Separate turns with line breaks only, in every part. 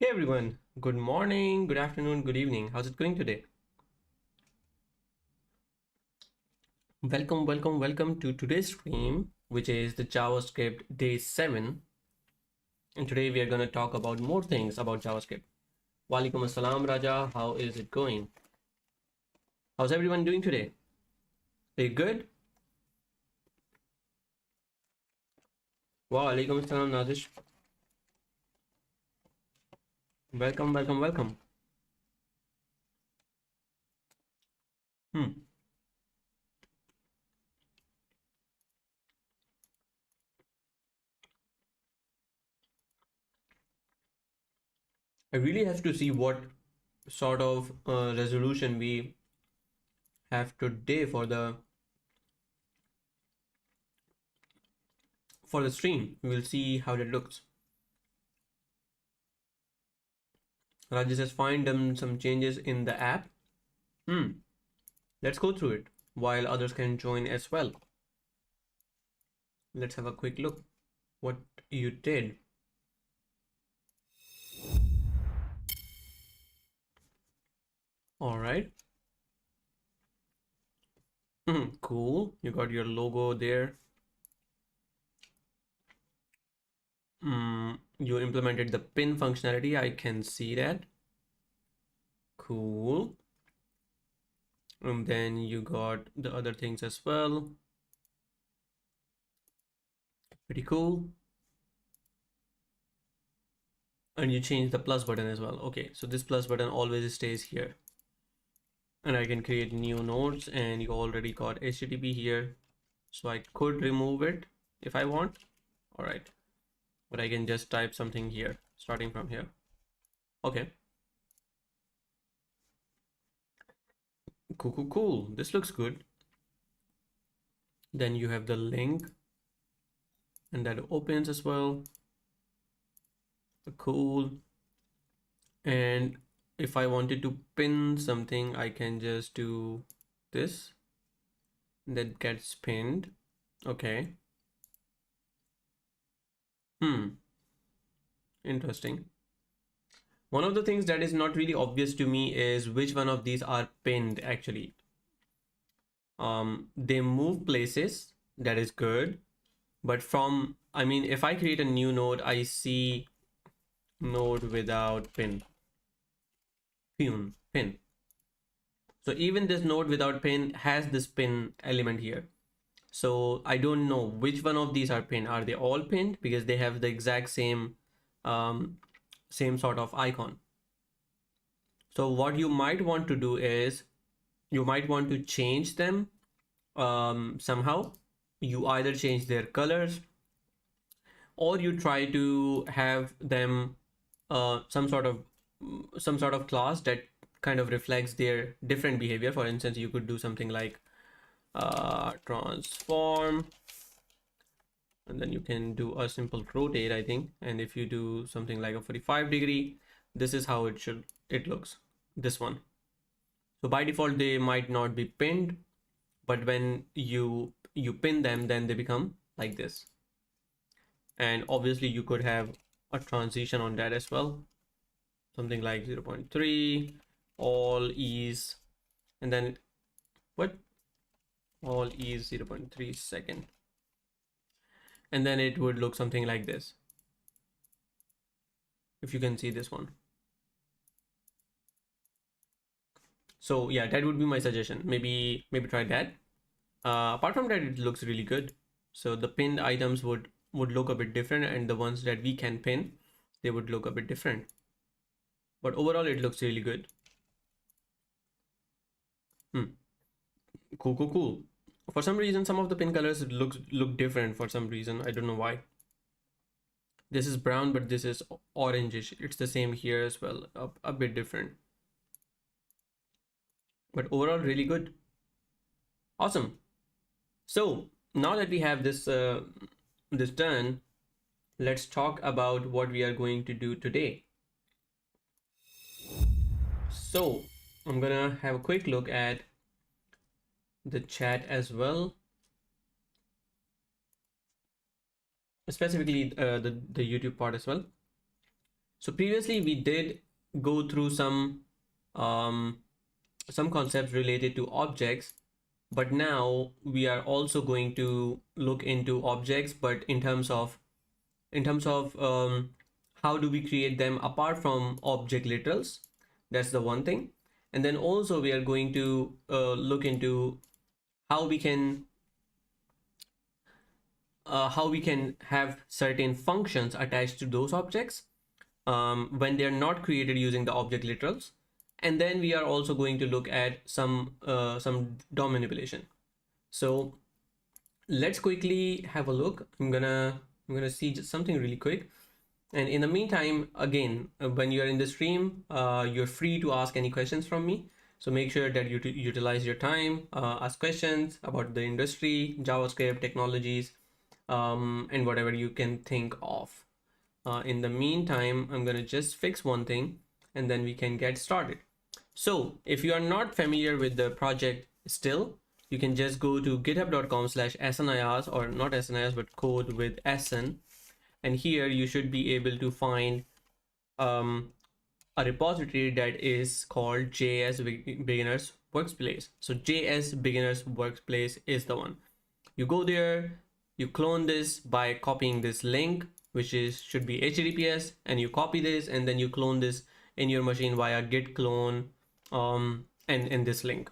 Hey everyone, good morning, good afternoon, good evening. How's it going today? Welcome to today's stream, which is the JavaScript day 7. And today we are going to talk about more things about JavaScript. Walaikum assalam, Raja. How is it going? How's everyone doing today? Are you good? Walaikum assalam, Nazish. Welcome. Hmm. I really have to see what sort of resolution we have today for the stream. We'll see how that looks. Rajesh says find some changes in the app. Let's go through it while others can join as well. Let's have a quick look what you did. All right. Cool. You got your logo there. You implemented the pin functionality. I can see that. Cool. And then you got the other things as well. Pretty cool. And you changed the plus button as well. Okay, so this plus button always stays here. And I can create new nodes, and you already got HTTP here. So I could remove it if I want. All right. But I can just type something here, starting from here. Okay. Cool. This looks good. Then you have the link, and that opens as well. Cool. And if I wanted to pin something, I can just do this. That gets pinned. Okay. Interesting. One of the things that is not really obvious to me is which one of these are pinned actually. They move places, that is good. But I mean, if I create a new node, I see node without pin. Pin. So even this node without pin has this pin element here. So I don't know which one of these are pinned. Are they all pinned? Because they have the exact same sort of icon. So what you might want to do is you might want to change them somehow. You either change their colors, or you try to have them some sort of class that kind of reflects their different behavior. For instance, you could do something like transform, and then you can do a simple rotate, I think. And if you do something like a 45-degree, this is how it looks, this one. So by default they might not be pinned, but when you pin them, then they become like this. And obviously you could have a transition on that as well, something like 0.3 all ease, and then what, all ease 0.3 second, and then it would look something like this, if you can see this one. So yeah, that would be my suggestion. Maybe try that. Apart from that, it looks really good. So the pinned items would look a bit different, and the ones that we can pin, they would look a bit different. But overall it looks really good. Cool. For some reason, some of the pin colors look different for some reason. I don't know why. This is brown, but this is orangish. It's the same here as well, a bit different. But overall, really good. Awesome. So now that we have this this done, let's talk about what we are going to do today. So I'm gonna have a quick look at the chat as well, specifically the YouTube part as well. So previously we did go through some concepts related to objects, but now we are also going to look into objects, but in terms of how do we create them apart from object literals. That's the one thing. And then also we are going to look into how we can have certain functions attached to those objects when they're not created using the object literals. And then we are also going to look at some DOM manipulation. So let's quickly have a look. I'm gonna see just something really quick. And in the meantime, again, when you're in the stream, you're free to ask any questions from me. So make sure that you utilize your time, ask questions about the industry, JavaScript, technologies, and whatever you can think of. In the meantime, I'm gonna just fix one thing and then we can get started. So if you are not familiar with the project still, you can just go to github.com/asanias, or not asanias, but CodeWithAhsan. And here you should be able to find a repository that is called JS Beginners Workplace. So JS Beginners Workplace is the one. You go there, you clone this by copying this link, which should be HTTPS, and you copy this and then you clone this in your machine via git clone and this link.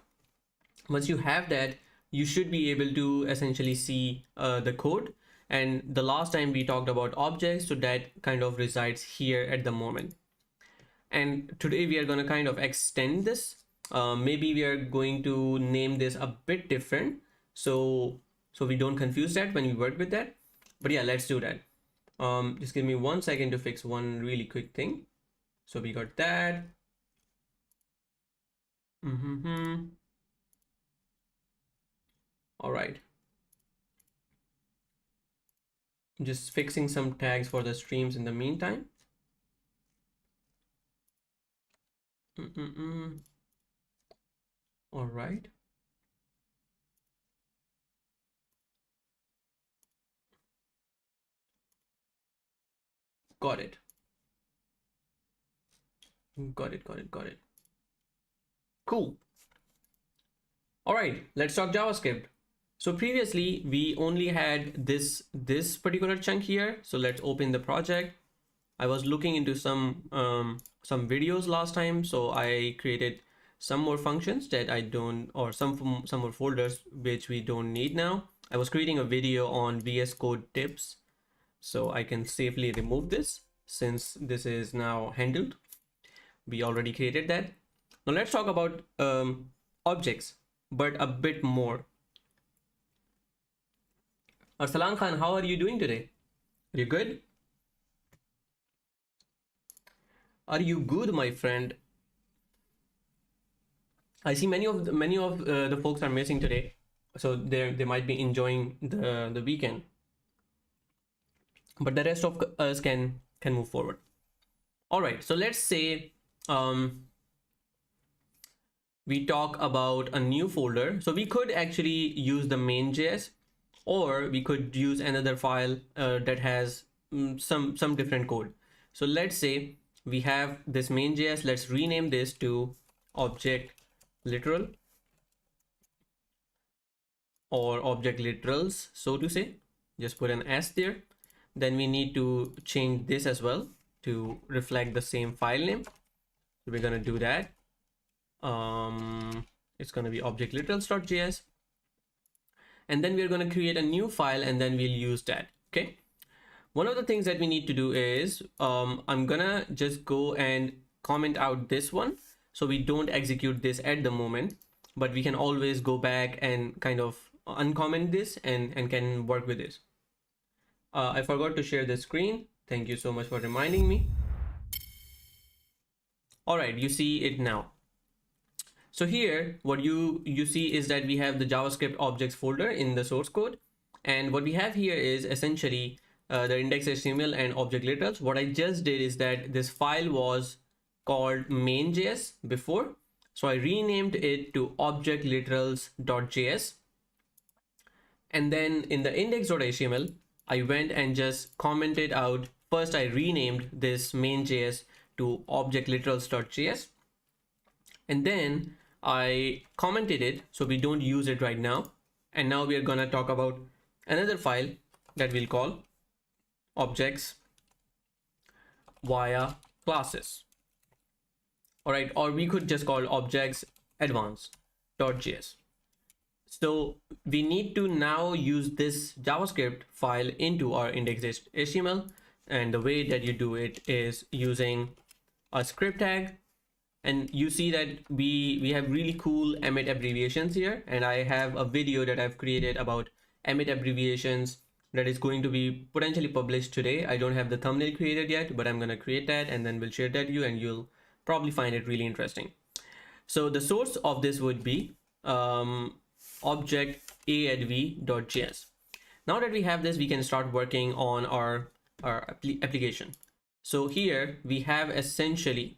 Once you have that, you should be able to essentially see the code. And the last time we talked about objects, so that kind of resides here at the moment. And today we are going to kind of extend this. Maybe we are going to name this a bit different, so we don't confuse that when we work with that. But yeah, let's do that. Just give me 1 second to fix one really quick thing. So we got that. All right. Just fixing some tags for the streams in the meantime. All right. Got it. Got it. Cool. All right, let's talk JavaScript. So previously we only had this particular chunk here. So let's open the project. I was looking into some videos last time, so I created some more functions that I don't, or some more folders which we don't need now. I was creating a video on VS Code tips, so I can safely remove this since this is now handled. We already created that. Now let's talk about objects, but a bit more. Arsalan Khan, how are you doing today? Are you good? Are you good, my friend? I see many of the folks are missing today, so they might be enjoying the weekend, but the rest of us can move forward. All right, so let's say we talk about a new folder. So we could actually use the main.js, or we could use another file that has some different code. So let's say we have this main.js. Let's rename this to object literal, or object literals, so to say. Just put an S there. Then we need to change this as well to reflect the same file name. So we're gonna do that. It's gonna be object literals.js, and then we're gonna create a new file, and then we'll use that. Okay. One of the things that we need to do is I'm gonna just go and comment out this one, so we don't execute this at the moment, but we can always go back and kind of uncomment this and can work with this. I forgot to share the screen. Thank you so much for reminding me. All right, you see it now. So here, what you see is that we have the JavaScript objects folder in the source code. And what we have here is essentially the index.html and object literals. What I just did is that this file was called main.js before. So I renamed it to object literals.js. And then in the index.html, I went and just commented out first I renamed this main.js to object_literals.js, and then I commented it so we don't use it right now. And now we are gonna talk about another file that we'll call objects via classes. All right, or we could just call objects advanced.js. So we need to now use this JavaScript file into our index.html, and the way that you do it is using a script tag. And you see that we have really cool Emmet abbreviations here, and I have a video that I've created about Emmet abbreviations that is going to be potentially published today. I don't have the thumbnail created yet, but I'm going to create that and then we'll share that to you, and you'll probably find it really interesting. So the source of this would be object adv.js. Now that we have this, we can start working on our application. So here we have essentially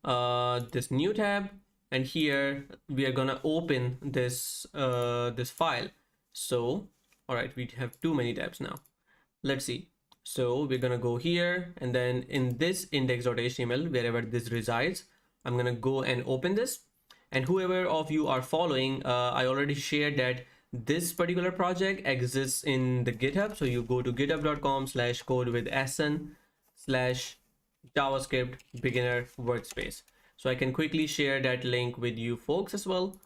this new tab, and here we are gonna open this this file. So all right, we have too many tabs now. Let's see. So we're gonna go here, and then in this index.html, wherever this resides, I'm gonna go and open this. And whoever of you are following, I already shared that this particular project exists in the GitHub. So you go to github.com/CodeWithAhsan/JavaScript beginner workspace. So I can quickly share that link with you folks as well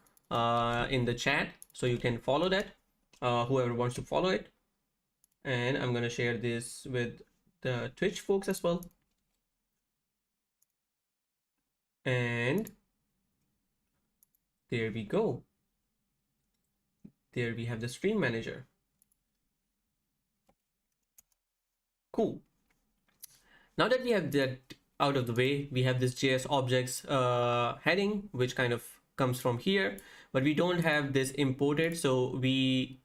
in the chat, so you can follow that, whoever wants to follow it. And I'm going to share this with the Twitch folks as well. And there we go. There we have the stream manager. Cool. Now that we have that out of the way, we have this JS objects heading, which kind of comes from here, but we don't have this imported. So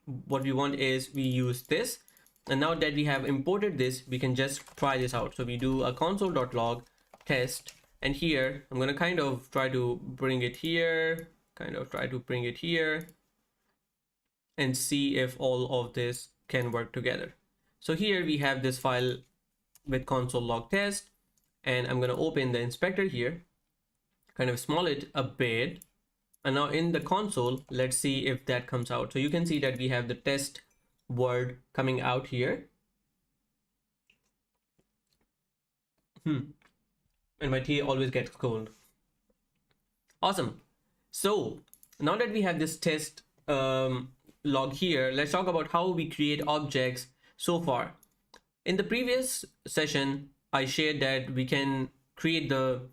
what we want is we use this. And now that we have imported this, we can just try this out. So we do a console.log test, and here I'm going to kind of try to bring it here, and see if all of this can work together. So here we have this file with console log test, and I'm going to open the inspector here, kind of small it a bit. And now in the console, let's see if that comes out. So you can see that we have the test word coming out here. And my tea always gets cold. Awesome. So now that we have this test log here, let's talk about how we create objects so far. In the previous session, I shared that we can create the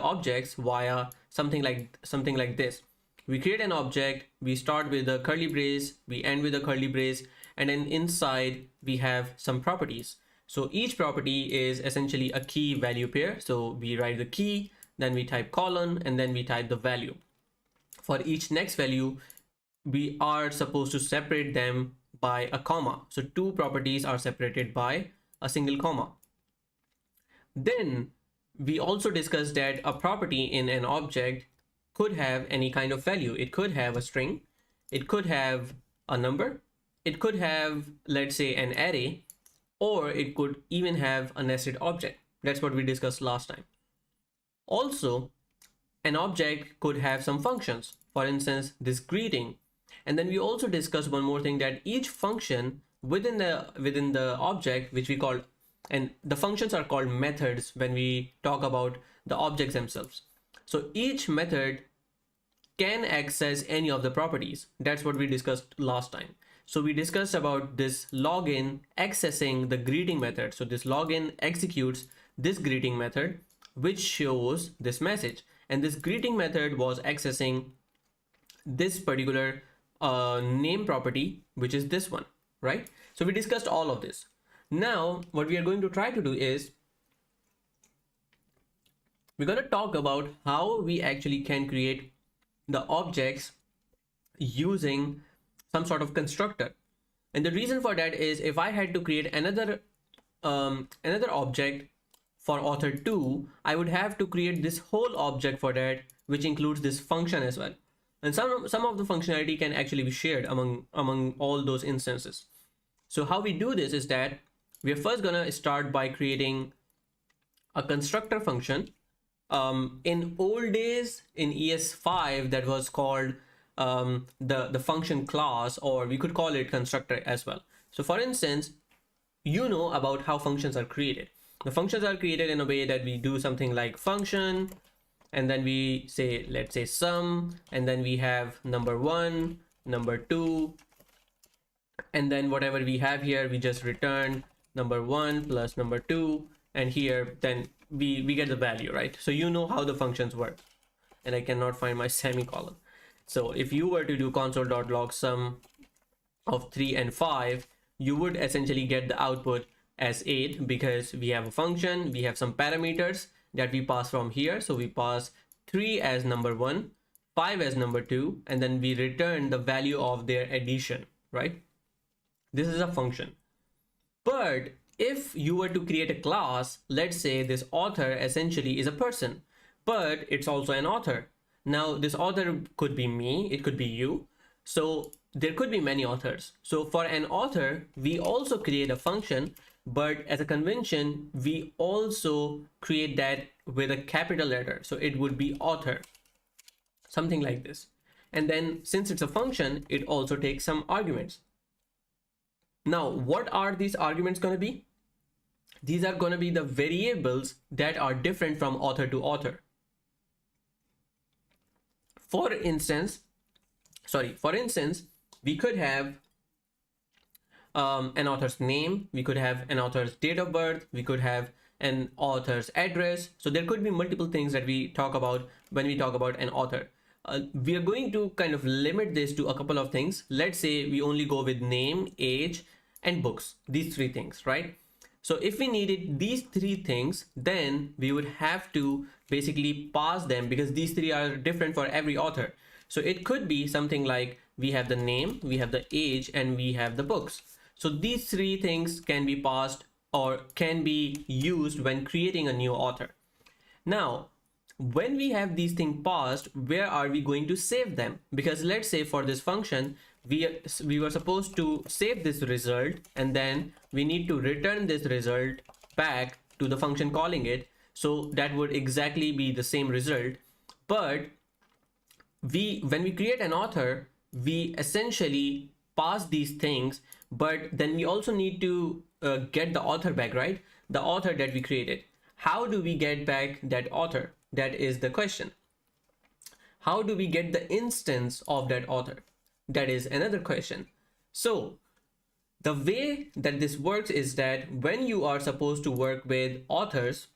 objects via something like this. We create an object, we start with a curly brace, we end with a curly brace, and then inside we have some properties. So each property is essentially a key value pair. So we write the key, then we type colon, and then we type the value. For each next value, we are supposed to separate them by a comma. So two properties are separated by a single comma. Then we also discussed that a property in an object could have any kind of value. It could have a string, it could have a number, it could have, let's say, an array, or it could even have a nested object. That's what we discussed last time. Also, an object could have some functions, for instance, this greeting. And then we also discussed one more thing, that each function within the object, which we call, and the functions are called methods when we talk about the objects themselves. So each method can access any of the properties. That's what we discussed last time. So we discussed about this login accessing the greeting method. So this login executes this greeting method, which shows this message. And this greeting method was accessing this particular name property, which is this one, right? So we discussed all of this. Now, what we are going to try to do is we're going to talk about how we actually can create the objects using some sort of constructor. And the reason for that is, if I had to create another object for author 2, I would have to create this whole object for that, which includes this function as well. And some of the functionality can actually be shared among all those instances. So how we do this is that we're first gonna start by creating a constructor function. In old days in ES5, that was called the function class, or we could call it constructor as well. So for instance, you know about how functions are created. The functions are created in a way that we do something like function, and then we say, let's say sum, and then we have number 1, number 2, and then whatever we have here, we just return number 1 plus number 2, and here then we get the value, right? So you know how the functions work. And I cannot find my semicolon. So if you were to do console.log sum of 3 and 5, you would essentially get the output as 8, because we have a function, we have some parameters that we pass from here. So we pass 3 as number 1, 5 as number 2, and then we return the value of their addition, right? This is a function. But if you were to create a class, let's say this author essentially is a person, but it's also an author. Now this author could be me, it could be you. So there could be many authors. So for an author, we also create a function, but as a convention, we also create that with a capital letter. So it would be author, something like this. And then since it's a function, it also takes some arguments. Now, what are these arguments going to be? These are going to be the variables that are different from author to author. For instance, we could have an author's name, we could have an author's date of birth, we could have an author's address. So there could be multiple things that we talk about when we talk about an author. We are going to kind of limit this to a couple of things. Let's say we only go with name, age, and books, these 3 things, right? So if we needed these 3 things, then we would have to basically pass them, because these 3 are different for every author. So it could be something like we have the name, we have the age, and we have the books. So these 3 things can be passed or can be used when creating a new author. Now, when we have these things passed, where are we going to save them? Because let's say for this function, we were supposed to save this result, and then we need to return this result back to the function calling it. So that would exactly be the same result. But when we create an author, we essentially pass these things, but then we also need to get the author back, right? The author that we created. How do we get back that author? That is the question. How do we get the instance of that author? That is another question. So the way that this works is that when you are supposed to work with authors,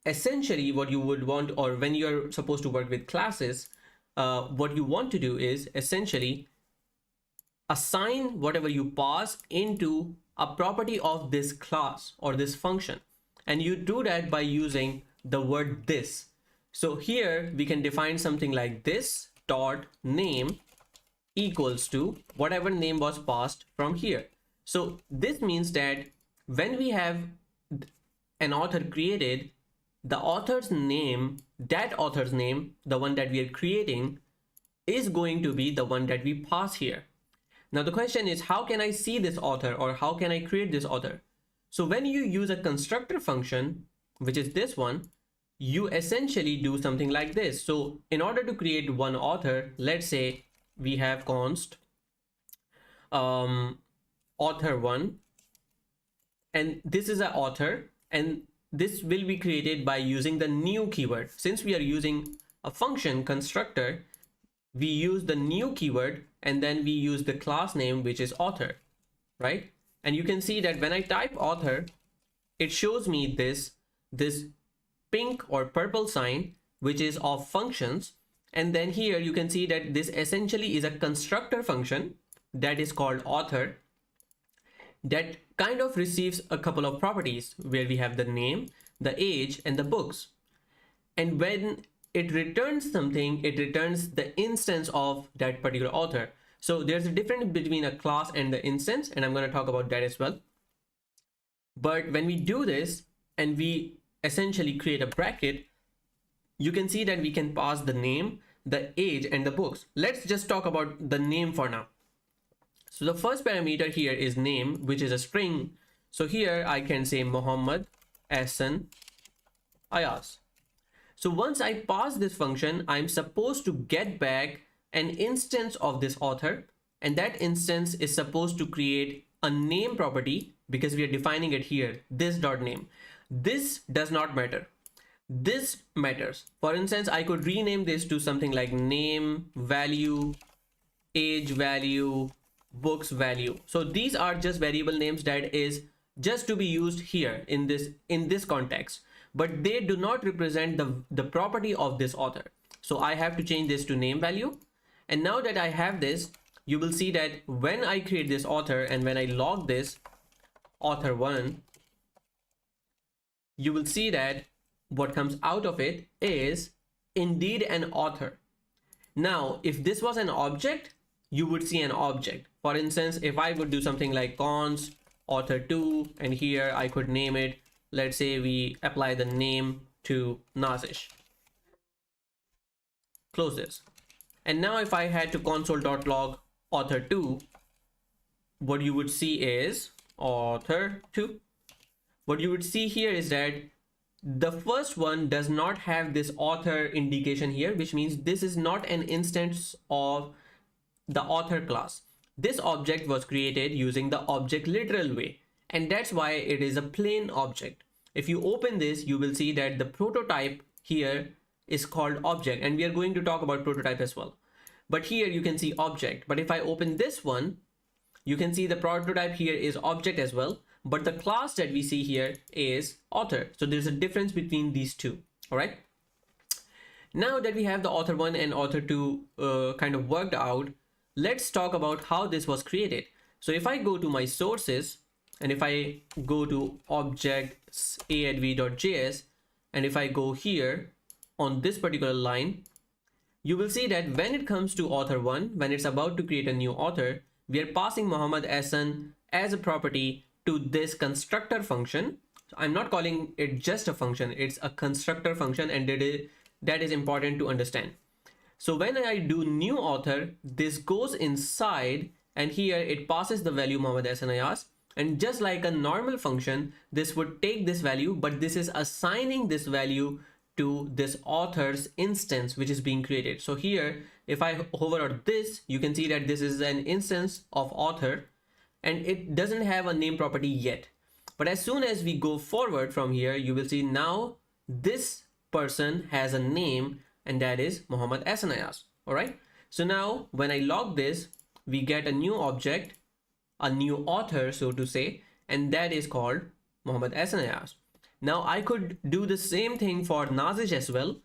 essentially what you would want, or when you're supposed to work with classes, what you want to do is essentially assign whatever you pass into a property of this class or this function. And you do that by using the word this. So here we can define something like this dot name equals to whatever name was passed from here. So this means that when we have an author created, the author's name, that author's name, the one that we are creating, is going to be the one that we pass here. Now the question is, how can I see this author, or how can I create this author? So when you use a constructor function, which is this one, you essentially do something like this. So in order to create one author, let's say we have const author1, and this is an author, and this will be created by using the new keyword. Since we are using a function constructor, we use the new keyword, and then we use the class name, which is author, right? And you can see that when I type author, it shows me this pink or purple sign, which is of functions. And then here you can see that this essentially is a constructor function that is called author, that kind of receives a couple of properties where we have the name, the age, and the books. And when it returns something, it returns the instance of that particular author. So there's a difference between a class and the instance, and I'm going to talk about that as well. But when we do this and we essentially create a bracket, you can see that we can pass the name, the age, and the books. Let's just talk about the name for now. So the first parameter here is name, which is a string. So here I can say Muhammad Ahsan Ayaz. So once I pass this function, I'm supposed to get back an instance of this author, and that instance is supposed to create a name property because we are defining it here, this dot name. This does not matter. This matters. For instance, I could rename this to something like name value, age value, books value. So these are just variable names that is just to be used here in this context, but they do not represent the property of this author. So I have to change this to name value. And now that I have this, you will see that when I create this author and when I log this author1, you will see that what comes out of it is indeed an author. Now, if this was an object, you would see an object. For instance, if I would do something like const author2, and here I could name it, let's say we apply the name to Nazish. Close this. And now if I had to console.log author2, what you would see is author2. What you would see here is that the first one does not have this author indication here, which means this is not an instance of the author class. This object was created using the object literal way, and that's why it is a plain object. If you open this, you will see that the prototype here is called object, and we are going to talk about prototype as well. But here you can see object. But if I open this one, you can see the prototype here is object as well, but the class that we see here is author. So there's a difference between these two. All right. Now that we have the author1 and author2 kind of worked out, let's talk about how this was created. So if I go to my sources, and if I go to objects adv.js, and if I go here on this particular line, you will see that when it comes to author1, when it's about to create a new author, we are passing Muhammad Ahsan as a property to this constructor function. So I'm not calling it just a function, it's a constructor function, and that is important to understand. So when I do new author, this goes inside, and here it passes the value Muhammad Ahsan Ayaz. And just like a normal function, this would take this value, but this is assigning this value to this author's instance, which is being created. So here, if I hover on this, you can see that this is an instance of author, and it doesn't have a name property yet. But as soon as we go forward from here, you will see now this person has a name, and that is Muhammad Ahsan Ayaz. All right. So now when I log this, we get a new object, a new author, so to say, and that is called Muhammad Ahsan Ayaz. Now I could do the same thing for Nazish as well,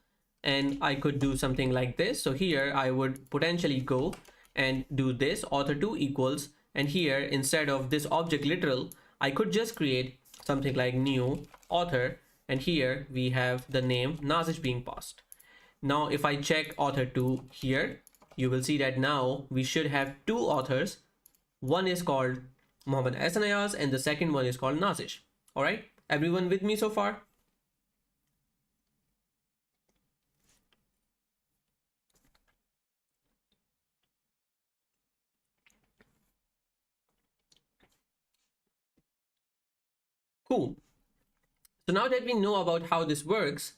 and I could do something like this. So here I would potentially go and do this author2 equals, and here instead of this object literal, I could just create something like new author, and here we have the name Nazish being passed. Now if I check author2 here, you will see that now we should have two authors. One is called Muhammad Ahsan Ayaz and the second one is called Nazish. All right, everyone with me so far? Cool. So now that we know about how this works,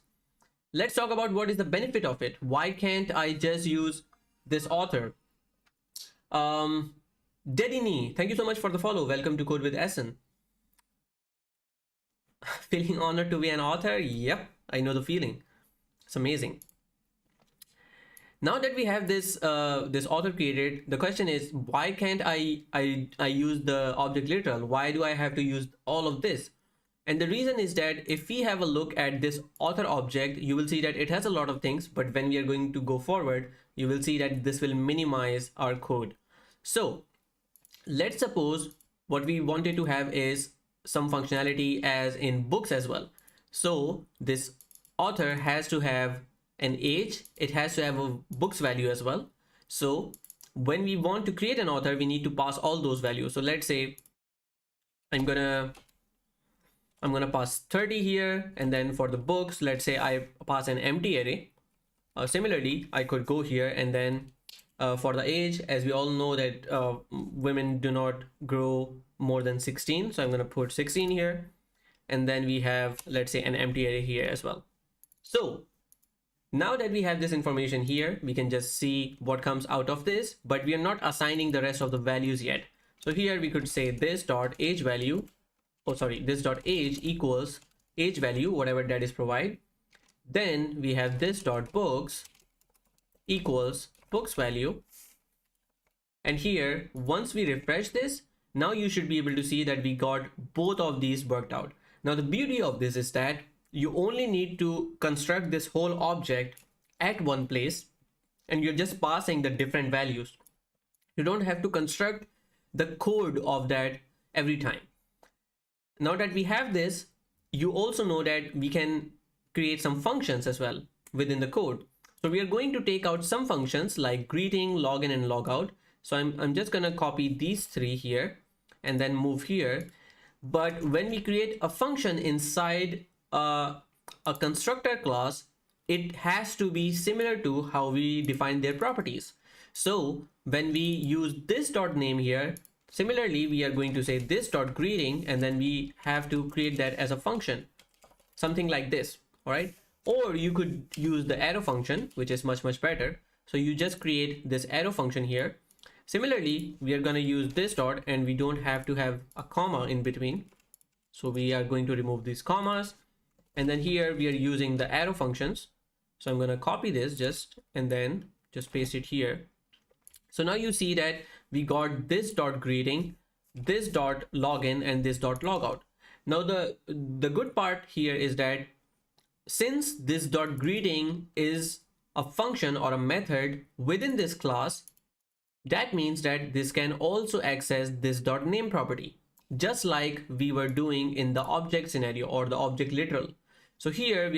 let's talk about what is the benefit of it. Why can't I just use this author? Dedini, thank you so much for the follow. Welcome to CodeWithAhsan. Feeling honored to be an author? Yep, I know the feeling. It's amazing. Now that we have this this author created, the question is, why can't I use the object literal? Why do I have to use all of this? And the reason is that if we have a look at this author object, you will see that it has a lot of things, but when we are going to go forward, you will see that this will minimize our code. So let's suppose what we wanted to have is some functionality as in books as well. So this author has to have an age, it has to have a books value as well. So when we want to create an author, we need to pass all those values. So let's say I'm gonna pass 30 here, and then for the books, let's say I pass an empty array. Similarly, I could go here and then for the age, as we all know that women do not grow more than 16. So I'm going to put 16 here. And then we have, let's say, an empty array here as well. So now that we have this information here, we can just see what comes out of this, but we are not assigning the rest of the values yet. So here we could say this dot age value, this dot age equals age value, whatever that is provided. Then we have this dot books equals books value. And here, once we refresh this, now you should be able to see that we got both of these worked out. Now the beauty of this is that you only need to construct this whole object at one place, and you're just passing the different values. You don't have to construct the code of that every time. Now that we have this, you also know that we can create some functions as well within the code. So we are going to take out some functions like greeting, login, and logout. So I'm just gonna copy these three here and then move here. But when we create a function inside a constructor class, it has to be similar to how we define their properties. So when we use this dot name here, similarly, we are going to say this dot greeting, and then we have to create that as a function, something like this. All right. Or you could use the arrow function, which is much better. So you just create this arrow function here. Similarly, we are going to use this dot, and we don't have to have a comma in between. So we are going to remove these commas. And then here we are using the arrow functions. So I'm going to copy this and then just paste it here. So now you see that we got this dot greeting, this dot login, and this dot logout. Now the good part here is that since this dot greeting is a function or a method within this class, that means that this can also access this dot name property, just like we were doing in the object scenario or the object literal. So here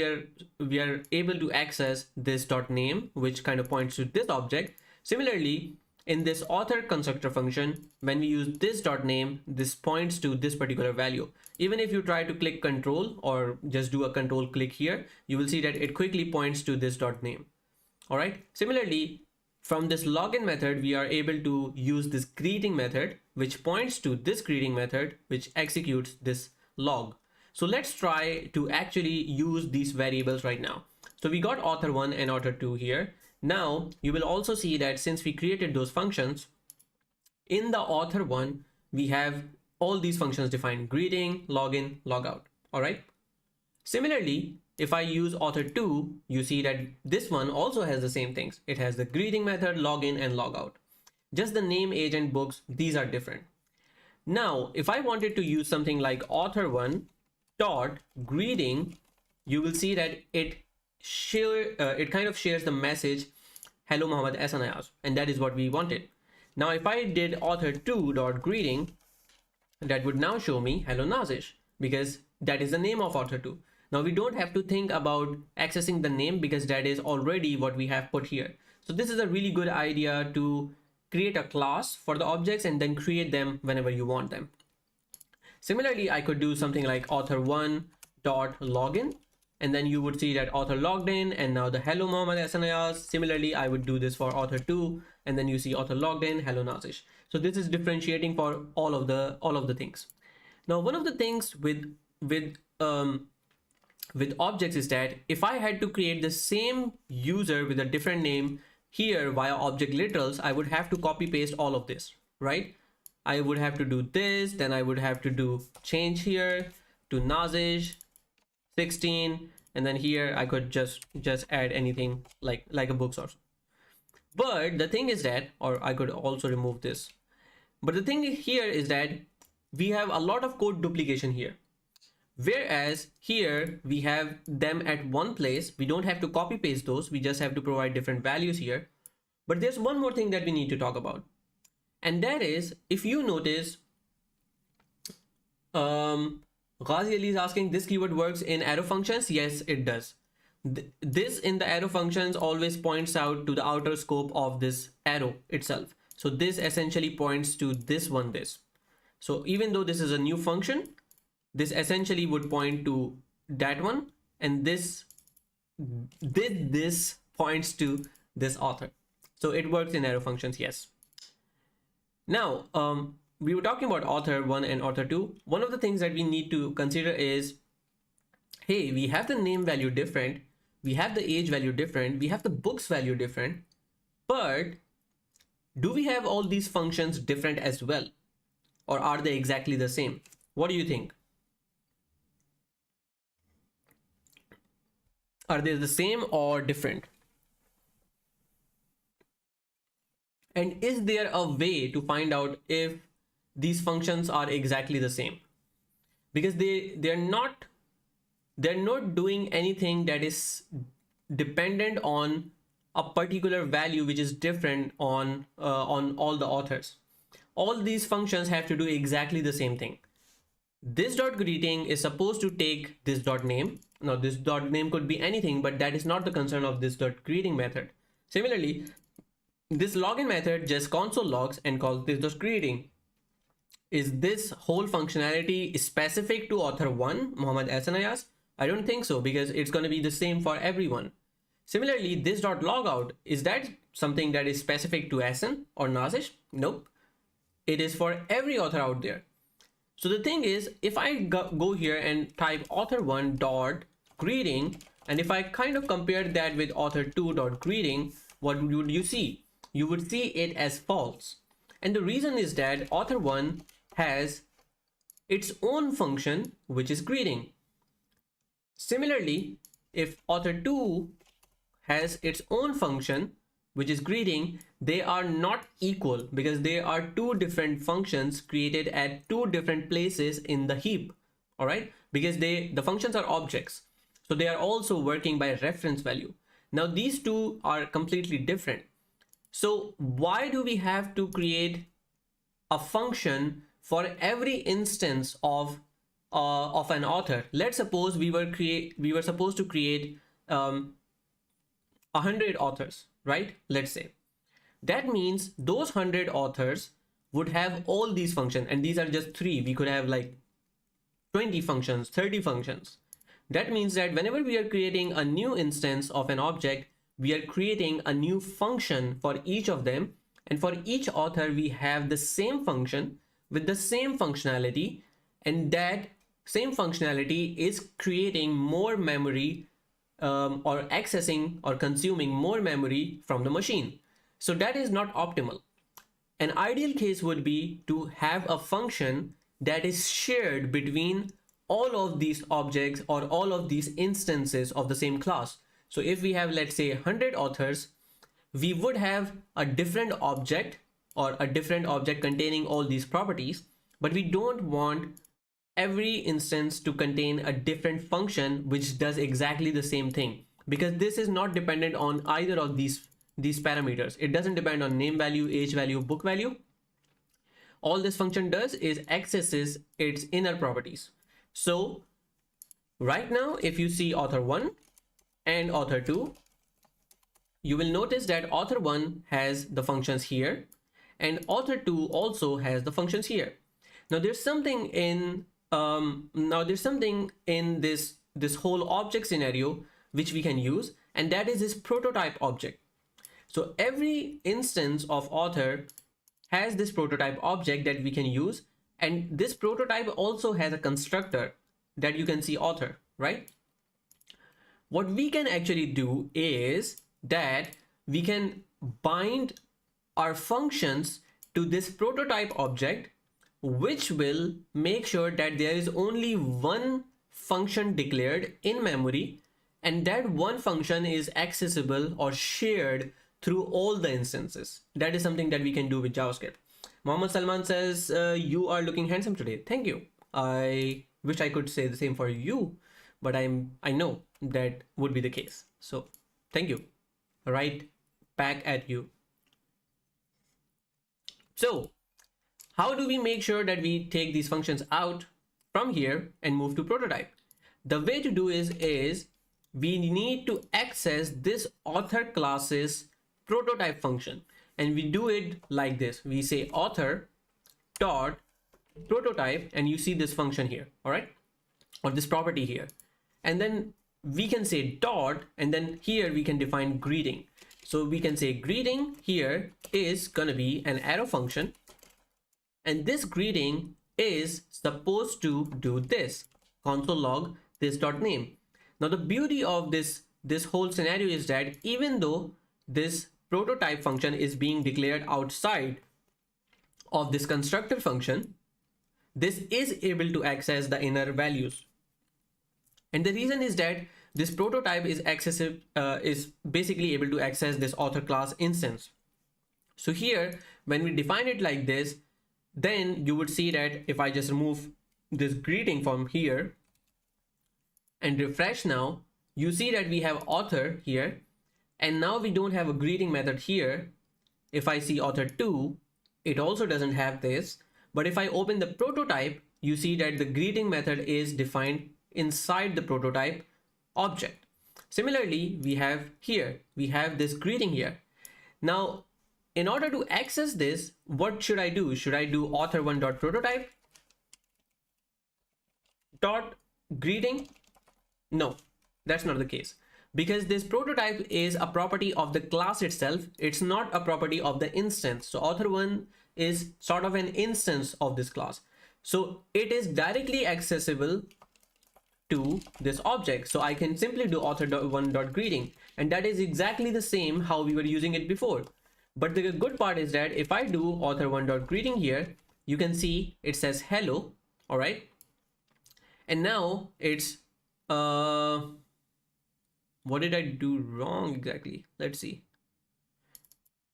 we are able to access this dot name, which kind of points to this object. Similarly, in this author constructor function, when we use this dot name, this points to this particular value. Even if you try to click control or just do a control click here, you will see that it quickly points to this dot name. All right. Similarly, from this login method, we are able to use this greeting method, which points to this greeting method, which executes this log. So let's try to actually use these variables right now. So we got author1 and author2 here. Now you will also see that since we created those functions, in the author1, we have all these functions defined: greeting, login, logout. All right. Similarly, if I use author2, you see that this one also has the same things. It has the greeting method, login, and logout. Just the name, age, and books, these are different. Now, if I wanted to use something like author1 dot greeting, you will see that it kind of shares the message, hello Muhammad Ahsan, and that is what we wanted. Now, if I did author2 dot greeting, that would now show me hello Nazish, because that is the name of author2. Now we don't have to think about accessing the name because that is already what we have put here. So this is a really good idea to create a class for the objects and then create them whenever you want them. Similarly, I could do something like author1 dot login, and then you would see that author logged in, and now the hello Muhammad Ahsan. Similarly, I would do this for author2, and then you see author logged in, hello Nazish. So this is differentiating for all of the things. Now, one of the things with objects is that if I had to create the same user with a different name here via object literals, I would have to copy paste all of this, right? I would have to do this, then I would have to do change here to Nazish 16, and then here I could just add anything like a book source. But the thing is that, or I could also remove this. But the thing here is that we have a lot of code duplication here. Whereas here we have them at one place. We don't have to copy paste those. We just have to provide different values here. But there's one more thing that we need to talk about. And that is, if you notice, Ghazi Ali is asking, this keyword works in arrow functions? Yes, it does. This in the arrow functions always points out to the outer scope of this arrow itself. So this essentially points to this one, this. So even though this is a new function, this essentially would point to that one, and this points to this author. So it works in arrow functions, yes. Now, we were talking about author 1 and author 2. One of the things that we need to consider is, hey, we have the name value different, we have the age value different, we have the books value different, but do we have all these functions different as well? Or are they exactly the same? What do you think? Are they the same or different? And is there a way to find out if these functions are exactly the same? Because they're not doing anything that is dependent on a particular value which is different on all the authors. All these functions have to do exactly the same thing. This dot greeting is supposed to take this dot name. Now this dot name could be anything, but that is not the concern of this dot greeting method. Similarly, this login method just console logs and calls this dot greeting. Is this whole functionality specific to author 1, Muhammad Ahsan Ayas? I don't think so, because it's going to be the same for everyone. Similarly, this dot logout, is that something that is specific to Ahsan or Nazish? Nope. It is for every author out there. So the thing is, if I go here and type author 1 dot greeting, and if I kind of compare that with author 2 dot greeting, what would you see? You would see it as false. And the reason is that author 1 has its own function, which is greeting. Similarly, if author 2 has its own function, which is greeting, they are not equal because they are two different functions created at two different places in the heap. All right, because the functions are objects, so they are also working by reference value. Now these two are completely different. So why do we have to create a function for every instance of an author? Let's suppose we were supposed to create 100 authors, right? Let's say that means those 100 authors would have all these functions, and these are just 3. We could have like 20 functions, 30 functions. That means that whenever we are creating a new instance of an object, we are creating a new function for each of them, and for each author we have the same function with the same functionality, and that same functionality is creating more memory or accessing or consuming more memory from the machine. So that is not optimal. An ideal case would be to have a function that is shared between all of these objects or all of these instances of the same class. So if we have, let's say, 100 authors, we would have a different object or a different object containing all these properties, but we don't want every instance to contain a different function which does exactly the same thing, because this is not dependent on either of these parameters. It doesn't depend on name value, age value, book value. All this function does is accesses its inner properties. So right now, if you see author 1 and author 2, you will notice that author 1 has the functions here and author 2 also has the functions here. Now there's something in this whole object scenario which we can use, and that is this prototype object. So every instance of author has this prototype object that we can use, and this prototype also has a constructor that you can see author, right? What we can actually do is that we can bind our functions to this prototype object, which will make sure that there is only one function declared in memory, and that one function is accessible or shared through all the instances. That is something that we can do with JavaScript. Mohammed Salman says, you are looking handsome today. Thank you. I wish I could say the same for you, but I know that would be the case. So thank you. Right back at you. So how do we make sure that we take these functions out from here and move to prototype? The way to do is we need to access this author class's prototype function, and we do it like this. We say author dot prototype, and you see this function here, all right, or this property here, and then we can say dot, and then here we can define greeting. So we can say greeting here is gonna be an arrow function, And this greeting is supposed to do this, console log this.name. Now the beauty of this whole scenario is that even though this prototype function is being declared outside of this constructor function, this is able to access the inner values. And the reason is that this prototype is is basically able to access this author class instance. So here, when we define it like this, then you would see that if I just remove this greeting from here and refresh now, you see that we have author here, and now we don't have a greeting method here. If I see author 2, it also doesn't have this. But if I open the prototype, you see that the greeting method is defined inside the prototype object. Similarly, we have this greeting here. Now, in order to access this, what should I do? Should I do author1.prototype dot greeting? No, that's not the case, because this prototype is a property of the class itself. It's not a property of the instance. So author1 is sort of an instance of this class. So it is directly accessible to this object. So I can simply do author1.greeting, and that is exactly the same how we were using it before. But the good part is that if I do author1.greeting here, you can see it says hello. All right. And now it's what did I do wrong exactly? Let's see.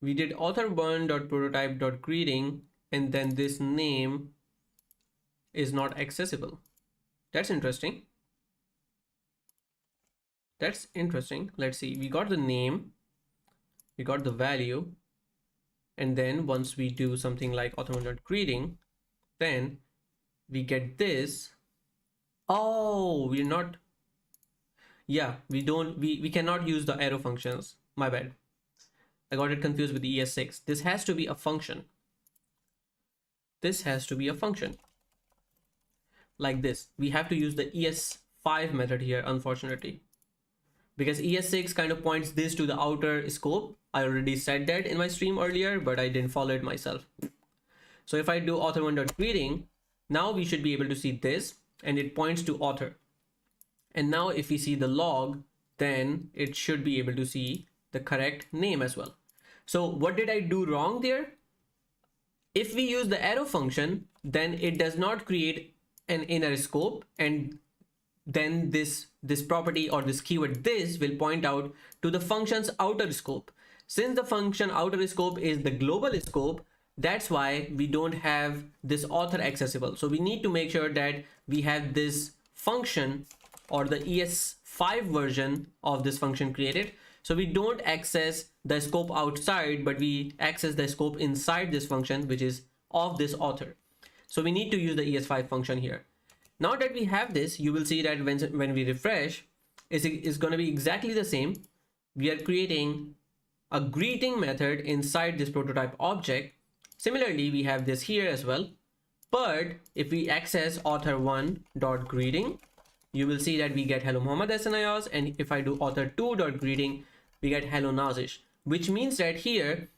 We did author1.prototype.greeting, and then this name is not accessible. That's interesting. That's interesting. Let's see. We got the name, we got the value, and then once we do something like author1.greeting, then we get this. Oh, we're not. Yeah, we cannot use the arrow functions. My bad. I got it confused with the ES6. This has to be a function. This has to be a function. Like this. We have to use the ES5 method here, unfortunately. Because ES6 kind of points this to the outer scope. I already said that in my stream earlier, but I didn't follow it myself. So if I do author1.greeting, now we should be able to see this, and it points to author. And now if we see the log, then it should be able to see the correct name as well. So what did I do wrong there? If we use the arrow function, then it does not create an inner scope, and then this property or this keyword this will point out to the function's outer scope. Since the function outer scope is the global scope, that's why we don't have this author accessible. So we need to make sure that we have this function or the ES5 version of this function created. So we don't access the scope outside, but we access the scope inside this function, which is of this author. So we need to use the ES5 function here. Now that we have this, you will see that when we refresh, it's going to be exactly the same. We are creating a greeting method inside this prototype object. Similarly, we have this here as well. But if we access author1.greeting, you will see that we get hello Muhammad Hasan Ayaz, and if I do author2.greeting, we get hello Nazish, which means that here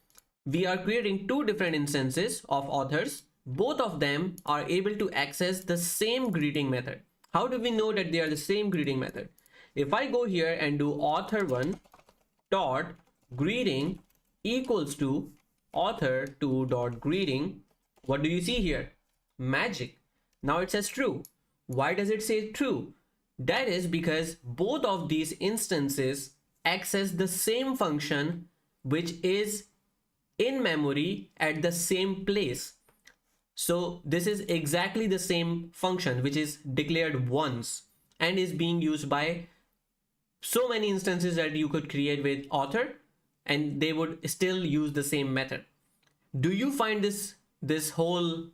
we are creating two different instances of authors. Both of them are able to access the same greeting method. How do we know that they are the same greeting method? If I go here and do author1.greeting equals to author2.greeting, what do you see here? Magic. Now it says true. Why does it say true? That is because both of these instances access the same function, which is in memory at the same place. So this is exactly the same function, which is declared once and is being used by so many instances that you could create with author, and they would still use the same method. Do you find this whole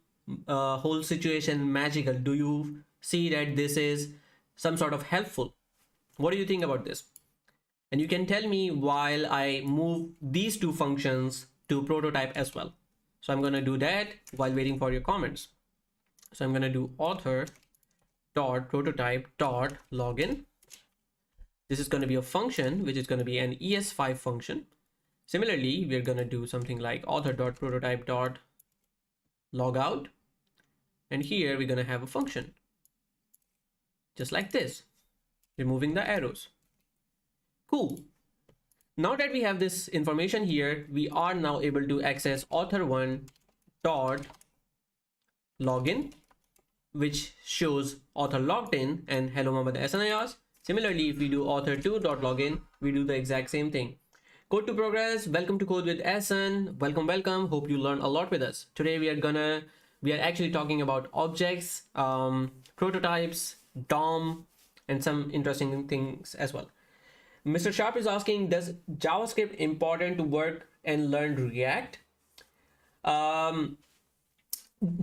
situation magical? Do you see that this is some sort of helpful? What do you think about this? And you can tell me while I move these two functions to prototype as well. So I'm going to do that while waiting for your comments. So I'm going to do author.prototype.login. This is going to be a function, which is going to be an ES5 function. Similarly, we're going to do something like author.prototype.login. log out, and here we're going to have a function just like this, removing the arrows. Cool. Now that we have this information here, we are now able to access author1 dot login, which shows author logged in and hello Muhammad Ahsan. Similarly, if we do author2 dot login, we do the exact same thing. Code to progress. Welcome to Code with Ahsan. Welcome. Hope you learn a lot with us. Today we are actually talking about objects, prototypes, DOM, and some interesting things as well. Mr. Sharp is asking, does JavaScript important to work and learn React?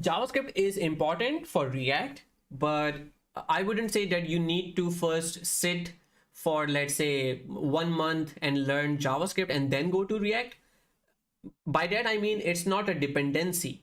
JavaScript is important for React, but I wouldn't say that you need to first sit for, let's say, 1 month and learn JavaScript and then go to React. By that I mean it's not a dependency.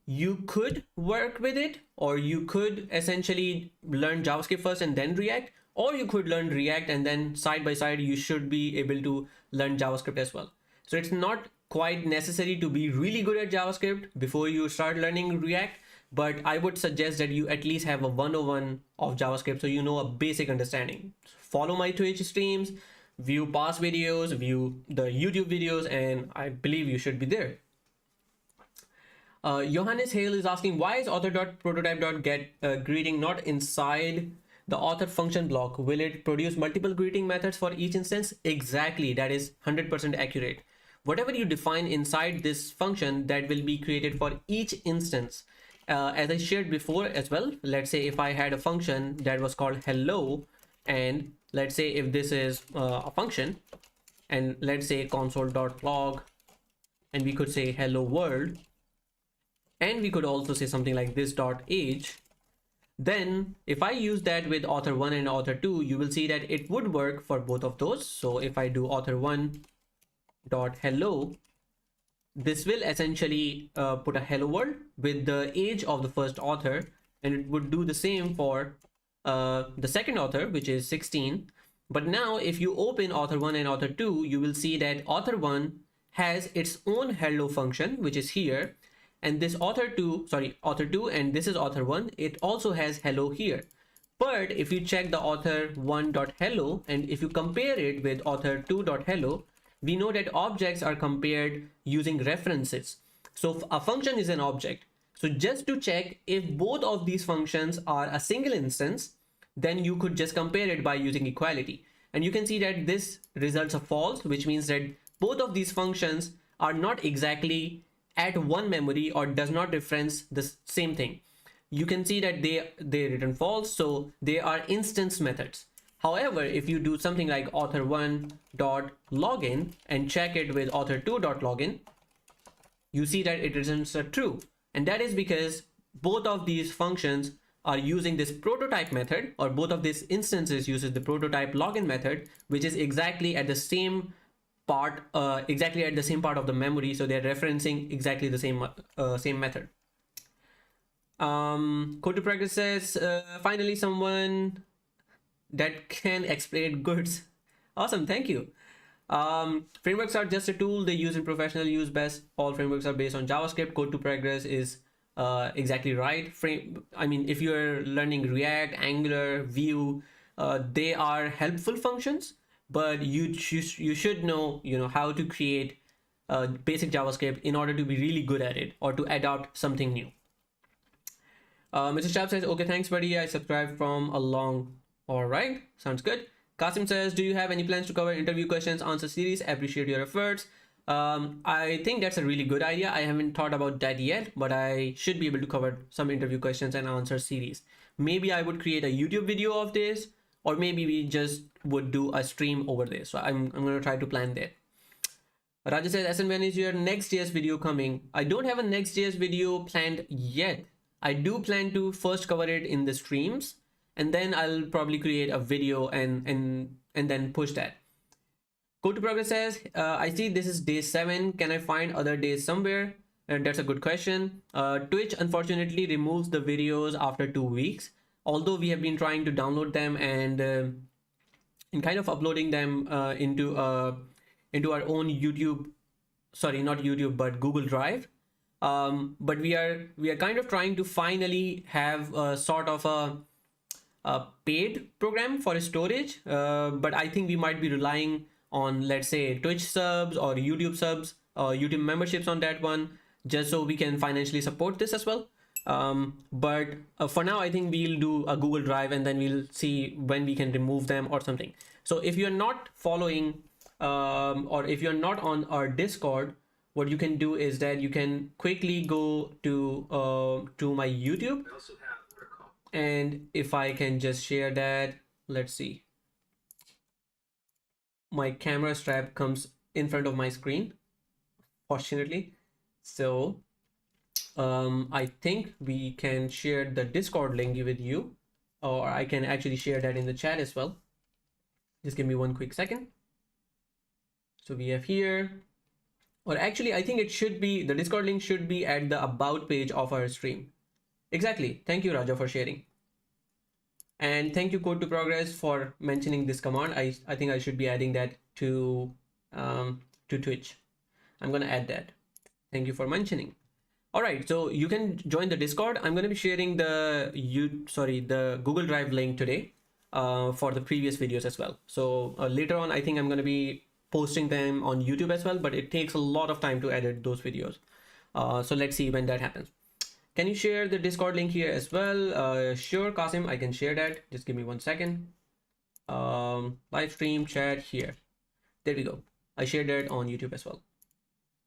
You could work with it, or you could essentially learn JavaScript first and then React, or you could learn React and then side by side you should be able to learn JavaScript as well. So it's not quite necessary to be really good at JavaScript before you start learning React, but I would suggest that you at least have a 101 of JavaScript so you know a basic understanding. Follow my Twitch streams, view past videos, view the YouTube videos, and I believe you should be there. Johannes Hale is asking, why is author.prototype.get greeting not inside the author function block? Will it produce multiple greeting methods for each instance? Exactly, that is 100% accurate. Whatever you define inside this function, that will be created for each instance. As I shared before as well, let's say if I had a function that was called hello, and let's say if this is a function, and let's say console.log, and we could say hello world, and we could also say something like this .age. Then if I use that with author1 and author2, you will see that it would work for both of those. So if I do author1 dot hello, this will essentially put a hello world with the age of the first author, and it would do the same for the second author, which is 16. But now if you open author1 and author2, you will see that author1 has its own hello function, which is here, and this author2 and this is author1, it also has hello here. But if you check the author1.hello and if you compare it with author2.hello, we know that objects are compared using references. So a function is an object. So just to check if both of these functions are a single instance, then you could just compare it by using equality. And you can see that this results a false, which means that both of these functions are not exactly at one memory or does not reference the same thing. You can see that they return false, so they are instance methods. However, if you do something like author1.login and check it with author2.login, you see that it returns a true. And that is because both of these functions are using this prototype method, or both of these instances uses the prototype login method, which is exactly at the same part, of the memory. So they're referencing exactly the same method. Code to progress says, finally someone that can explain goods. Awesome, thank you. Frameworks are just a tool they use in professional use best. All frameworks are based on JavaScript. Code to progress is exactly right. If you're learning React, Angular, Vue, they are helpful functions, but you should know how to create basic JavaScript in order to be really good at it or to adopt something new. Mr. Sharp says, okay, thanks buddy, I subscribed from a long. All right, sounds good. Kasim says, do you have any plans to cover interview questions answer series? Appreciate your efforts. I think that's a really good idea. I haven't thought about that yet, but I should be able to cover some interview questions and answer series. Maybe I would create a YouTube video of this, or maybe we just would do a stream over there. So I'm going to try to plan that. Raja says, Ahsan, when is your Next.js video coming? I don't have a Next.js video planned yet. I do plan to first cover it in the streams, and then I'll probably create a video and then push that. Code to progress says, I see this is day 7. Can I find other days somewhere? That's a good question. Twitch unfortunately removes the videos after 2 weeks. Although we have been trying to download them and kind of uploading them into our own YouTube, sorry, not YouTube, but Google Drive. But we are kind of trying to finally have a sort of a paid program for storage, but I think we might be relying on, let's say, Twitch subs or YouTube subs or YouTube memberships on that one, just so we can financially support this as well. But for now, I think we'll do a Google Drive, and then we'll see when we can remove them or something. So if you're not following or if you're not on our Discord, what you can do is that you can quickly go to my YouTube. And if I can just share that, let's see. My camera strap comes in front of my screen, fortunately. So I think we can share the Discord link with you, or I can actually share that in the chat as well. Just give me one quick second. So we have here, or actually I think it should be, the Discord link should be at the about page of our stream. Exactly. Thank you, Raja, for sharing. And thank you, Code to Progress, for mentioning this command. I think I should be adding that to Twitch. I'm going to add that. Thank you for mentioning. All right, so you can join the Discord. I'm going to be sharing the Google Drive link today for the previous videos as well. So later on, I think I'm going to be posting them on YouTube as well, but it takes a lot of time to edit those videos. So let's see when that happens. Can you share the Discord link here as well? Sure, Qasim, I can share that. Just give me 1 second. Live stream chat here. There we go. I shared that on YouTube as well.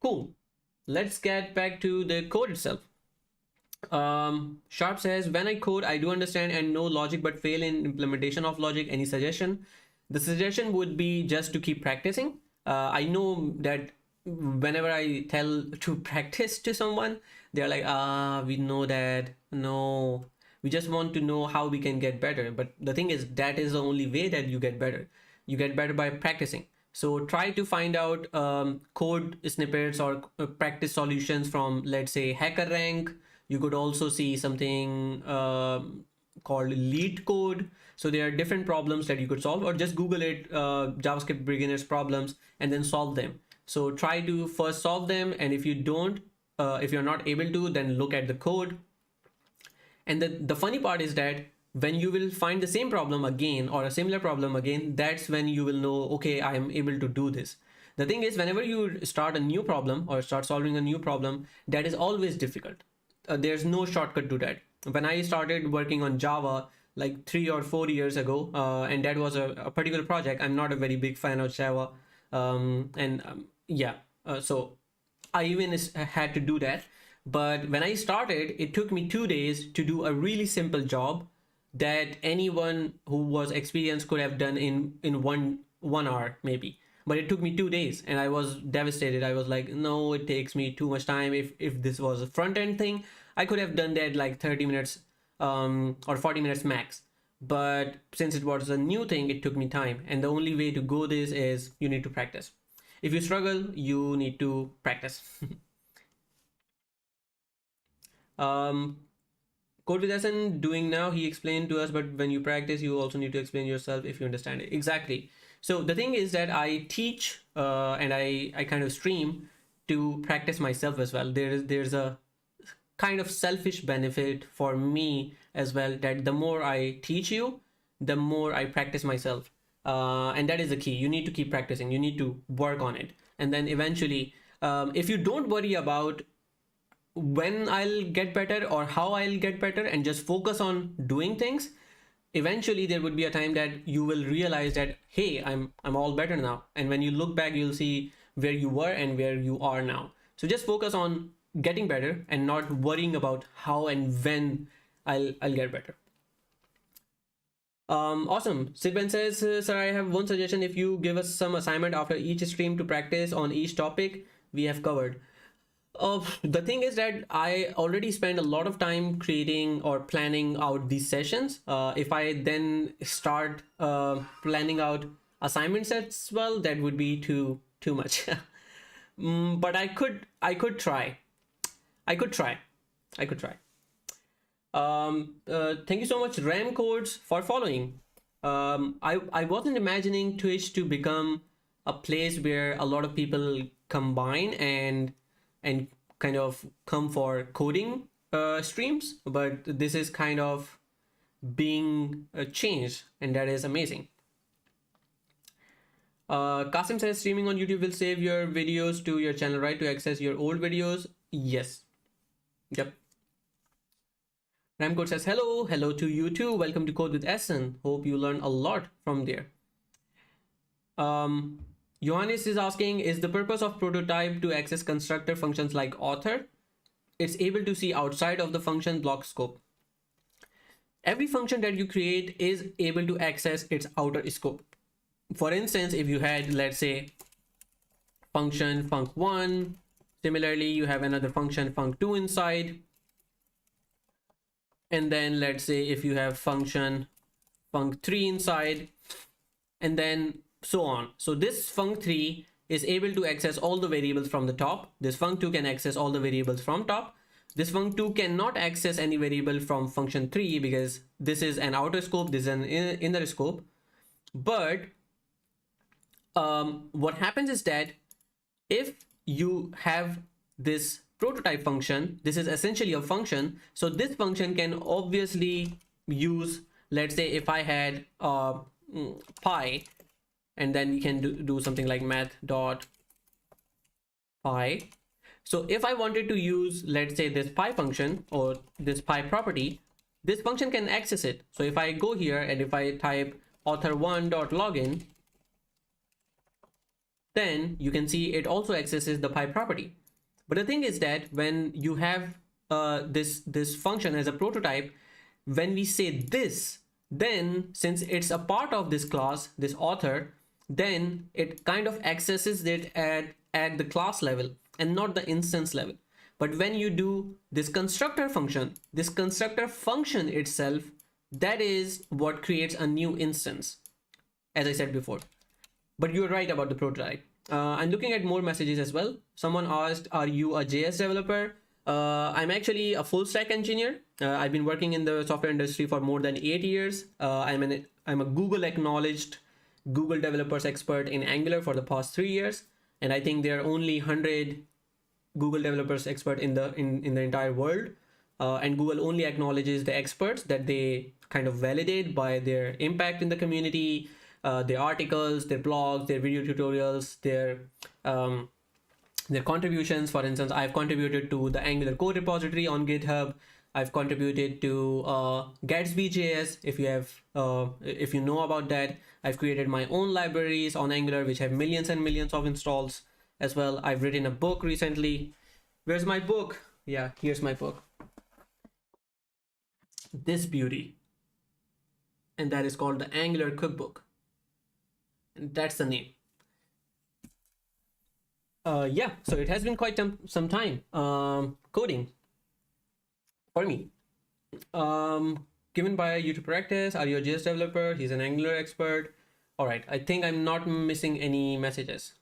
Cool. Let's get back to the code itself. Sharp says, when I code, I do understand and know logic, but fail in implementation of logic. Any suggestion? The suggestion would be just to keep practicing. I know that whenever I tell to practice to someone, they're like, we know that. No, we just want to know how we can get better. But the thing is, that is the only way that you get better. You get better by practicing. So try to find out code snippets or practice solutions from, let's say, HackerRank. You could also see something called Lead Code. So there are different problems that you could solve, or just Google it, JavaScript beginners problems, and then solve them. So try to first solve them, and if you don't, if you're not able to, then look at the code. And the funny part is that when you will find the same problem again or a similar problem again, that's when you will know, okay, I am able to do this. The thing is, whenever you start a new problem or start solving a new problem, that is always difficult. There's no shortcut to that. When I started working on Java like 3 or 4 years ago, and that was a particular project, I'm not a very big fan of Java. So I even had to do that. But when I started, it took me 2 days to do a really simple job that anyone who was experienced could have done in one hour maybe. But it took me 2 days, and I was devastated. I was like, no, it takes me too much time. If this was a front end thing, I could have done that like 30 minutes or 40 minutes max. But since it was a new thing, it took me time. And the only way to go this is you need to practice. If you struggle, you need to practice. CodeWithAhsan doing now, he explained to us, but when you practice, you also need to explain yourself if you understand it. Exactly. So the thing is that I teach and I kind of stream to practice myself as well. There's a kind of selfish benefit for me as well, that the more I teach you, the more I practice myself. And that is the key. You need to keep practicing. You need to work on it. And then eventually, if you don't worry about when I'll get better or how I'll get better and just focus on doing things, eventually there would be a time that you will realize that, hey, I'm all better now. And when you look back, you'll see where you were and where you are now. So just focus on getting better and not worrying about how and when I'll get better. Awesome. Sidben says, sir, I have one suggestion. If you give us some assignment after each stream to practice on each topic we have covered. The thing is that I already spend a lot of time creating or planning out these sessions. If I then start planning out assignments as well, that would be too much. But I could try. Thank you so much, RAM Codes, for following. I wasn't imagining Twitch to become a place where a lot of people combine and kind of come for coding streams, but this is kind of being changed, and that is amazing. Qasim says streaming on YouTube will save your videos to your channel, right, to access your old videos. Yes. Yep. Ramcode says hello to you too. Welcome to Code with Ahsan. Hope you learn a lot from there. Johannes is asking, is the purpose of prototype to access constructor functions like author? It's able to see outside of the function block scope. Every function that you create is able to access its outer scope. For instance, if you had, let's say, function func1, similarly you have another function func2 inside, and then let's say if you have function func3 inside, and then so on. So this func3 is able to access all the variables from the top. This func2 can access all the variables from top. This func2 cannot access any variable from function 3 because this is an outer scope, this is an inner scope. But what happens is that if you have this prototype function, this is essentially a function. So this function can obviously use, let's say if I had pi, and then you can do something like math.pi. So if I wanted to use, let's say, this pi function or this pi property, this function can access it. So if I go here and if I type author1.login, then you can see it also accesses the pi property. But the thing is that when you have this function as a prototype, when we say this, then since it's a part of this class, this author, then it kind of accesses it at the class level and not the instance level. But when you do this constructor function itself, that is what creates a new instance, as I said before. But you're right about the prototype. I'm looking at more messages as well. Someone asked, are you a JS developer? I'm actually a full stack engineer. I've been working in the software industry for more than 8 years. I'm a Google acknowledged Google developers expert in Angular for the past 3 years. And I think there are only 100 Google developers expert in the entire world. And Google only acknowledges the experts that they kind of validate by their impact in the community, their articles, their blogs, their video tutorials, their contributions. For instance, I've contributed to the Angular code repository on GitHub. I've contributed to Gatsby.js. If you know about that, I've created my own libraries on Angular, which have millions and millions of installs as well. I've written a book recently. Where's my book? Yeah, here's my book. This beauty. And that is called the Angular Cookbook. And that's the name. Yeah, so it has been quite some time coding for me. Given by a YouTube practice, are you a JS developer? He's an Angular expert. All right, I think I'm not missing any messages.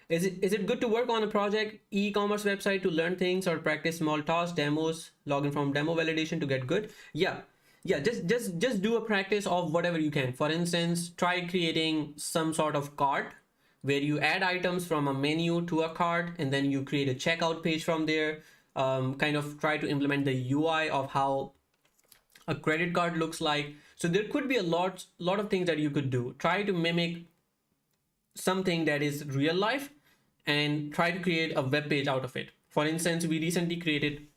Is it good to work on a project, e-commerce website to learn things or practice small tasks, demos, log in from demo validation to get good? Yeah, just do a practice of whatever you can. For instance, try creating some sort of cart where you add items from a menu to a cart and then you create a checkout page from there. Kind of try to implement the UI of how a credit card looks like. So there could be a lot of things that you could do. Try to mimic something that is real life and try to create a web page out of it. For instance, we recently created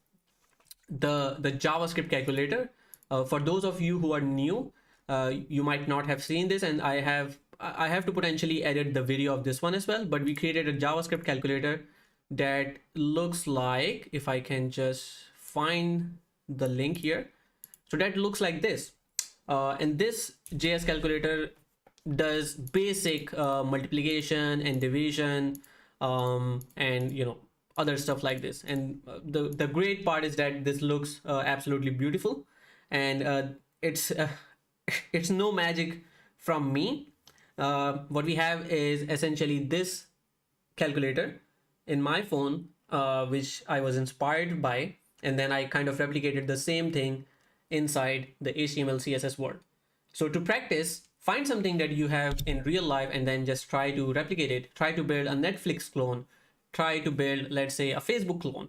the JavaScript calculator. For those of you who are new, you might not have seen this, and I have to potentially edit the video of this one as well, but we created a JavaScript calculator that looks like, if I can just find the link here. So that looks like this. And this JS calculator does basic multiplication and division and other stuff like this. And the great part is that this looks absolutely beautiful, and it's no magic from me. What we have is essentially this calculator in my phone, which I was inspired by, and then I kind of replicated the same thing inside the HTML CSS world. So to practice, find something that you have in real life and then just try to replicate it. Try to build a Netflix clone. try to build, let's say, a Facebook clone,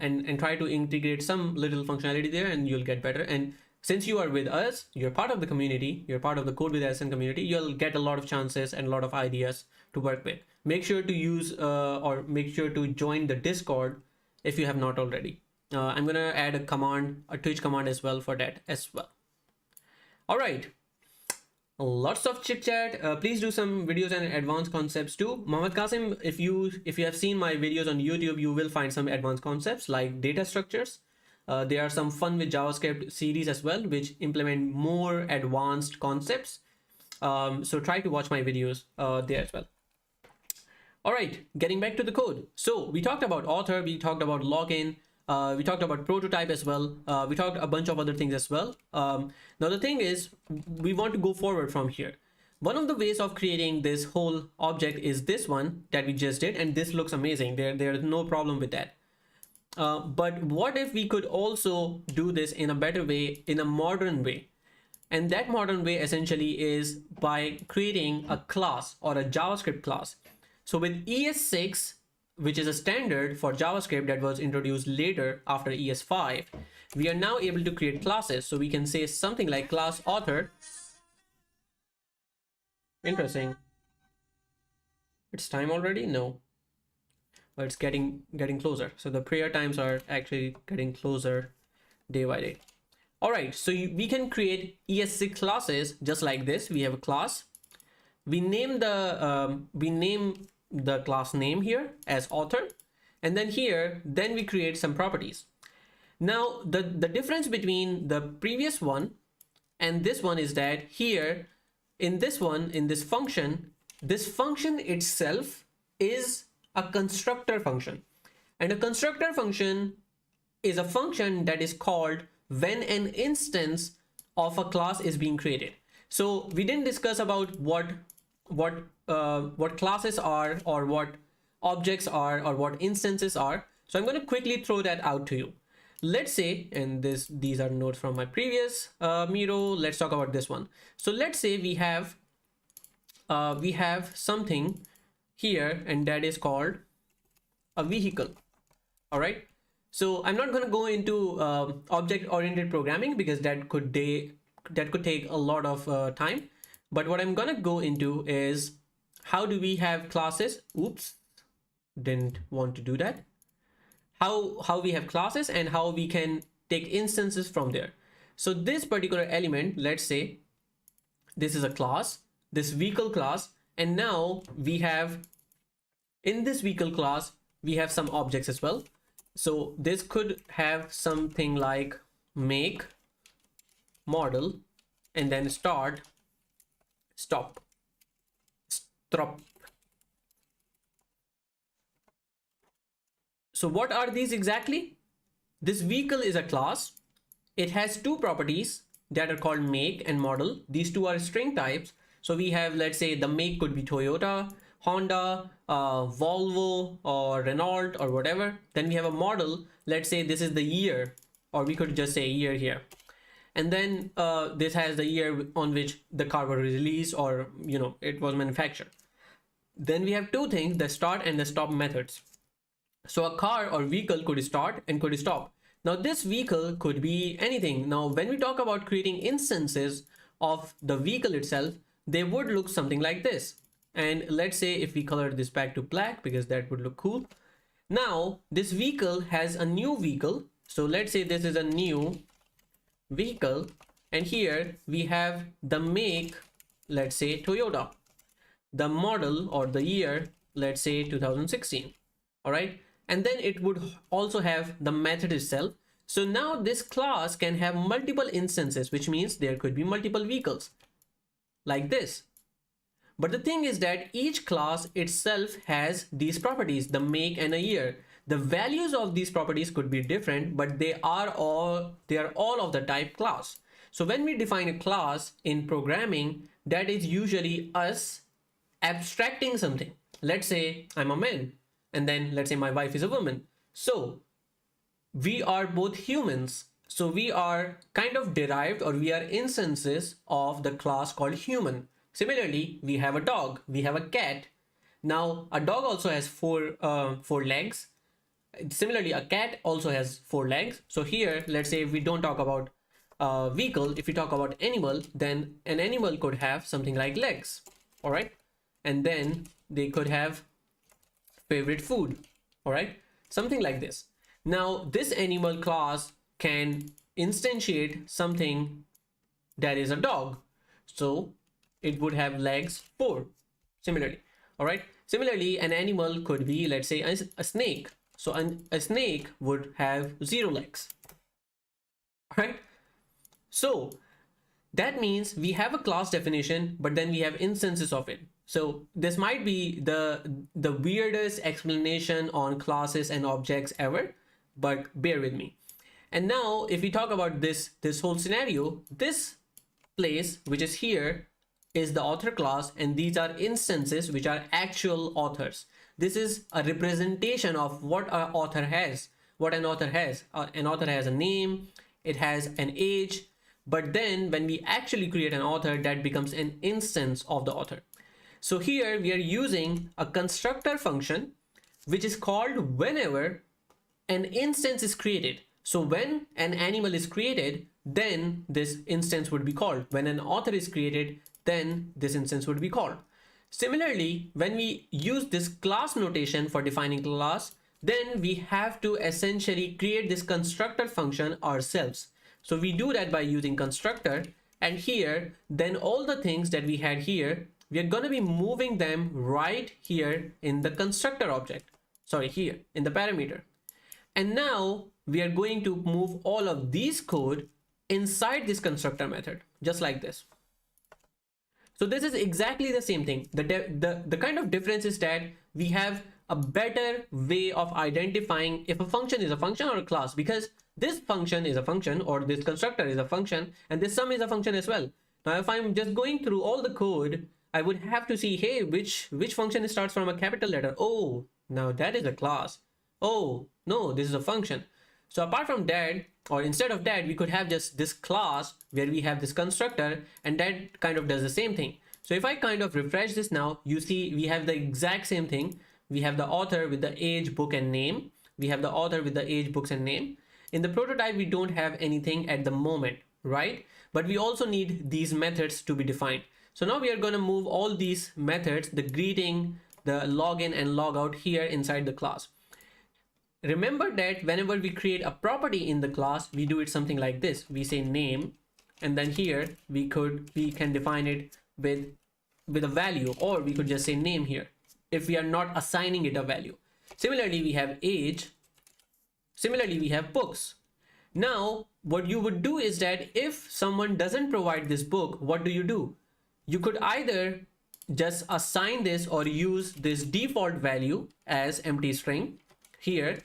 and try to integrate some little functionality there, and you'll get better. And since you are with us, you're part of the community, you're part of the CodeWithAhsan community, you'll get a lot of chances and a lot of ideas to work with. Make sure to use or make sure to join the Discord if you have not already. I'm gonna add a command, a Twitch command as well for that as well. All right, lots of chit chat. Please do some videos and advanced concepts too. Mohammed Qasim, if you have seen my videos on YouTube, you will find some advanced concepts like data structures. There are some fun with JavaScript series as well, which implement more advanced concepts. So try to watch my videos there as well. All right, getting back to the code. So we talked about author, we talked about login, we talked about prototype as well. We talked a bunch of other things as well. Now the thing is, we want to go forward from here. One of the ways of creating this whole object is this one that we just did, and this looks amazing. There's no problem with that. But what if we could also do this in a better way, in a modern way? And that modern way essentially is by creating a class or a JavaScript class. So with ES6, which is a standard for JavaScript that was introduced later after ES5, we are now able to create classes. So we can say something like class author. Interesting. It's time already? No. But it's getting closer. So the prayer times are actually getting closer day by day. All right, so we can create ES6 classes just like this. We have a class. We name the class name here as author, and then here, then we create some properties. Now the difference between the previous one and this one is that here in this one, in this function itself is a constructor function, and a constructor function is a function that is called when an instance of a class is being created. So we didn't discuss about what classes are, or what objects are, or what instances are. So I'm going to quickly throw that out to you. Let's say, and these are notes from my previous Miro. Let's talk about this one. So let's say we have something here, and that is called a vehicle. All right. So I'm not going to go into object-oriented programming because that could take a lot of time. But what I'm going to go into is how do we have classes? Oops, didn't want to do that. How we have classes and how we can take instances from there. So this particular element, let's say this is a class, this vehicle class, and now we have in this vehicle class we have some objects as well. So this could have something like make, model, and then start, stop, strop. So what are these exactly? This vehicle is a class. It has two properties that are called make and model. These two are string types. So we have, let's say the make could be Toyota, Honda, Volvo, or Renault, or whatever. Then we have a model. Let's say this is the year, or we could just say year here. And then this has the year on which the car was released, or it was manufactured. Then we have two things, the start and the stop methods. So a car or vehicle could start and could stop. Now this vehicle could be anything. Now when we talk about creating instances of the vehicle itself, they would look something like this. And let's say if we color this back to black, because that would look cool. Now this vehicle has a new vehicle. So let's say this is a new vehicle, and here we have the make, let's say Toyota, the model or the year, let's say 2016. All right. And then it would also have the method itself. So now this class can have multiple instances, which means there could be multiple vehicles like this. But the thing is that each class itself has these properties, the make and a year. The values of these properties could be different, but they are all of the type class. So when we define a class in programming, that is usually us abstracting something. Let's say I'm a man, and then let's say my wife is a woman. So we are both humans. So we are kind of derived, or we are instances of the class called human. Similarly, we have a dog, we have a cat. Now a dog also has four legs. Similarly, a cat also has four legs. So here, let's say if we don't talk about vehicle, if we talk about animal, then an animal could have something like legs. All right. And then they could have favorite food. All right. Something like this. Now this animal class can instantiate something that is a dog. So it would have legs 4. Similarly. All right. Similarly, an animal could be, let's say, a snake. So a snake would have 0 legs. All right. So that means we have a class definition, but then we have instances of it. So this might be the weirdest explanation on classes and objects ever, but bear with me. And now if we talk about this whole scenario, this place which is here is the author class, and these are instances which are actual authors. This is a representation of what an author has. An author has a name, it has an age, but then when we actually create an author, that becomes an instance of the author. So here we are using a constructor function which is called whenever an instance is created. So when an animal is created, then this instance would be called. When an author is created, then this instance would be called. Similarly, when we use this class notation for defining class, then we have to essentially create this constructor function ourselves. So we do that by using constructor, and here, then all the things that we had here, we are going to be moving them right here in the constructor object. Sorry, here in the parameter. And now we are going to move all of these code inside this constructor method, just like this. So this is exactly the same thing. The kind of difference is that we have a better way of identifying if a function is a function or a class, because this function is a function, or this constructor is a function, and this sum is a function as well. Now, if I'm just going through all the code, I would have to see, hey, which function starts from a capital letter? Oh, now that is a class. Oh, no, this is a function. So apart from that, or instead of that, we could have just this class where we have this constructor, and that kind of does the same thing. So if I kind of refresh this now, you see we have the exact same thing. We have the author with the age, book, and name. We have the author with the age, books, and name. In the prototype, we don't have anything at the moment, right? But we also need these methods to be defined. So now we are going to move all these methods, the greeting, the login, and logout here inside the class. Remember that whenever we create a property in the class, we do it something like this. We say name, and then here we can define it with a value, or we could just say name here if we are not assigning it a value. Similarly, we have age. Similarly, we have books. Now, what you would do is that if someone doesn't provide this book, what do? You could either just assign this or use this default value as empty string here,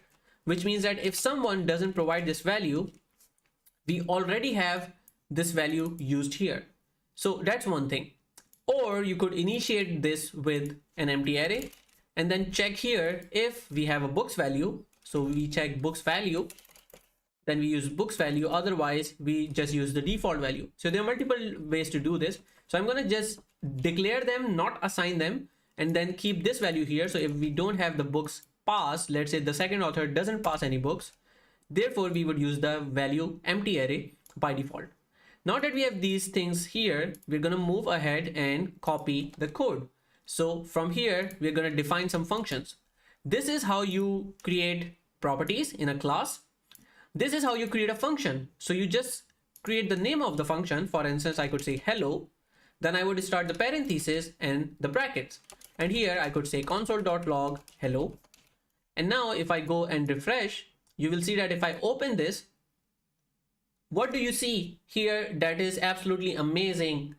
which means that if someone doesn't provide this value, we already have this value used here. So that's one thing. Or you could initiate this with an empty array and then check here if we have a books value. So we check books value, then we use books value. Otherwise, we just use the default value. So there are multiple ways to do this. So I'm going to just declare them, not assign them, and then keep this value here. So if we don't have the books pass, let's say the second author doesn't pass any books, therefore we would use the value empty array by default. Now that we have these things here, we're going to move ahead and copy the code. So from here, we're going to define some functions. This is how you create properties in a class. This is how you create a function. So you just create the name of the function. For instance, I could say hello. Then I would start the parentheses and the brackets. And here I could say console.log hello. And now if I go and refresh, you will see that if I open this, what do you see here that is absolutely amazing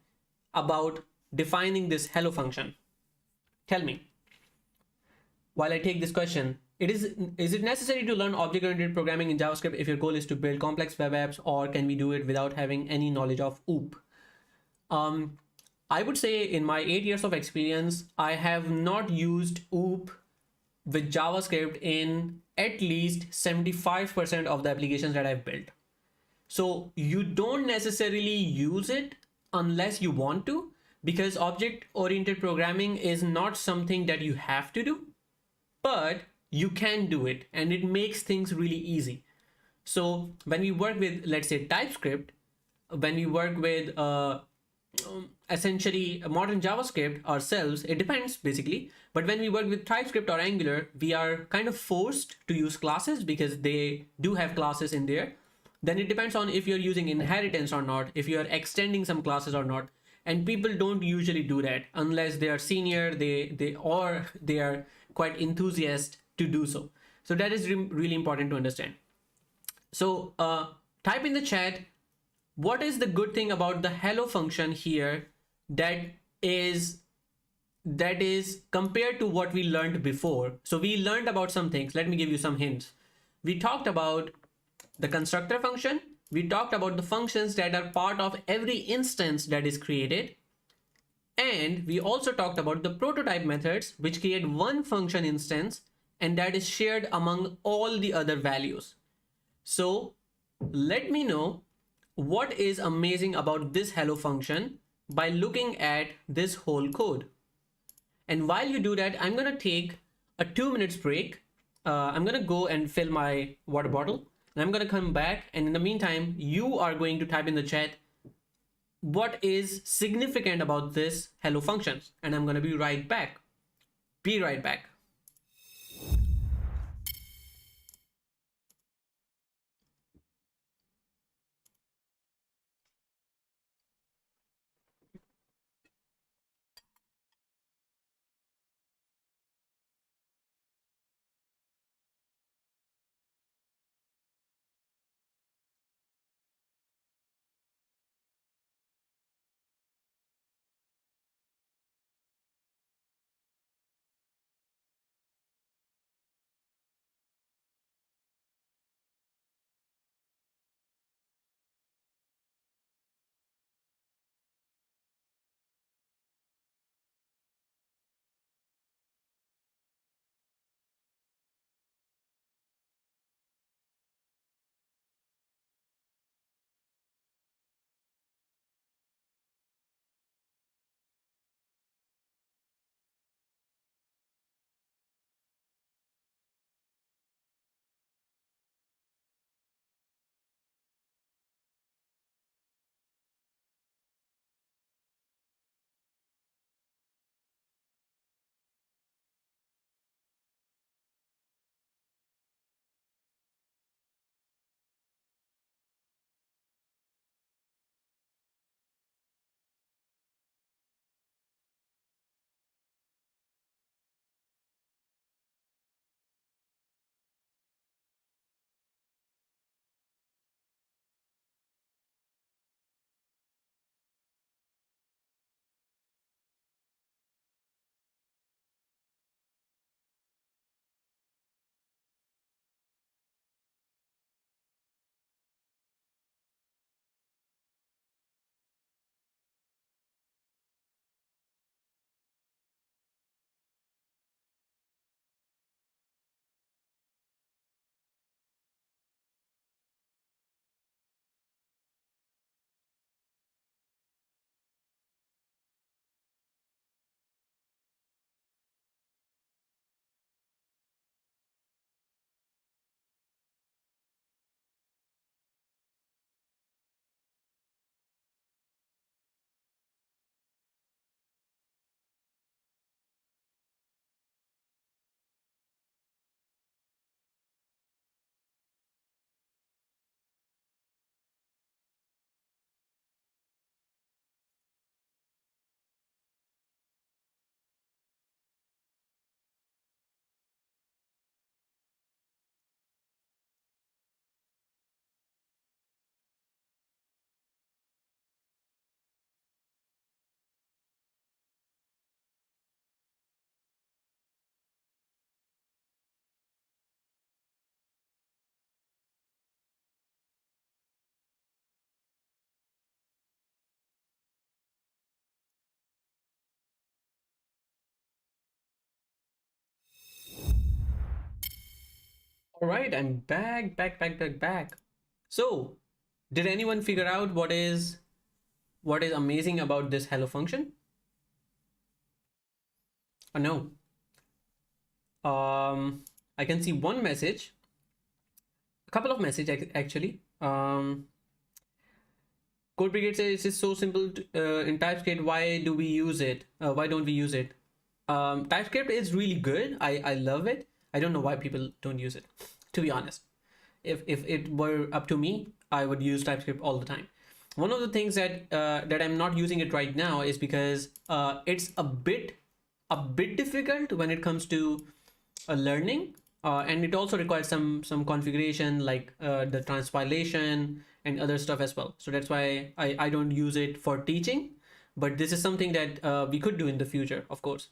about defining this hello function? Tell me. While I take this question, is it necessary to learn object-oriented programming in JavaScript if your goal is to build complex web apps, or can we do it without having any knowledge of OOP? I would say in my 8 years of experience, I have not used OOP with JavaScript in at least 75% of the applications that I've built. So you don't necessarily use it unless you want to, because object-oriented programming is not something that you have to do, but you can do it, and it makes things really easy. So when we work with, let's say, TypeScript, when we work with essentially modern JavaScript ourselves, it depends basically. But when we work with TypeScript or Angular, we are kind of forced to use classes because they do have classes in there. Then it depends on if you're using inheritance or not, if you're extending some classes or not. And people don't usually do that unless they are senior, they are quite enthusiast to do so. So that is really important to understand. So type in the chat, what is the good thing about the hello function here that is compared to what we learned before. So we learned about some things. Let me give you some hints. We talked about the constructor function. We talked about the functions that are part of every instance that is created. And we also talked about the prototype methods, which create one function instance and that is shared among all the other values. So let me know what is amazing about this hello function by looking at this whole code. And while you do that, I'm going to take a 2 minutes break. I'm going to go and fill my water bottle, and I'm going to come back. And in the meantime, you are going to type in the chat what is significant about this hello functions. And I'm going to be right back. Be right back. All right, I'm back. So, did anyone figure out what is amazing about this hello function? or no? I can see one message, a couple of messages actually. Code Brigade says it's so simple in TypeScript. Why do we use it? Why don't we use it? TypeScript is really good. I love it. I don't know why people don't use it, to be honest. If it were up to me, I would use TypeScript all the time. One of the things that I'm not using it right now is because it's a bit difficult when it comes to learning, and it also requires some configuration like the transpilation and other stuff as well. So that's why I don't use it for teaching, but this is something that we could do in the future, of course.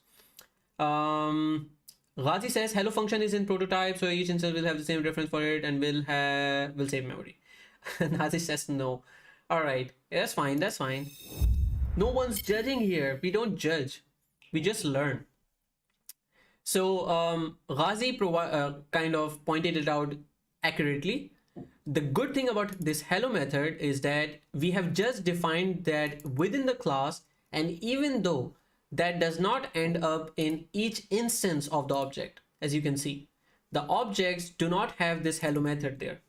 Ghazi says hello function is in prototype, so each instance will have the same reference for it and will save memory. Ghazi says no. All right, that's fine, that's fine. No one's judging here. We don't judge, we just learn. So Ghazi kind of pointed it out accurately. The good thing about this hello method is that we have just defined that within the class, and even though that does not end up in each instance of the object, as you can see, the objects do not have this hello method there.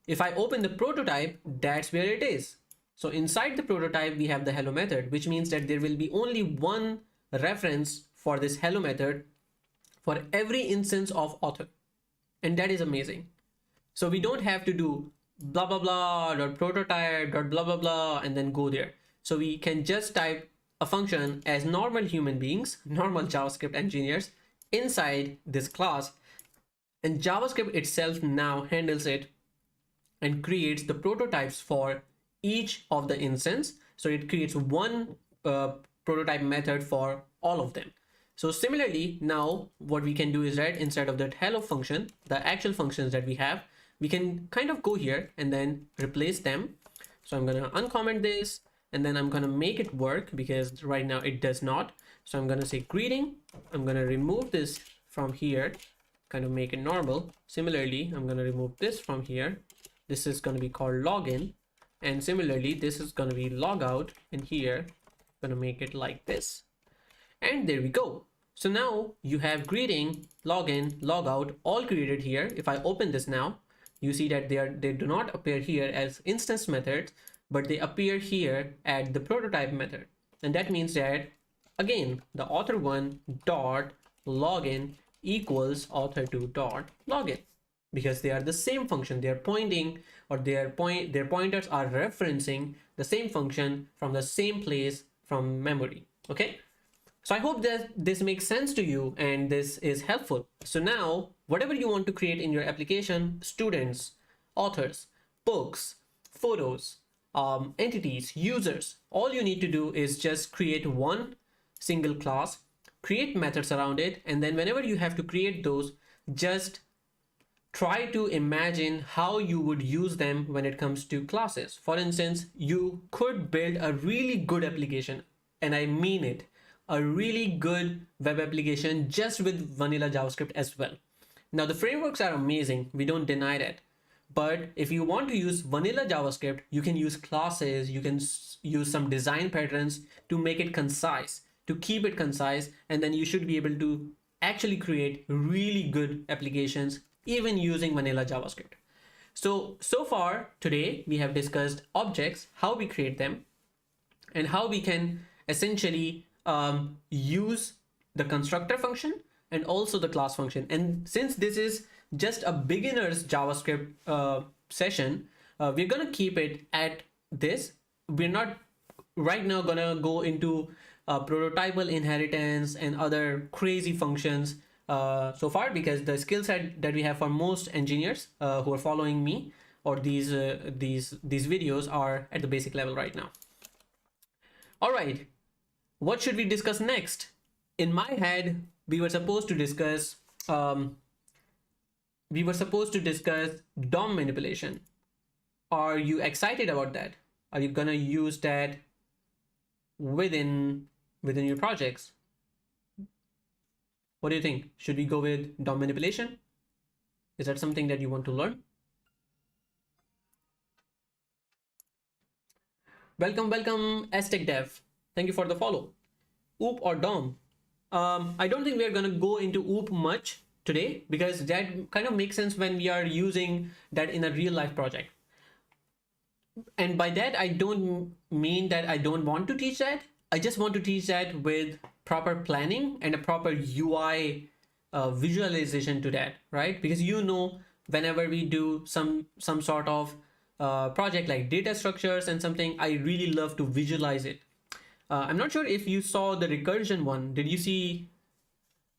If I open the prototype, that's where it is. So inside the prototype, we have the hello method, which means that there will be only one reference for this hello method for every instance of author. And that is amazing. So we don't have to do blah, blah, blah, dot prototype, dot blah, blah, blah, and then go there. So we can just type a function as normal human beings, normal JavaScript engineers inside this class, and JavaScript itself now handles it and creates the prototypes for each of the instance. So it creates one prototype method for all of them. So similarly, now what we can do is, right, instead of that hello function, the actual functions that we have, we can kind of go here and then replace them. So I'm going to uncomment this, and then I'm going to make it work because right now it does not. So I'm going to say greeting. I'm going to remove this from here, kind of make it normal. Similarly, I'm going to remove this from here. This is going to be called login. And similarly, this is going to be logout. And here, I'm going to make it like this. And there we go. So now you have greeting, login, logout all created here. If I open this now, you see that they do not appear here as instance methods, but they appear here at the prototype method. And that means that again, the author1 dot login equals author2 dot login, because they are the same function. They are pointing, or their pointers are referencing the same function from the same place from memory. Okay. So I hope that this makes sense to you and this is helpful. So now, whatever you want to create in your application, students, authors, books, photos, entities, users, all you need to do is just create one single class, create methods around it, and then whenever you have to create those, just try to imagine how you would use them when it comes to classes. For instance, you could build a really good application, and I mean it, a really good web application just with vanilla JavaScript as well. Now the frameworks are amazing, we don't deny that. But if you want to use vanilla JavaScript, you can use classes, you can use some design patterns to make it concise, to keep it concise, and then you should be able to actually create really good applications even using vanilla JavaScript. So far today we have discussed objects, how we create them, and how we can essentially use the constructor function and also the class function. And since this is just a beginner's JavaScript session, we're gonna keep it at this. We're not right now gonna go into prototypal inheritance and other crazy functions so far, because the skill set that we have for most engineers who are following me or these videos are at the basic level right now. All right. What should we discuss next? In my head, we were supposed to discuss DOM manipulation. Are you excited about that? Are you gonna use that within your projects? What do you think? Should we go with DOM manipulation? Is that something that you want to learn? Welcome, Aztec Dev. Thank you for the follow. OOP or DOM? I don't think we're going to go into OOP much today, because that kind of makes sense when we are using that in a real life project. And by that, I don't mean that I don't want to teach that. I just want to teach that with proper planning and a proper UI visualization to that, right? Because whenever we do some sort of project like data structures and something, I really love to visualize it. I'm not sure if you saw the recursion one. Did you see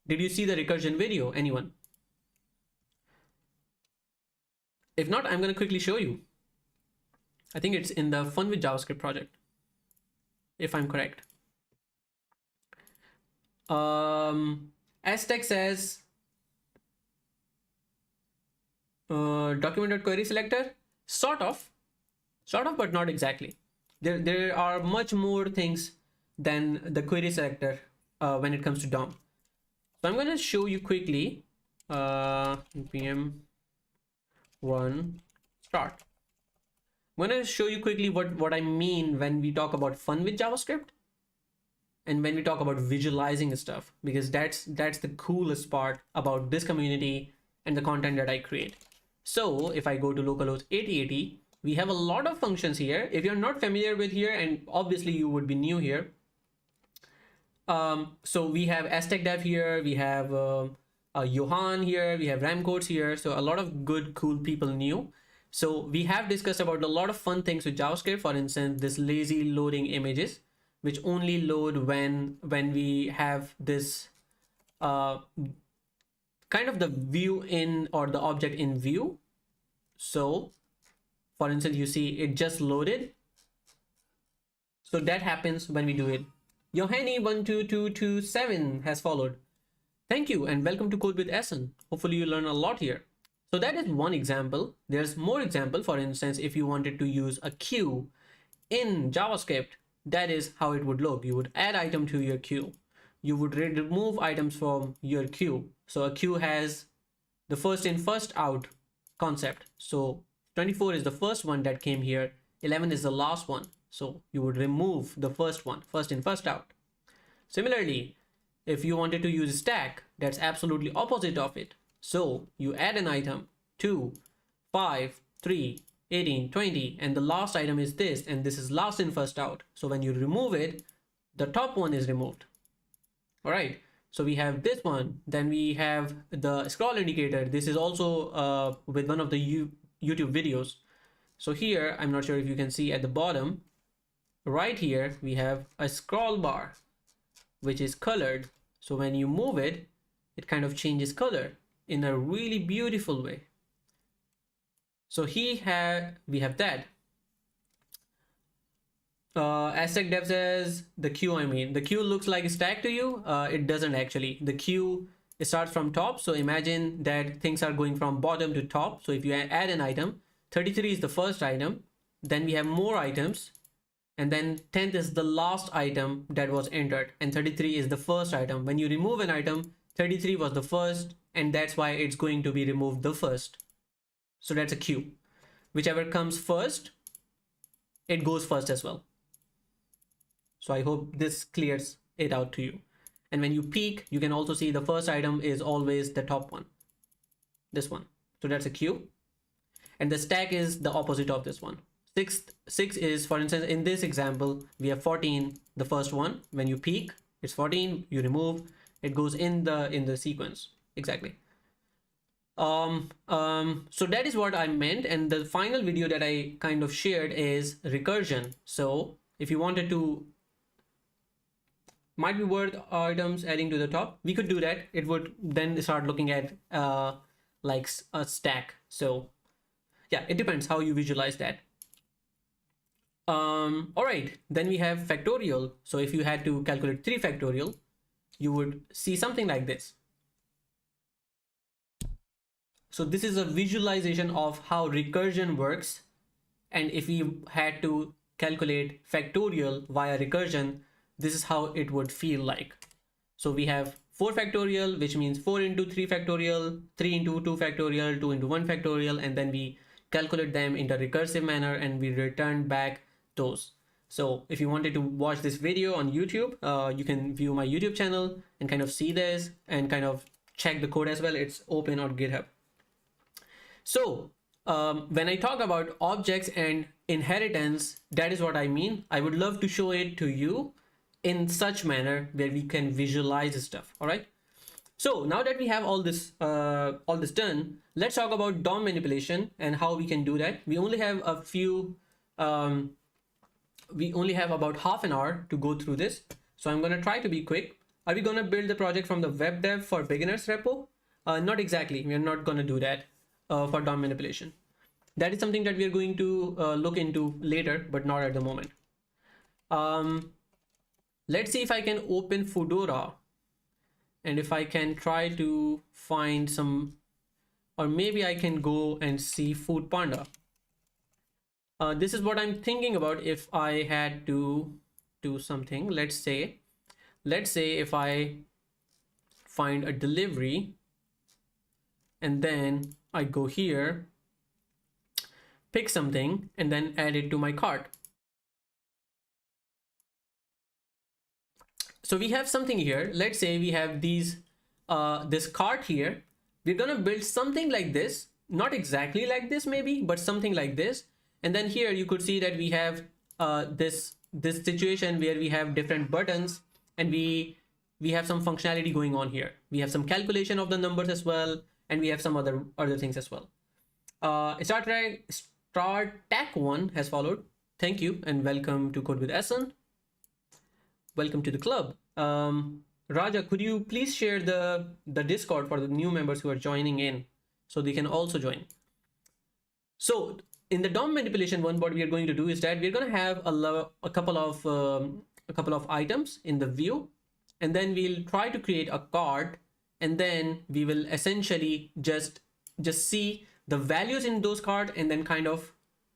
the recursion video? Anyone? If not, I'm going to quickly show you. I think it's in the Fun with JavaScript project, if I'm correct. Aztec says document.query selector, sort of, but not exactly. There are much more things than the query selector when it comes to DOM. So I'm going to show you quickly. npm 1 start. I'm going to show you quickly what I mean when we talk about fun with JavaScript and when we talk about visualizing stuff, because that's the coolest part about this community and the content that I create. So if I go to localhost 8080, we have a lot of functions here. If you're not familiar with here, and obviously you would be new here, so we have Aztec Dev here, we have Johan here, we have Ramcodes here, so a lot of good cool people new. So we have discussed about a lot of fun things with JavaScript. For instance, this lazy loading images, which only load when we have this kind of the view in, or the object in view. So for instance, you see it just loaded. So that happens when we do it. Yohani12227 has followed. Thank you and welcome to CodeWithAhsan. Hopefully you learn a lot here. So that is one example. There's more example. For instance, if you wanted to use a queue in JavaScript, that is how it would look. You would add item to your queue. You would remove items from your queue. So a queue has the first in, first out concept. So 24 is the first one that came here. 11 is the last one. So you would remove the first one, first in, first out. Similarly, if you wanted to use a stack, that's absolutely opposite of it. So you add an item 2, 5, 3, 18, 20, and the last item is this, and this is last in, first out. So when you remove it, the top one is removed. All right. So we have this one. Then we have the scroll indicator. This is also with one of the YouTube videos. So here, I'm not sure if you can see at the bottom, right here, we have a scroll bar, which is colored. So when you move it, it kind of changes color in a really beautiful way. So we have that. Aztec Dev says the queue, the queue looks like a stack to you. It doesn't actually. The queue, it starts from top. So imagine that things are going from bottom to top. So if you add an item, 33 is the first item. Then we have more items. And then 10th is the last item that was entered. And 33 is the first item. When you remove an item, 33 was the first. And that's why it's going to be removed the first. So that's a queue. Whichever comes first, it goes first as well. So I hope this clears it out to you. And when you peek, you can also see the first item is always the top one. This one. So that's a queue. And the stack is the opposite of this one. 6 is, for instance, in this example, we have 14, the first one. When you peek, it's 14, you remove, it goes in the sequence. Exactly. So that is what I meant. And the final video that I kind of shared is recursion. So if you wanted to, might be worth items adding to the top, we could do that. It would then start looking at like a stack. So yeah, it depends how you visualize that. All right, then we have factorial. So if you had to calculate 3 factorial, you would see something like this. So this is a visualization of how recursion works. And if we had to calculate factorial via recursion, this is how it would feel like. So we have 4 factorial, which means 4 into 3 factorial, 3 into 2 factorial, 2 into 1 factorial, and then we calculate them in a recursive manner and we return back those. So if you wanted to watch this video on YouTube, you can view my YouTube channel and kind of see this and kind of check the code as well. It's open on GitHub. So when I talk about objects and inheritance, that is what I mean. I would love to show it to you in such manner where we can visualize stuff. All right. So now that we have all this done, let's talk about DOM manipulation and how we can do that. We only have a few, we only have about half an hour to go through this. So I'm going to try to be quick. Are we going to build the project from the web dev for beginners repo? Not exactly. We are not going to do that for DOM manipulation. That is something that we are going to look into later, but not at the moment. Let's see if I can open Fedora. And if I can try to find some, or maybe I can go and see Food Panda. This is what I'm thinking about if I had to do something. Let's say if I find a delivery and then I go here, pick something and then add it to my cart. So we have something here. Let's say we have these, this cart here. We're going to build something like this, not exactly like this maybe, but something like this. And then here you could see that we have this situation where we have different buttons and we have some functionality going on here. We have some calculation of the numbers as well. And we have some other things as well. Start Tag 1 has followed. Thank you and welcome to CodeWithAhsan. Welcome to the club. Raja, could you please share the Discord for the new members who are joining in so they can also join? So in the DOM manipulation one, what we are going to do is that we're going to have a couple of items in the view, and then we'll try to create a cart, and then we will essentially just see the values in those cards and then kind of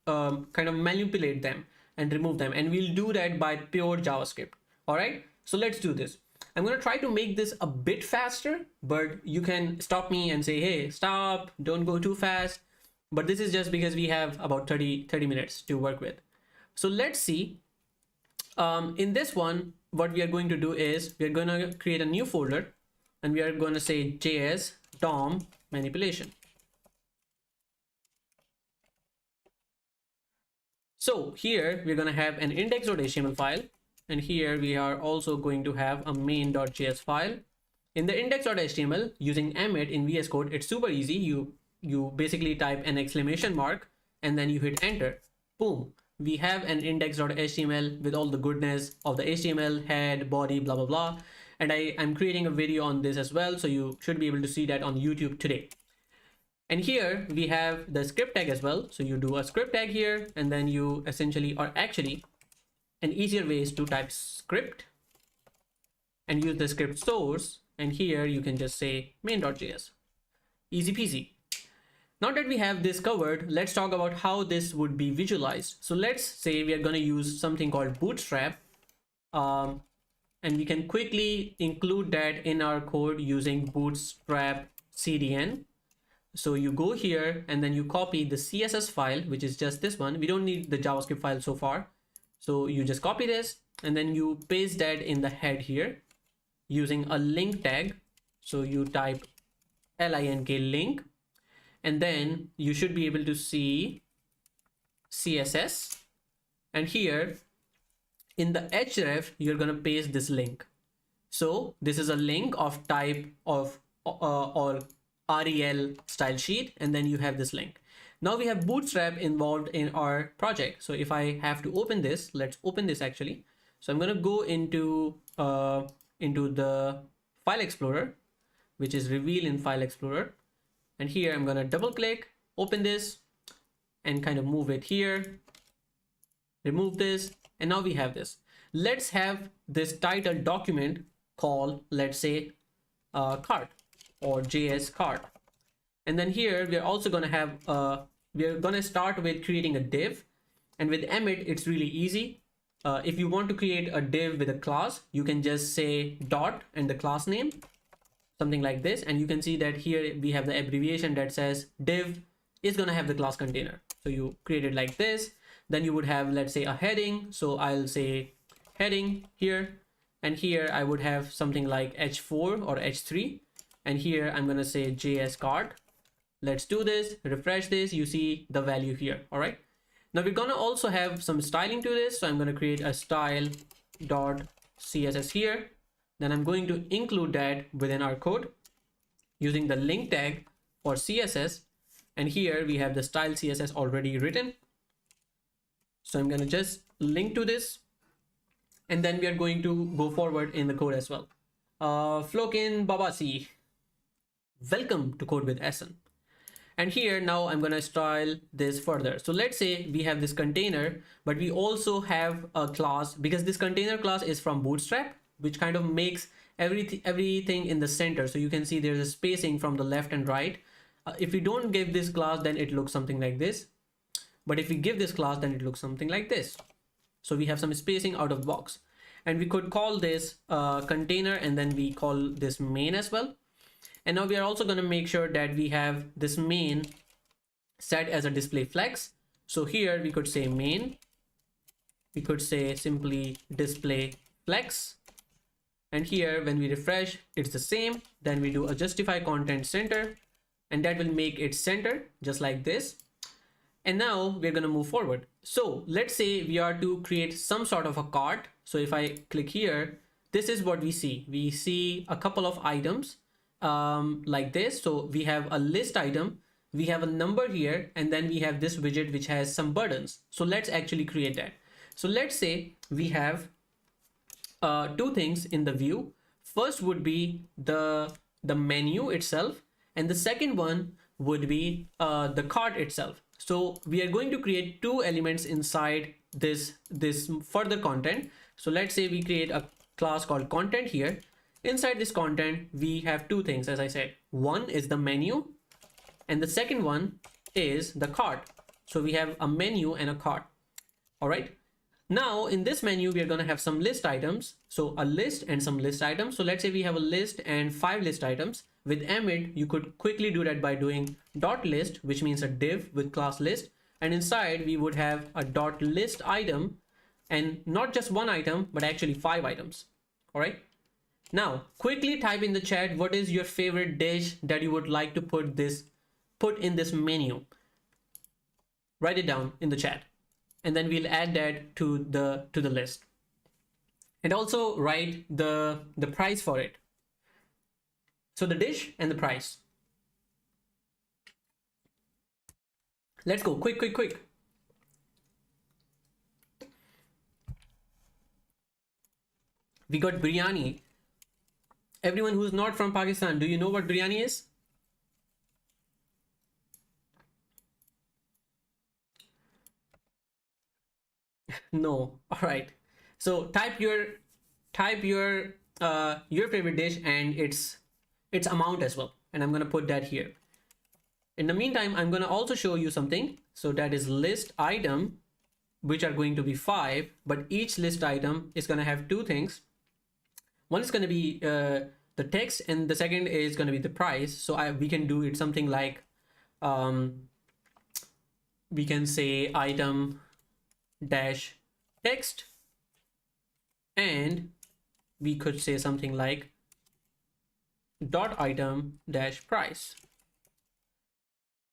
manipulate them and remove them, and we'll do that by pure JavaScript. All right, so let's do this. I'm going to try to make this a bit faster, but you can stop me and say, hey, stop, don't go too fast. But this is just because we have about 30 minutes to work with. So let's see. In this one, what we are going to do is we're going to create a new folder and we are going to say JS DOM manipulation. So here we're going to have an index.html file. And here we are also going to have a main.js file. In the index.html, using Emmet in VS Code, it's super easy. You basically type an exclamation mark and then you hit enter. Boom. We have an index.html with all the goodness of the HTML, head, body, blah, blah, blah. And I'm creating a video on this as well. So you should be able to see that on YouTube today. And here we have the script tag as well. So you do a script tag here and then you essentially, or actually, an easier way is to type script and use the script source. And here you can just say main.js. Easy peasy. Now that we have this covered, let's talk about how this would be visualized. So let's say we are going to use something called Bootstrap. And we can quickly include that in our code using Bootstrap CDN. So you go here and then you copy the CSS file, which is just this one. We don't need the JavaScript file so far. So you just copy this and then you paste that in the head here using a link tag. So you type link link, and then you should be able to see CSS. And here in the href, you're going to paste this link. So this is a link of type of or rel style sheet. And then you have this link. Now we have Bootstrap involved in our project. So if I have to open this, let's open this actually. So I'm going to go into the file explorer, which is reveal in file explorer. And here I'm going to double click, open this and kind of move it here, remove this. And now we have this. Let's have this title document called, let's say, cart or JS cart. And then here we're also going to have we're going to start with creating a div, and with Emmet it's really easy. If you want to create a div with a class, you can just say dot and the class name, something like this, and you can see that here we have the abbreviation that says div is going to have the class container. So you create it like this. then you would have, let's say, a heading. So I'll say heading here, and here I would have something like h4 or h3, and here I'm gonna say JS card. Let's do this, refresh this, you see the value here. All right, now we're gonna also have some styling to this, so I'm gonna create a style dot css here. Then I'm going to include that within our code using the link tag for css, and here we have the style css already written. So I'm gonna just link to this, and then we are going to go forward in the code as well. Flokin Babasi, welcome to Code with Ahsan. And here now I'm gonna style this further. So let's say we have this container, but we also have a class, because this container class is from Bootstrap, which kind of makes everything in the center. So you can see there's a spacing from the left and right. If we don't give this class, then it looks something like this. But if we give this class, then it looks something like this. So we have some spacing out of box, and we could call this container, and then we call this main as well. And now we are also going to make sure that we have this main set as a display flex. So here we could say main, we could say simply display flex, and here when we refresh, it's the same. Then we do a justify content center, and that will make it center just like this. And now we're going to move forward. So let's say we are to create some sort of a cart. So if I click here, this is what we see. We see a couple of items like this. So we have a list item, we have a number here, and then we have this widget which has some buttons. So let's actually create that. So let's say we have two things in the view. First would be the menu itself, and the second one would be the cart itself. So we are going to create two elements inside this further content. So let's say we create a class called content here. Inside this content, we have two things, as I said. One is the menu, and the second one is the cart. So we have a menu and a cart. All right. Now in this menu, we are going to have some list items. So a list and some list items. So let's say we have a list and 5 list items. With emid, you could quickly do that by doing dot list, which means a div with class list. And inside we would have a dot list item, and not just one item, but actually 5 items. All right. Now quickly type in the chat, what is your favorite dish that you would like to put in this menu? Write it down in the chat, and then we'll add that to the list. And also write the price for it. So the dish and the price. Let's go quick. We got biryani. Everyone who's not from Pakistan, do you know what biryani is? No. All right. So type your favorite dish and its amount as well, and I'm gonna put that here. In the meantime, I'm gonna also show you something. So that is list item, which are going to be 5, but each list item is gonna have two things. One is gonna be the text, and the second is gonna be the price. So we can do it something like we can say item dash text, and we could say something like dot item dash price.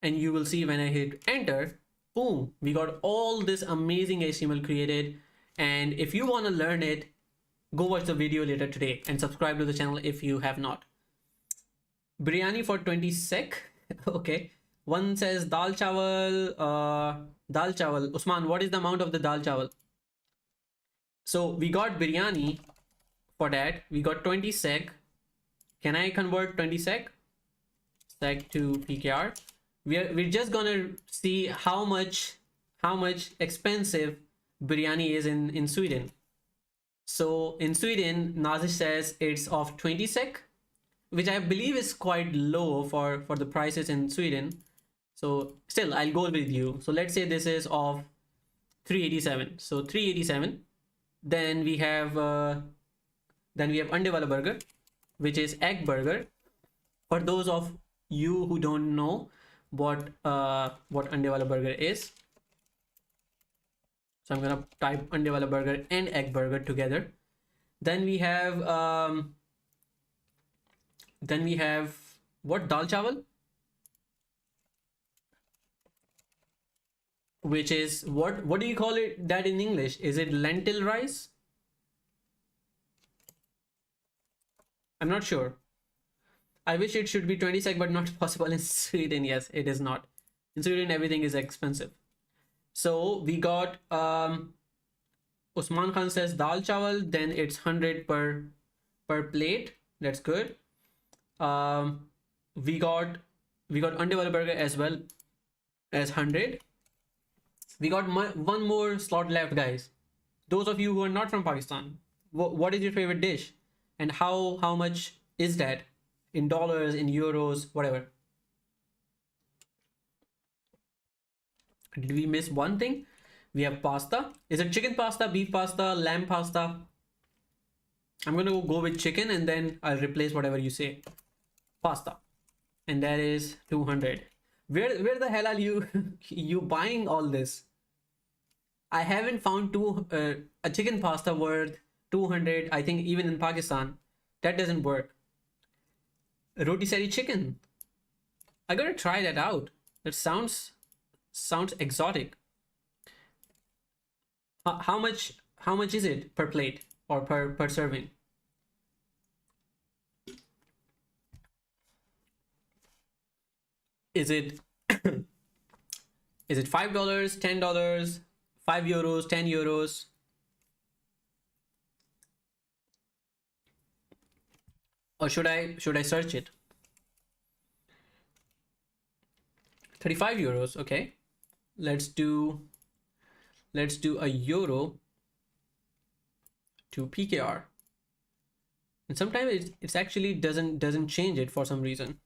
And you will see when I hit enter, boom, we got all this amazing HTML created. And if you want to learn it, go watch the video later today and subscribe to the channel if you have not. Biryani for 20 sec. Okay. One says dal chawal, dal chawal. Usman, what is the amount of the dal chawal? So we got biryani for that. We got 20 sec. Can I convert 20 sec to PKR? We're just gonna see how much expensive biryani is in Sweden. So in Sweden, Nazish says it's of 20 sec, which I believe is quite low for the prices in Sweden. So still, I'll go with you. So let's say this is of 387. So 387. Then we have Ande wala burger, which is egg burger. For those of you who don't know what Ande wala burger is, So I'm gonna type undeveloped burger and egg burger together. Then we have what, dal chawal, which is what do you call it that in English? Is it lentil rice? I'm not sure. I wish it should be 20 sec, but not possible in Sweden. Yes, it is not. In Sweden, everything is expensive. So we got Usman Khan says dal chawal, then it's 100 per plate. That's good. We got undeveloped burger as well as 100. We got one more slot left, guys. Those of you who are not from Pakistan, what is your favorite dish, and how much is that in dollars, in euros, whatever? Did we miss one thing? We have pasta. Is it chicken pasta, beef pasta, lamb pasta? I'm gonna go with chicken, and then I'll replace whatever you say. Pasta, and that is 200. Where the hell are you you buying all this? I haven't found a chicken pasta worth 200. I think even in Pakistan, that doesn't work. Rotisserie chicken. I gotta try that out. That sounds exotic. How much is it per plate or per serving? Is it is it $5, $10, €5, €10? Or should I search it? 35 euros. Okay, let's do a euro to PKR, and sometimes it's actually doesn't change it for some reason.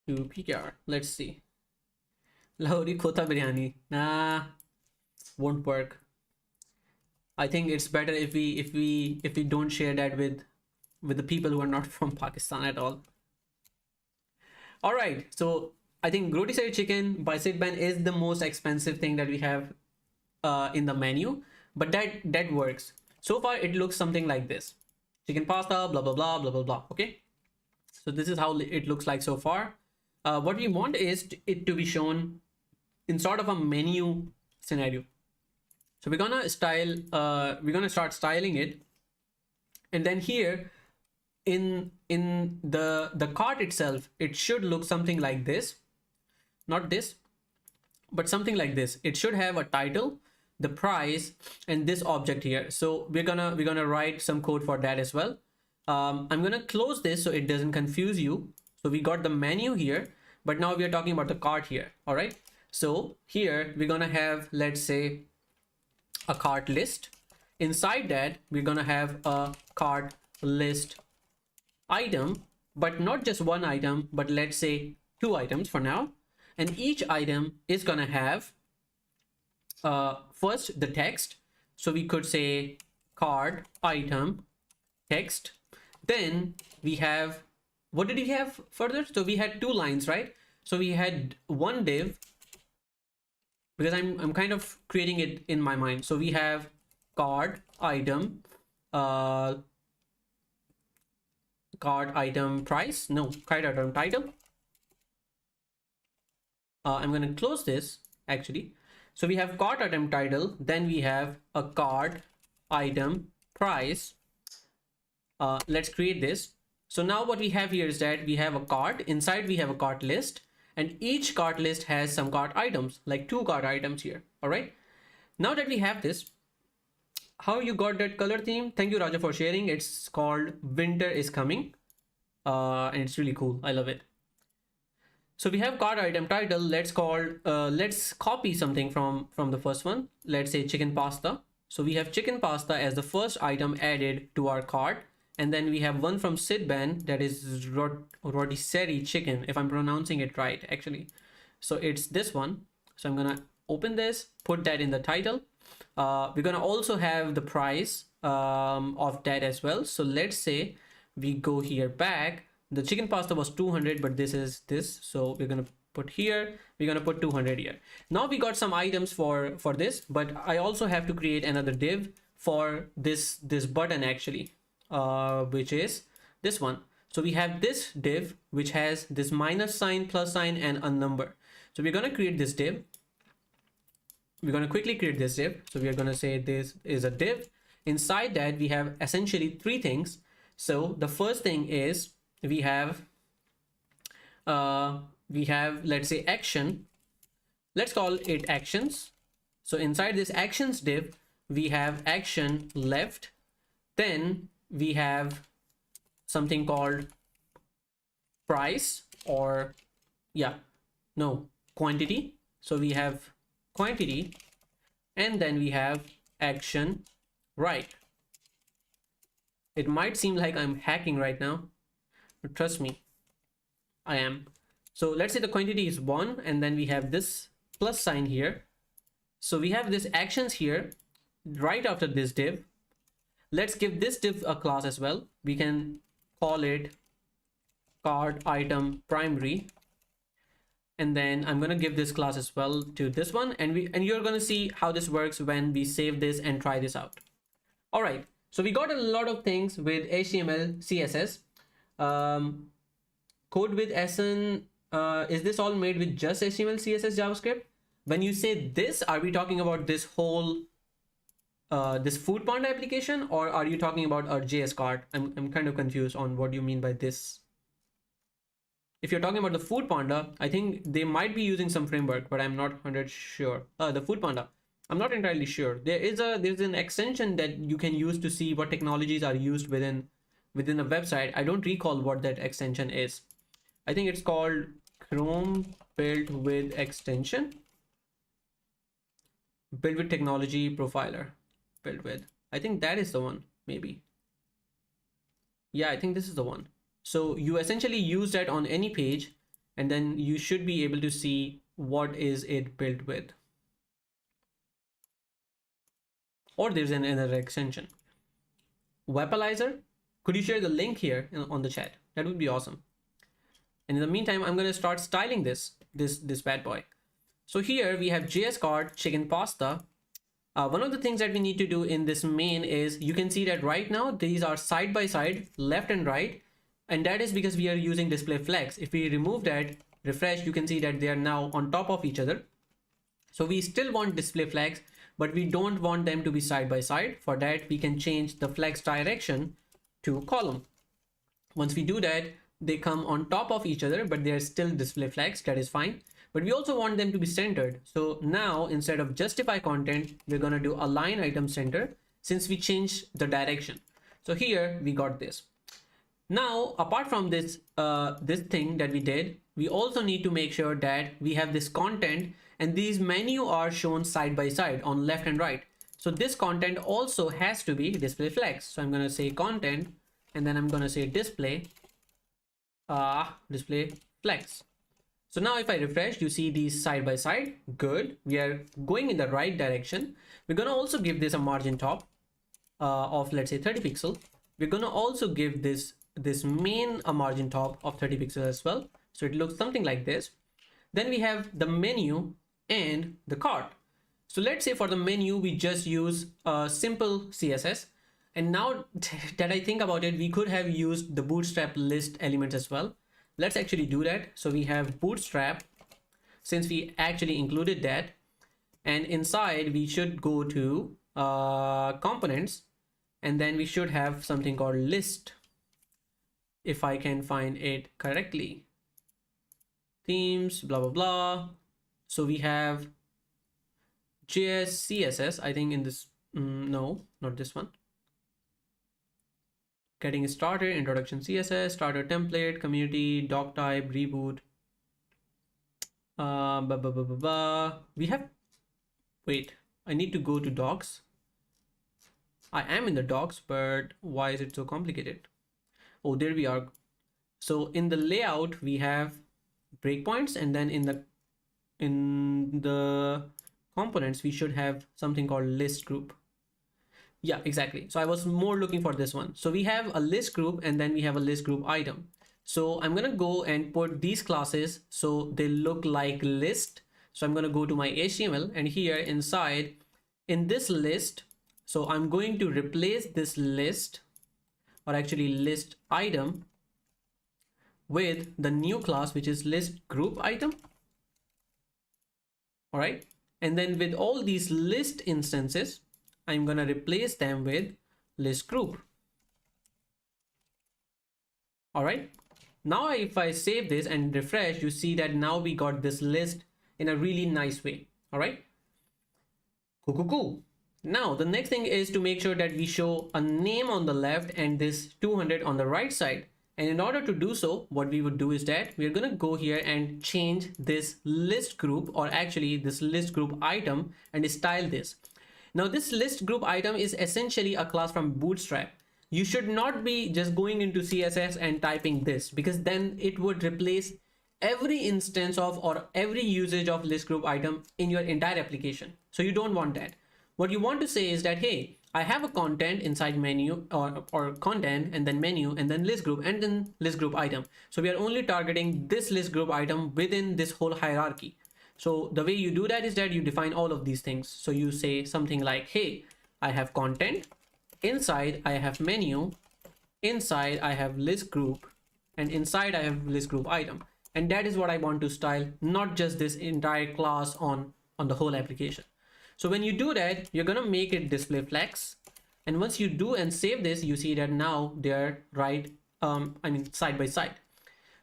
To PKR, let's see. Lahori Kota biryani, nah, won't work. I think it's better if we don't share that with the people who are not from Pakistan at all. All right, so I think rotisserie chicken by Sidban is the most expensive thing that we have in the menu, but that works. So far it looks something like this: chicken pasta, blah blah blah blah blah blah. Okay, so this is how it looks like so far. What we want is it to be shown in sort of a menu scenario. So we're gonna start styling it, and then here in the cart itself, it should look something like this. Not this, but something like this. It should have a title, the price, and this object here. So we're gonna write some code for that as well. I'm gonna close this so it doesn't confuse you. So we got the menu here, but now we are talking about the cart here. All right, so here we're gonna have, let's say, a cart list. Inside that we're gonna have a cart list item, but not just one item, but let's say 2 items for now. And each item is gonna have first the text. So we could say cart item text. Then we have, what did we have further? So we had 2 lines, right? So we had one div, because I'm kind of creating it in my mind. So we have cart item cart item price, no, cart item title. I'm going to close this actually. So we have cart item title, then we have a cart item price. Let's create this. So now what we have here is that we have a cart. Inside we have a cart list, and each cart list has some cart items, like 2 cart items here. All right. Now that we have this, how you got that color theme? Thank you, Raja, for sharing. It's called Winter is Coming. And it's really cool. I love it. So we have cart item title. Let's copy something from the first one. Let's say chicken pasta. So we have chicken pasta as the first item added to our cart. And then we have one from Sidban, that is rotisserie chicken, if I'm pronouncing it right, actually. So it's this one. So I'm gonna open this, put that in the title. We're gonna also have the price of that as well. So let's say we go here back, the chicken pasta was 200, but this is this. So we're going to put here, we're going to put 200 here. Now we got some items for this, but I also have to create another div for this button actually, which is this one. So we have this div which has this minus sign, plus sign, and a number. So we're going to create this div. We're going to quickly create this div. So we are going to say this is a div. Inside that we have essentially three things. So the first thing is we have let's say action. Let's call it actions. So inside this actions div we have action left. Then we have something called price, or quantity. So we have quantity, and then we have action right. It might seem like I'm hacking right now, but trust me, I am. So let's say the quantity is 1, and then we have this plus sign here. So we have this actions here right after this div. Let's give this div a class as well. We can call it card item primary, and then I'm going to give this class as well to this one, and you're going to see how this works when we save this and try this out. All right, so we got a lot of things with HTML, CSS. CodeWithAhsan, is this all made with just HTML, CSS, JavaScript? When you say this, are we talking about this whole this Food Panda application, or are you talking about our JS card? I'm kind of confused on what you mean by this. If you're talking about the Food Panda, I think they might be using some framework, but I'm not 100% sure. The Food Panda, I'm not entirely sure. There's an extension that you can use to see what technologies are used within a website. I don't recall what that extension is. I think it's called Chrome built with extension, built with technology profiler, built with. I think that is the one, maybe. Yeah, I think this is the one. So you essentially use that on any page, and then you should be able to see what is it built with. Or there's another extension. Webalizer, could you share the link here on the chat? That would be awesome. And in the meantime, I'm going to start styling this bad boy. So here we have JS card chicken pasta. One of the things that we need to do in this main is, you can see that right now these are side by side, left and right, and that is because we are using display flex. If we remove that, refresh, you can see that they are now on top of each other. So we still want display flex, but we don't want them to be side by side. For that, we can change the flex direction to column. Once we do that, they come on top of each other, but they are still display flex. That is fine. But we also want them to be centered. So now instead of justify content, we're going to do align item center, since we changed the direction. So here we got this. Now, apart from this this thing that we did, we also need to make sure that we have this content, and these menu are shown side by side on left and right. So this content also has to be display flex. So I'm going to say content, and then I'm going to say display flex. So now if I refresh, you see these side by side. Good. We are going in the right direction. We're going to also give this a margin top of, let's say, 30 pixel. We're going to also give this main a margin top of 30 pixels as well. So it looks something like this. Then we have the menu and the cart. So let's say for the menu, we just use a simple CSS. And now that I think about it, we could have used the bootstrap list elements as well. Let's actually do that. So we have bootstrap, since we actually included that, and inside we should go to components, and then we should have something called list, if I can find it correctly. Themes, blah blah blah. So we have JS CSS, I think in this, no, not this one. Getting started, introduction CSS, starter template, community, doc type, reboot. We have, wait, I need to go to docs. I am in the docs, but why is it so complicated? Oh, there we are. So in the layout, we have breakpoints, and then in the components, we should have something called list group. Yeah, exactly. So I was more looking for this one. So we have a list group, and then we have a list group item. So I'm going to go and put these classes so they look like list. So I'm going to go to my HTML, and here inside in this list, so I'm going to replace this list, or actually list item, with the new class, which is list group item. All right. And then with all these list instances, I'm going to replace them with list group. All right. Now, if I save this and refresh, you see that now we got this list in a really nice way. All right. Cool, cool, cool. Now, the next thing is to make sure that we show a name on the left and this 200 on the right side. And in order to do so, what we would do is that we're going to go here and change this list group, or actually this list group item, and style this. Now, this list group item is essentially a class from Bootstrap. You should not be just going into CSS and typing this, because then it would replace every instance of or every usage of list group item in your entire application. So you don't want that. What you want to say is that, hey, I have a content inside menu, or content, and then menu, and then list group, and then list group item. So we are only targeting this list group item within this whole hierarchy. So the way you do that is that you define all of these things. So you say something like, hey, I have content, inside I have menu, inside I have list group, and inside I have list group item. And that is what I want to style, not just this entire class on the whole application. So when you do that, you're going to make it display flex. And once you do and save this, you see that now they're right, side by side.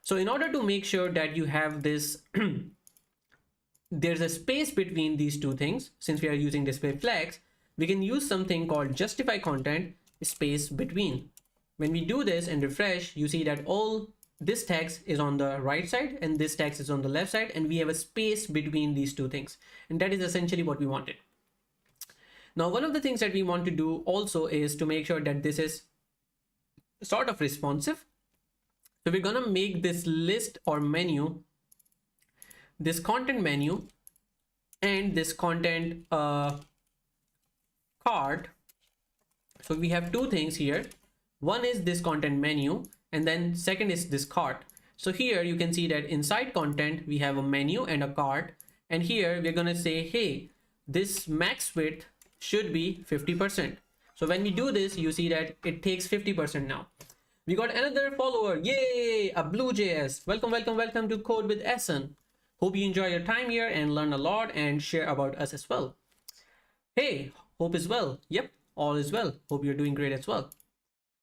So in order to make sure that you have this, there's a space between these two things, since we are using display flex, we can use something called justify content space between. When we do this and refresh, you see that all this text is on the right side and this text is on the left side, and we have a space between these two things. And that is essentially what we wanted. Now, one of the things that we want to do also is to make sure that this is sort of responsive. So we're going to make this list or menu, this content menu, and this content card. So we have two things here. One is this content menu, and then second is this cart. So here you can see that inside content, we have a menu and a cart. And here we're going to say, hey, this max width should be 50%. So when we do this, you see that it takes 50% now. We got another follower. Yay, a Blue.js. Welcome, welcome, welcome to CodeWithAhsan. Hope you enjoy your time here and learn a lot and share about us as well. Hey, hope is well. Yep, all is well. Hope you're doing great as well.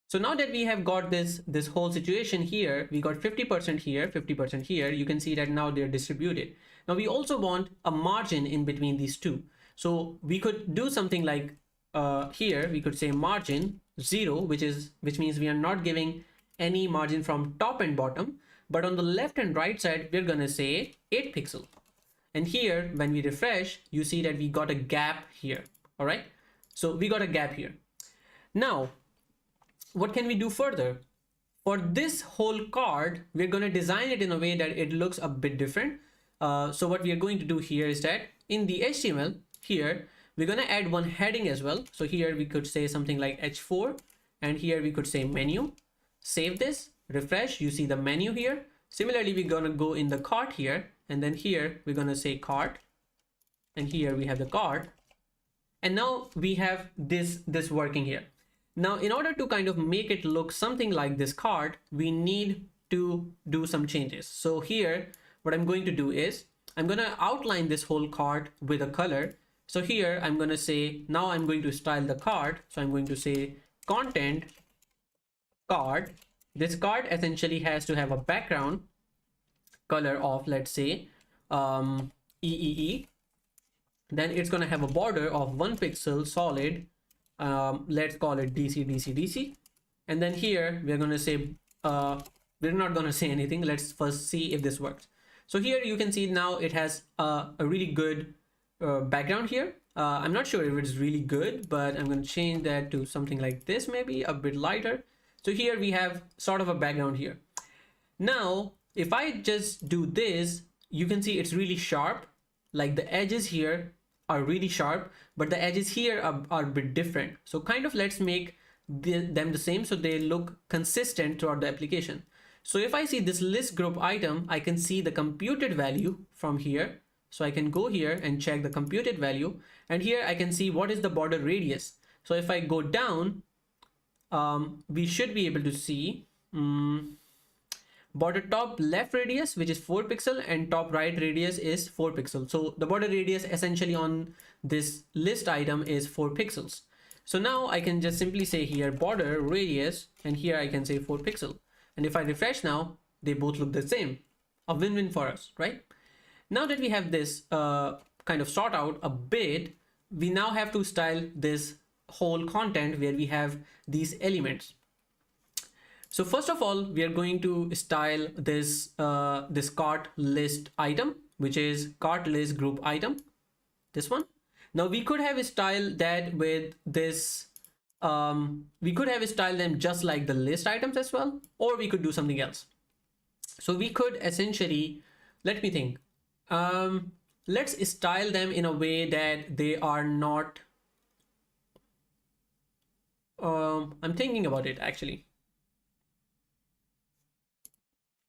So now that we have got this whole situation here, we got 50% here, 50% here. You can see that now they're distributed. Now we also want a margin in between these two. So we could do something like here, we could say margin 0, which means we are not giving any margin from top and bottom. But on the left and right side, we're going to say 8 pixel. And here, when we refresh, you see that we got a gap here. All right. So we got a gap here. Now, what can we do further? For this whole card, we're going to design it in a way that it looks a bit different. So what we are going to do here is that in the HTML here, we're going to add one heading as well. So here we could say something like H4, and here we could say menu. Save this, refresh, you see the menu here. Similarly, we're going to go in the cart here, and then here we're going to say cart, and here we have the cart. And now we have this working here. Now, in order to kind of make it look something like this cart, we need to do some changes. So here, what I'm going to do is I'm going to outline this whole cart with a color. So here I'm going to say, now I'm going to style the cart. So I'm going to say content card. This card essentially has to have a background color of, let's say, EEE. Then it's going to have a border of 1 pixel solid. Let's call it DC, DC, DC. And then here we're going to say, we're not going to say anything. Let's first see if this works. So here you can see now it has a really good background here. I'm not sure if it's really good, but I'm going to change that to something like this, maybe a bit lighter. So here we have sort of a background here. Now, if I just do this, you can see it's really sharp. Like the edges here are really sharp, but the edges here are a bit different. So kind of let's make them the same so they look consistent throughout the application. So if I see this list group item, I can see the computed value from here. So I can go here and check the computed value, and here I can see what is the border radius. So if I go down, we should be able to see border top left radius, which is 4 pixel, and top right radius is 4 pixel. So the border radius essentially on this list item is 4 pixels. So now I can just simply say here border radius, and here I can say 4 pixel. And if I refresh now, they both look the same. A win-win for us, right? Now that we have this kind of sort out a bit, we now have to style this whole content where we have these elements. So first of all, we are going to style this this cart list item, which is cart list group item, this one. Now we could have styled that with this, we could have styled them just like the list items as well, or we could do something else. So we could essentially, let me think, let's style them in a way that they are not, I'm thinking about it actually.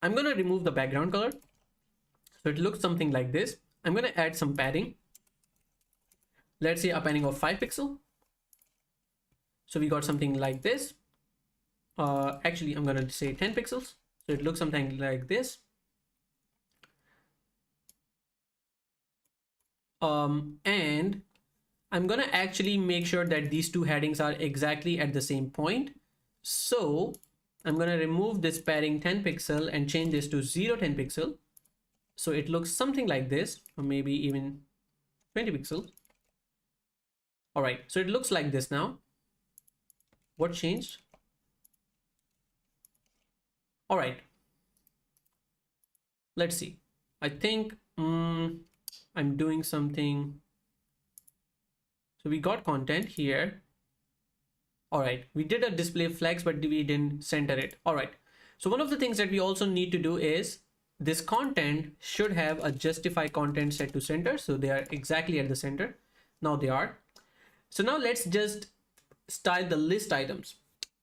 I'm going to remove the background color. So it looks something like this. I'm going to add some padding. Let's say a padding of 5 pixel. So we got something like this. Actually, I'm going to say 10 pixels. So it looks something like this. And I'm going to actually make sure that these two headings are exactly at the same point. So I'm going to remove this padding 10 pixel and change this to 10 pixel. So it looks something like this, or maybe even 20 pixels. All right, so it looks like this now. What changed? All right. Let's see. I think I'm doing something. So we got content here. All right, we did a display flex, but we didn't center it. All right, so one of the things that we also need to do is this content should have a justify content set to center. So they are exactly at the center. Now they are. So now let's just style the list items.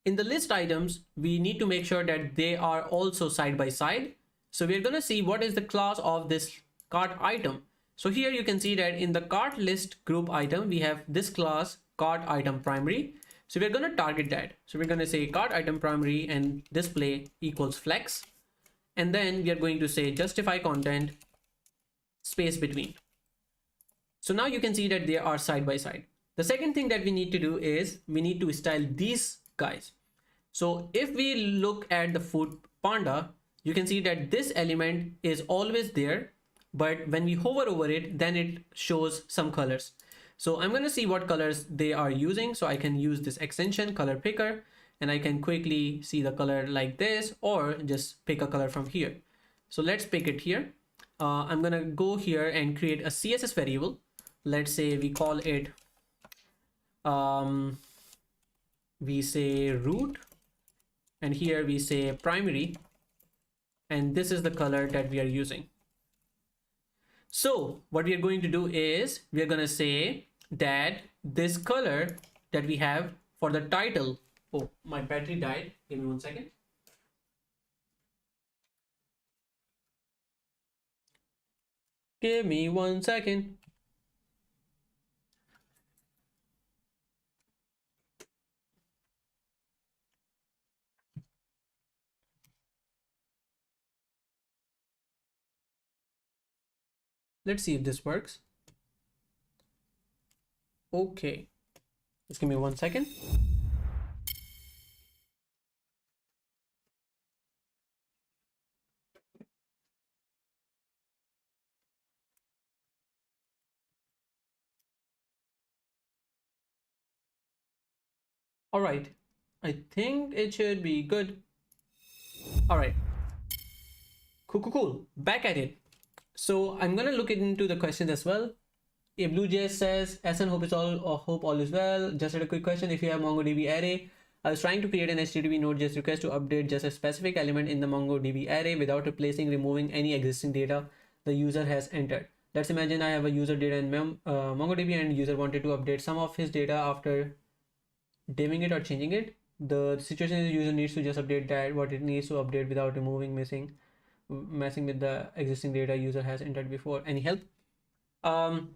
In the list items, we need to make sure that they are also side by side. So we're going to see what is the class of this cart item. So here you can see that in the cart list group item, we have this class cart item primary. So we're going to target that. So we're going to say cart item primary and display equals flex. And then we are going to say justify content space between. So now you can see that they are side by side. The second thing that we need to do is we need to style these guys. So if we look at the food panda, you can see that this element is always there, but when we hover over it, then it shows some colors. So I'm going to see what colors they are using. So I can use this extension color picker and I can quickly see the color like this, or just pick a color from here. So let's pick it here. I'm going to go here and create a CSS variable. Let's say we call it, we say root, and here we say primary, and this is the color that we are using. So what we are going to do is we are going to say that this color that we have for the title. Oh, my battery died. Give me 1 second. Give me 1 second. Let's see if this works. Okay, just give me 1 second. All right, I think it should be good. All right, cool. Back at it. So I'm gonna look into the questions as well. A Blue.js says, Ahsan, hope all is well. Just a quick question. If you have MongoDB array, I was trying to create an HTTP Node.js request to update just a specific element in the MongoDB array without removing any existing data the user has entered. Let's imagine I have a user data in MongoDB and user wanted to update some of his data after dimming it or changing it. The situation is user needs to just update that what it needs to update without removing, messing with the existing data user has entered before. Any help? Um,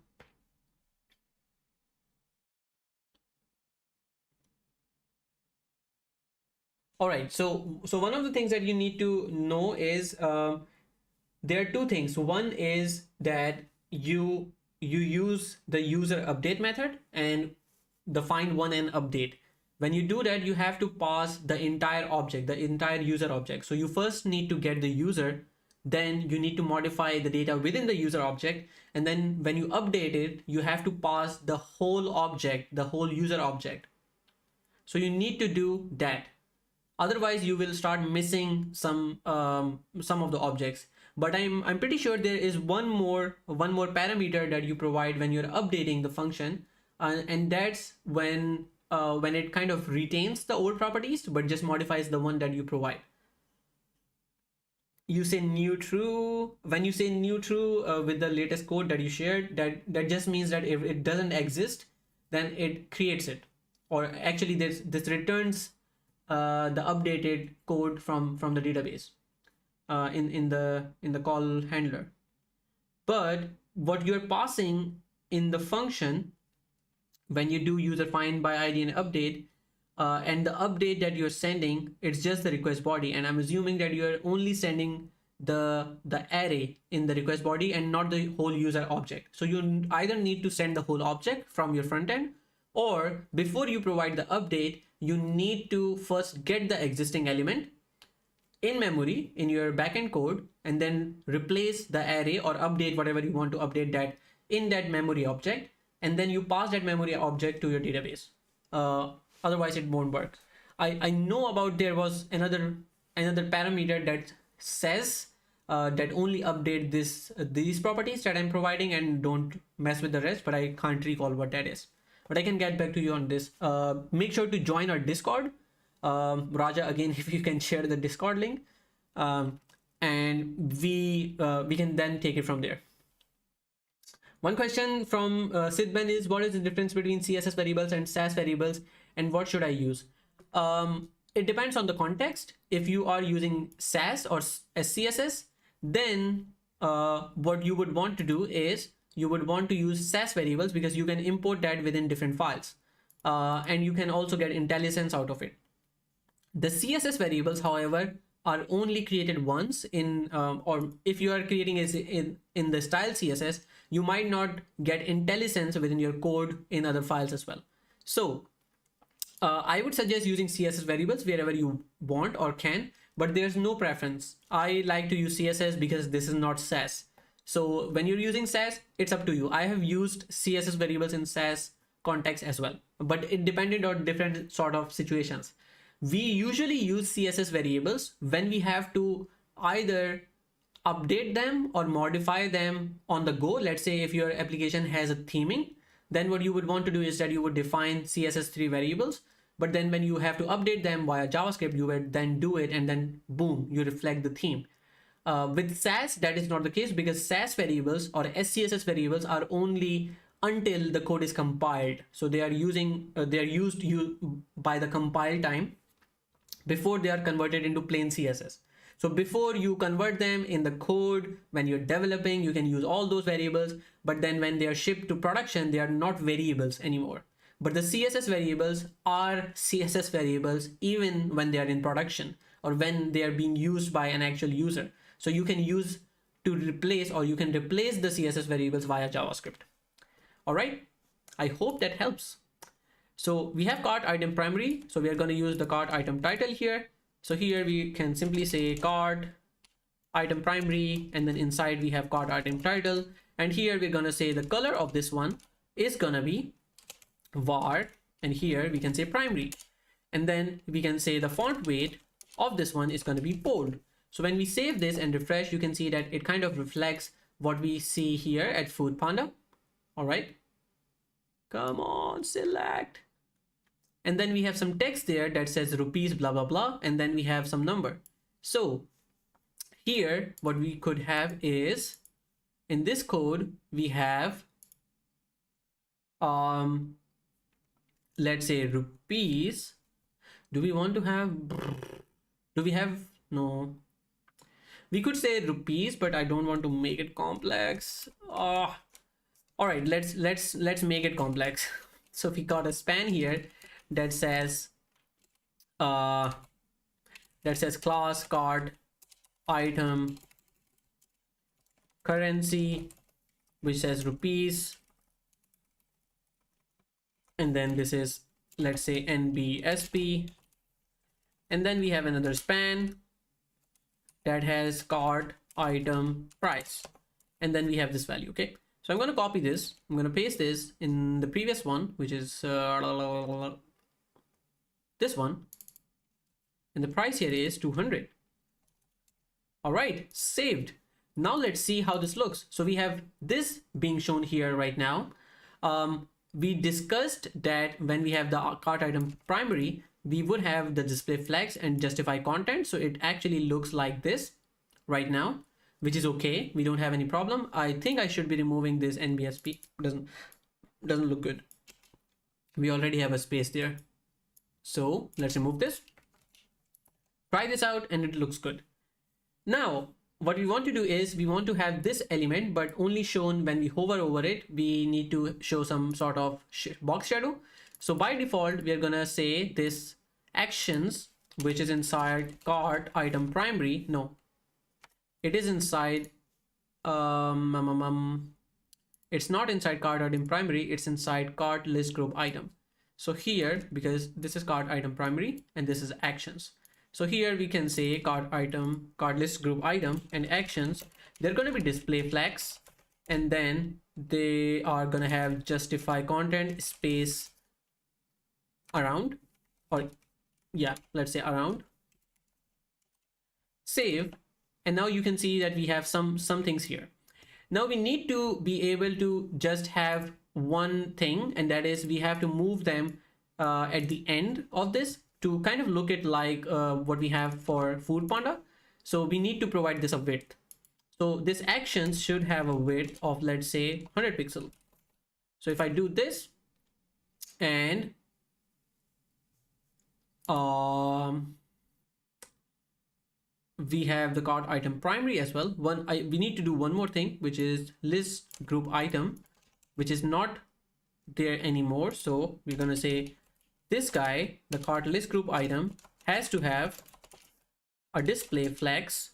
all right. So one of the things that you need to know is there are two things. One is that you use the user update method and the find one and update. When you do that, you have to pass the entire object, the entire user object. So you first need to get the user, then you need to modify the data within the user object, and then when you update it, you have to pass the whole object, the whole user object. So you need to do that. Otherwise, you will start missing some of the objects. But I'm pretty sure there is one more parameter that you provide when you're updating the function, and that's when it kind of retains the old properties but just modifies the one that you provide. You say new true. When you say new true with the latest code that you shared, that just means that if it doesn't exist, then it creates it, or actually this returns the updated code from the database in the call handler. But what you're passing in the function when you do user find by ID and update, and the update that you're sending, it's just the request body, and I'm assuming that you're only sending the array in the request body and not the whole user object. So you either need to send the whole object from your front end, or before you provide the update, you need to first get the existing element in memory in your backend code and then replace the array or update whatever you want to update that in that memory object, and then you pass that memory object to your database. Otherwise it won't work. I know about there was another parameter that says that only update these properties that I'm providing and don't mess with the rest, but I can't recall what that is. But I can get back to you on this. Make sure to join our Discord. Raja, again, if you can share the Discord link, and we can then take it from there. One question from Sid Ben is, what is the difference between CSS variables and Sass variables, and what should I use? It depends on the context. If you are using Sass or CSS, then what you would want to do is you would want to use Sass variables because you can import that within different files, and you can also get IntelliSense out of it. The CSS variables, however, are only created once in, or if you are creating in the style CSS, you might not get IntelliSense within your code in other files as well. So I would suggest using CSS variables wherever you want or can, but there's no preference. I like to use CSS because this is not Sass. So when you're using Sass, it's up to you. I have used CSS variables in Sass context as well, but it depended on different sort of situations. We usually use CSS variables when we have to either update them or modify them on the go. Let's say if your application has a theming, then what you would want to do is that you would define CSS3 variables, but then when you have to update them via JavaScript, you would then do it, and then boom, you reflect the theme. With Sass, that is not the case, because Sass variables or SCSS variables are only until the code is compiled. So they are used by the compile time before they are converted into plain CSS. So before you convert them in the code, when you're developing, you can use all those variables, but then when they are shipped to production, they are not variables anymore. But the CSS variables are CSS variables even when they are in production or when they are being used by an actual user. So you can use to replace, or you can replace the CSS variables via JavaScript. All right, I hope that helps. So we have cart item primary. So we are going to use the cart item title here. So here we can simply say cart item primary, and then inside we have cart item title. And here we're going to say the color of this one is going to be var, and here we can say primary. And then we can say the font weight of this one is going to be bold. So when we save this and refresh, you can see that it kind of reflects what we see here at Food Panda. All right, come on, select. And then we have some text there that says rupees blah blah blah, and then we have some number. So here what we could have is, in this code we have let's say rupees. Do we want to have, do we have, no, we could say rupees, but I don't want to make it complex. All right, let's make it complex. So we got a span here that says uh class, card, item, currency, which says rupees, and then this is, let's say, NBSP, and then we have another span that has card, item, price, and then we have this value. Okay, so I'm going to copy this, I'm going to paste this in the previous one, which is this one, and the price here is 200. All right, saved. Now let's see how this looks. So we have this being shown here right now. We discussed that when we have the cart item primary, we would have the display flex and justify content. So it actually looks like this right now, which is okay. We don't have any problem. I think I should be removing this NBSP. Doesn't look good. We already have a space there. So let's remove this. Try this out and it looks good. Now, what we want to do is we want to have this element, but only shown when we hover over it. We need to show some sort of box shadow. So by default, we are going to say this actions, which is inside cart item primary. No, it is inside, it's not inside cart item primary. It's inside cart list group item. So here, because this is cart item primary and this is actions. So here we can say card item, card list group item, and actions. They're going to be display flags, and then they are going to have justify content space around, or yeah, let's say around. Save, and now you can see that we have some things here. Now we need to be able to just have one thing, and that is we have to move them at the end of this to kind of look at like what we have for Food Panda. So we need to provide this a width. So this actions should have a width of, let's say, 100 pixel. So if I do this, and we have the cart item primary as well. We need to do one more thing, which is list group item, which is not there anymore. So we're going to say this guy, the cart list group item, has to have a display flex,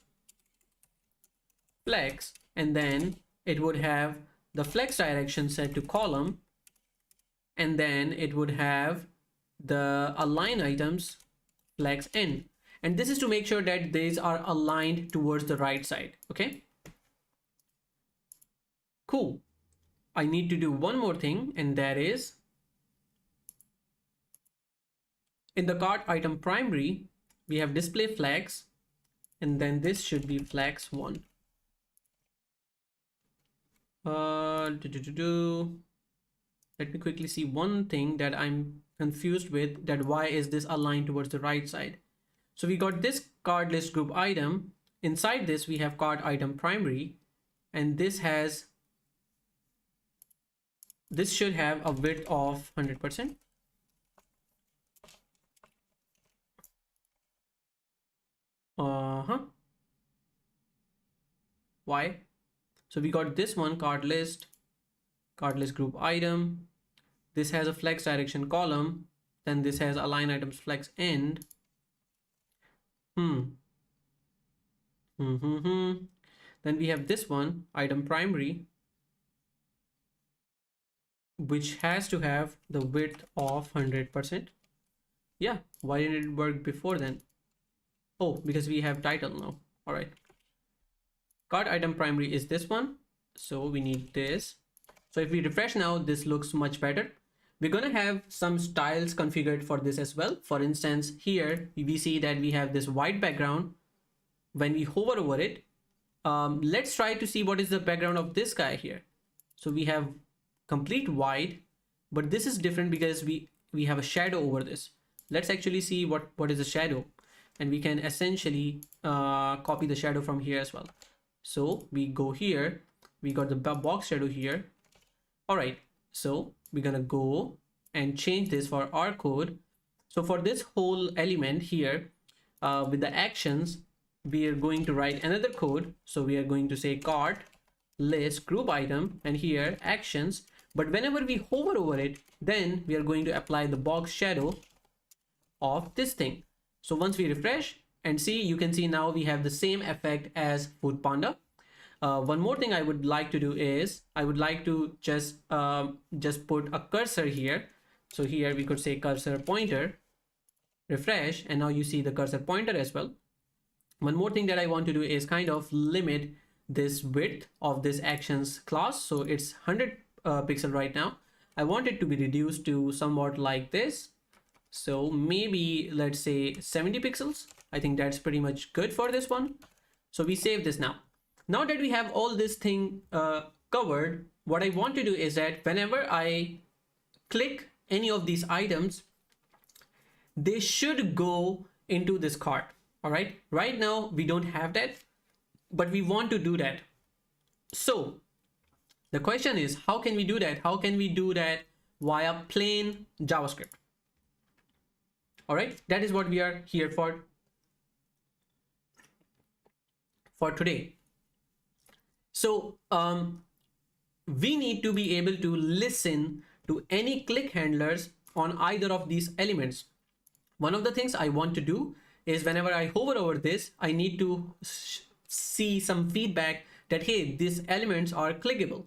and then it would have the flex direction set to column, and then it would have the align items flex in, and this is to make sure that these are aligned towards the right side. Okay, cool. I need to do one more thing, and that is in the cart item primary, we have display flags, and then this should be flags 1. Let me quickly see one thing that I'm confused with, that why is this aligned towards the right side. So we got this card list group item. Inside this, we have cart item primary, and this should have a width of 100%. Why? So we got this one, card list group item. This has a flex direction column. Then this has align items flex end. Then we have this one, item primary, which has to have the width of 100%. Yeah, why didn't it work before then? Oh, because we have title now. All right. Card item primary is this one. So we need this. So if we refresh now, this looks much better. We're going to have some styles configured for this as well. For instance, here we see that we have this white background. When we hover over it, let's try to see what is the background of this guy here. So we have complete white, but this is different because we have a shadow over this. Let's actually see what is the shadow. And we can essentially copy the shadow from here as well. So we go here, we got the box shadow here. All right, so we're gonna go and change this for our code. So for this whole element here, with the actions, we are going to write another code. So we are going to say cart list group item and here actions. But whenever we hover over it, then we are going to apply the box shadow of this thing. So once we refresh and see, you can see now we have the same effect as Food Panda. One more thing I would like to do is I would like to just put a cursor here. So here we could say cursor pointer, refresh, and now you see the cursor pointer as well. One more thing that I want to do is kind of limit this width of this actions class. So it's 100 pixel right now. I want it to be reduced to somewhat like this. So maybe let's say 70 pixels. I think that's pretty much good for this one. So we save this now. Now that we have all this thing covered, what I want to do is that whenever I click any of these items, they should go into this cart. All right. Right now we don't have that, but we want to do that. So the question is, how can we do that? How can we do that via plain JavaScript? All right. That is what we are here for today. So we need to be able to listen to any click handlers on either of these elements. One of the things I want to do is whenever I hover over this, I need to see some feedback that, hey, these elements are clickable.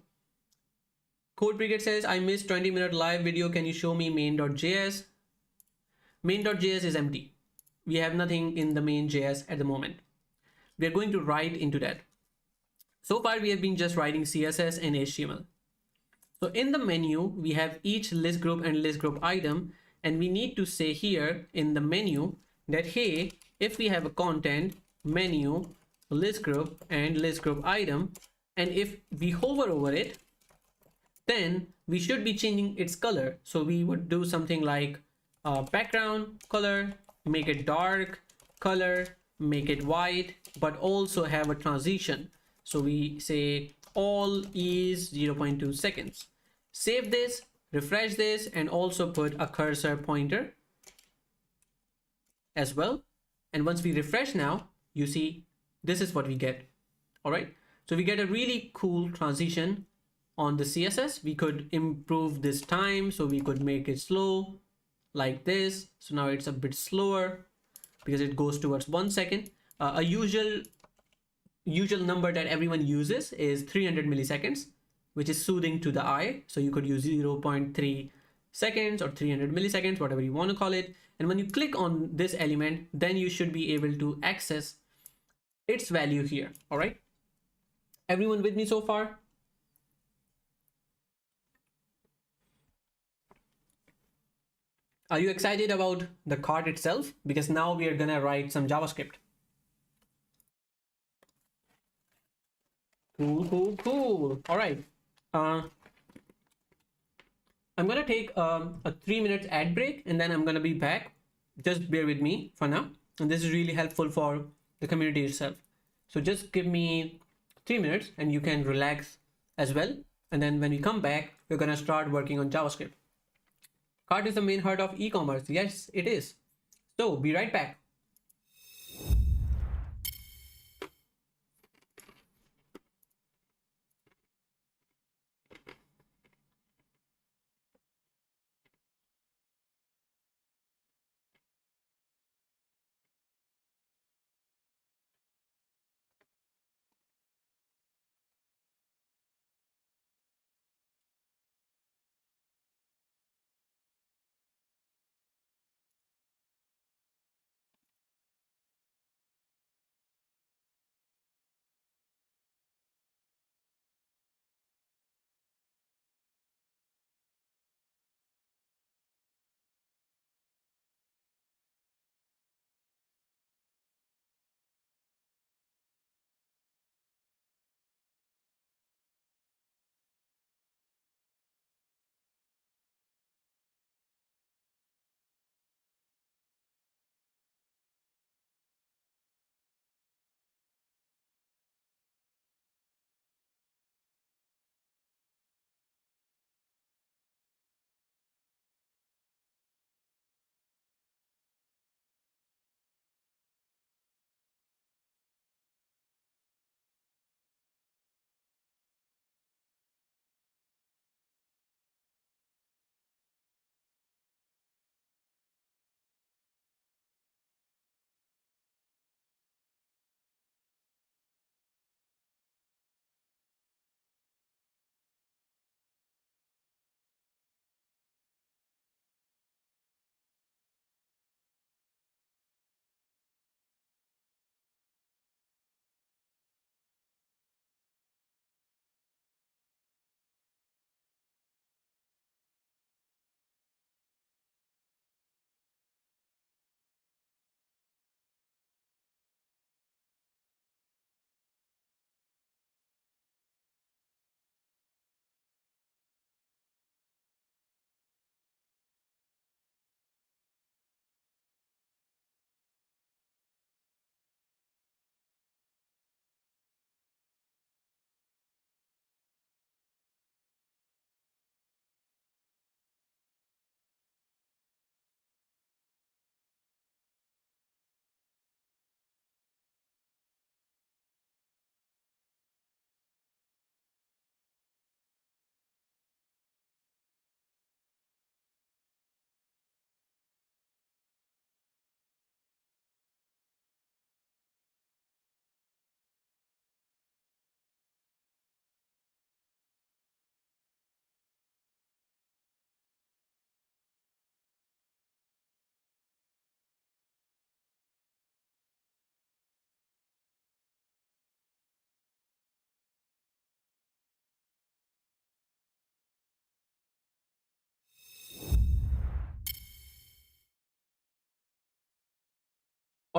Code Brigade says, I missed 20-minute live video. Can you show me main.js? Main.js is empty. We have nothing in the main.js at the moment. We are going to write into that. So far, we have been just writing CSS and HTML. So in the menu, we have each list group and list group item. And we need to say here in the menu that, hey, if we have a content, menu, list group and list group item, and if we hover over it, then we should be changing its color. So we would do something like background color, make it dark color, make it white, but also have a transition. So we say all is 0.2 seconds. Save this, refresh this, and also put a cursor pointer as well. And once we refresh now, you see this is what we get. All right. So we get a really cool transition on the CSS. We could improve this time. So we could make it slow like this. So now it's a bit slower because it goes towards 1 second. A usual number that everyone uses is 300 milliseconds, which is soothing to the eye. So you could use 0.3 seconds or 300 milliseconds, whatever you want to call it. And when you click on this element, then you should be able to access its value here. All right. Everyone with me so far? Are you excited about the card itself? Because now we are going to write some JavaScript. Cool. All right. I'm going to take a 3-minute ad break and then I'm going to be back. Just bear with me for now. And this is really helpful for the community itself. So just give me 3 minutes and you can relax as well. And then when we come back, we're going to start working on JavaScript. Cart is the main heart of e-commerce. Yes, it is. So be right back.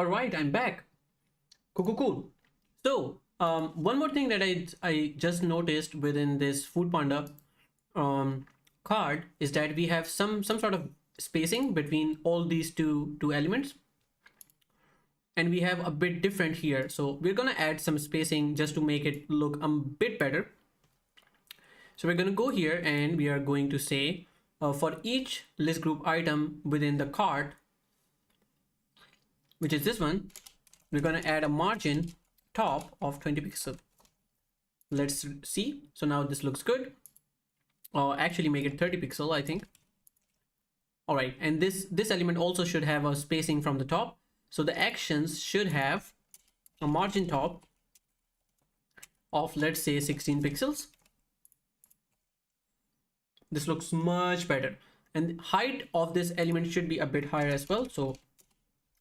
All right, I'm back. Cool. So one more thing that I just noticed within this Food Panda card is that we have some sort of spacing between all these two elements, and we have a bit different here. So we're gonna add some spacing just to make it look a bit better. So we're gonna go here and we are going to say for each list group item within the cart, which is this one, we're gonna add a margin top of 20 pixel. Let's see. So now this looks good. Actually make it 30 pixel, I think. All right, and this element also should have a spacing from the top. So the actions should have a margin top of, let's say, 16 pixels. This looks much better, and height of this element should be a bit higher as well. So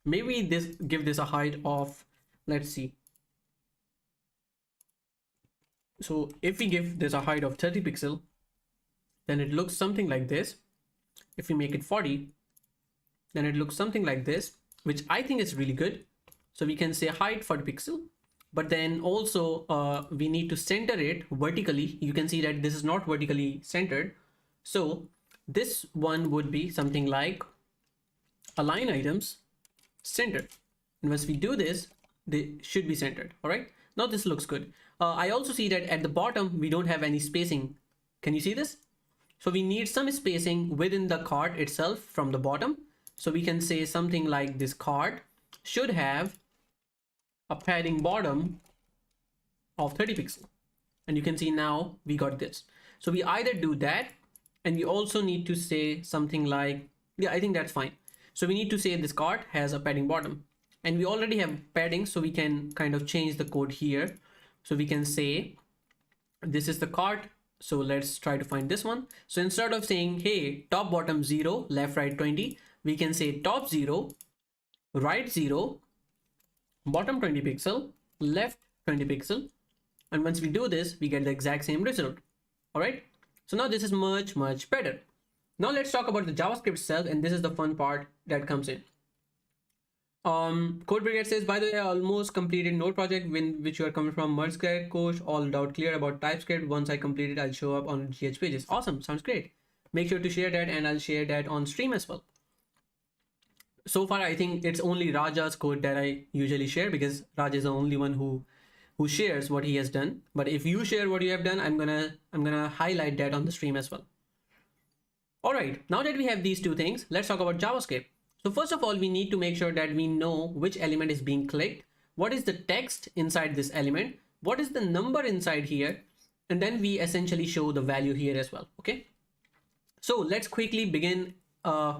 maybe give this a height of, let's see. So if we give this a height of 30 pixel, then it looks something like this. If we make it 40, then it looks something like this, which I think is really good. So we can say height 40 pixel, but then also we need to center it vertically. You can see that this is not vertically centered. So this one would be something like align items centered. And once we do this, they should be centered. All right, now this looks good. I also see that at the bottom, we don't have any spacing. Can you see this? So we need some spacing within the card itself from the bottom. So we can say something like this card should have a padding bottom of 30 pixel. And you can see now we got this. So we either do that, and we also need to say something like, yeah, I think that's fine. So we need to say this card has a padding bottom, and we already have padding. So we can kind of change the code here. So we can say this is the card. So let's try to find this one. So instead of saying, hey, top bottom 0, left right 20, we can say top 0, right 0, bottom 20 pixel, left 20 pixel. And once we do this, we get the exact same result. All right. So now this is much better. Now let's talk about the JavaScript itself, and this is the fun part that comes in. Code Brigade says, by the way, I almost completed node project which you are coming from. Merge coach, all doubt clear about TypeScript. Once I complete it, I'll show up on GH pages. Awesome, sounds great. Make sure to share that, and I'll share that on stream as well. So far, I think it's only Raja's code that I usually share, because Raja is the only one who shares what he has done. But if you share what you have done, I'm gonna highlight that on the stream as well. All right, now that we have these two things, let's talk about JavaScript. So first of all, we need to make sure that we know which element is being clicked, what is the text inside this element, what is the number inside here, and then we essentially show the value here as well. Okay, so let's quickly begin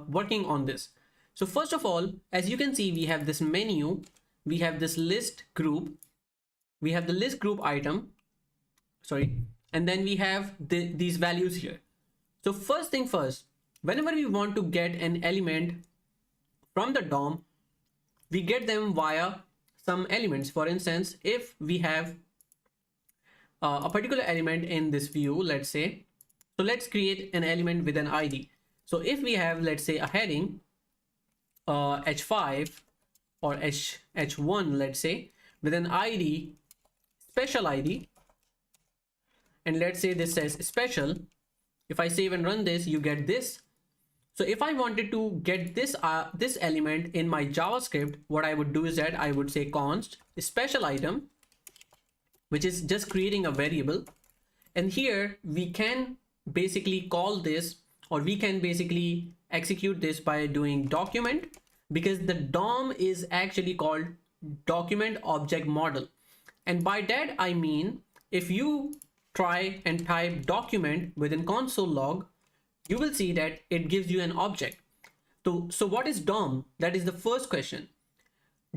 working on this. So first of all, as you can see, we have this menu, we have this list group, we have the list group item, and then we have these values here. So first thing first, whenever we want to get an element from the DOM, we get them via some elements. For instance, if we have a particular element in this view, let's say, so let's create an element with an ID. So if we have, let's say, a heading h5 or h1, let's say, with an ID, special ID, and let's say this says special. If I save and run this, you get this. So if I wanted to get this element in my JavaScript, what I would do is that I would say const special item, which is just creating a variable. And here we can basically call this, or we can basically execute this by doing document, because the DOM is actually called document object model. And by that, I mean, if you try and type document within console log, you will see that it gives you an object. So what is DOM? That is the first question.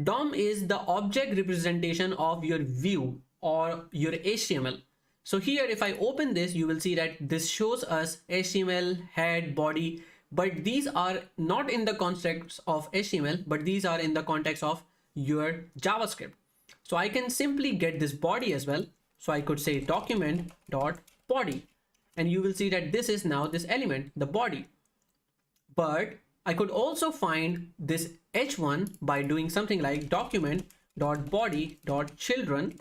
DOM is the object representation of your view or your HTML. So here, if I open this, you will see that this shows us HTML, head, body, but these are not in the context of HTML, but these are in the context of your JavaScript. So I can simply get this body as well. So I could say document.body, and you will see that this is now this element, the body. But I could also find this h1 by doing something like document.body.children.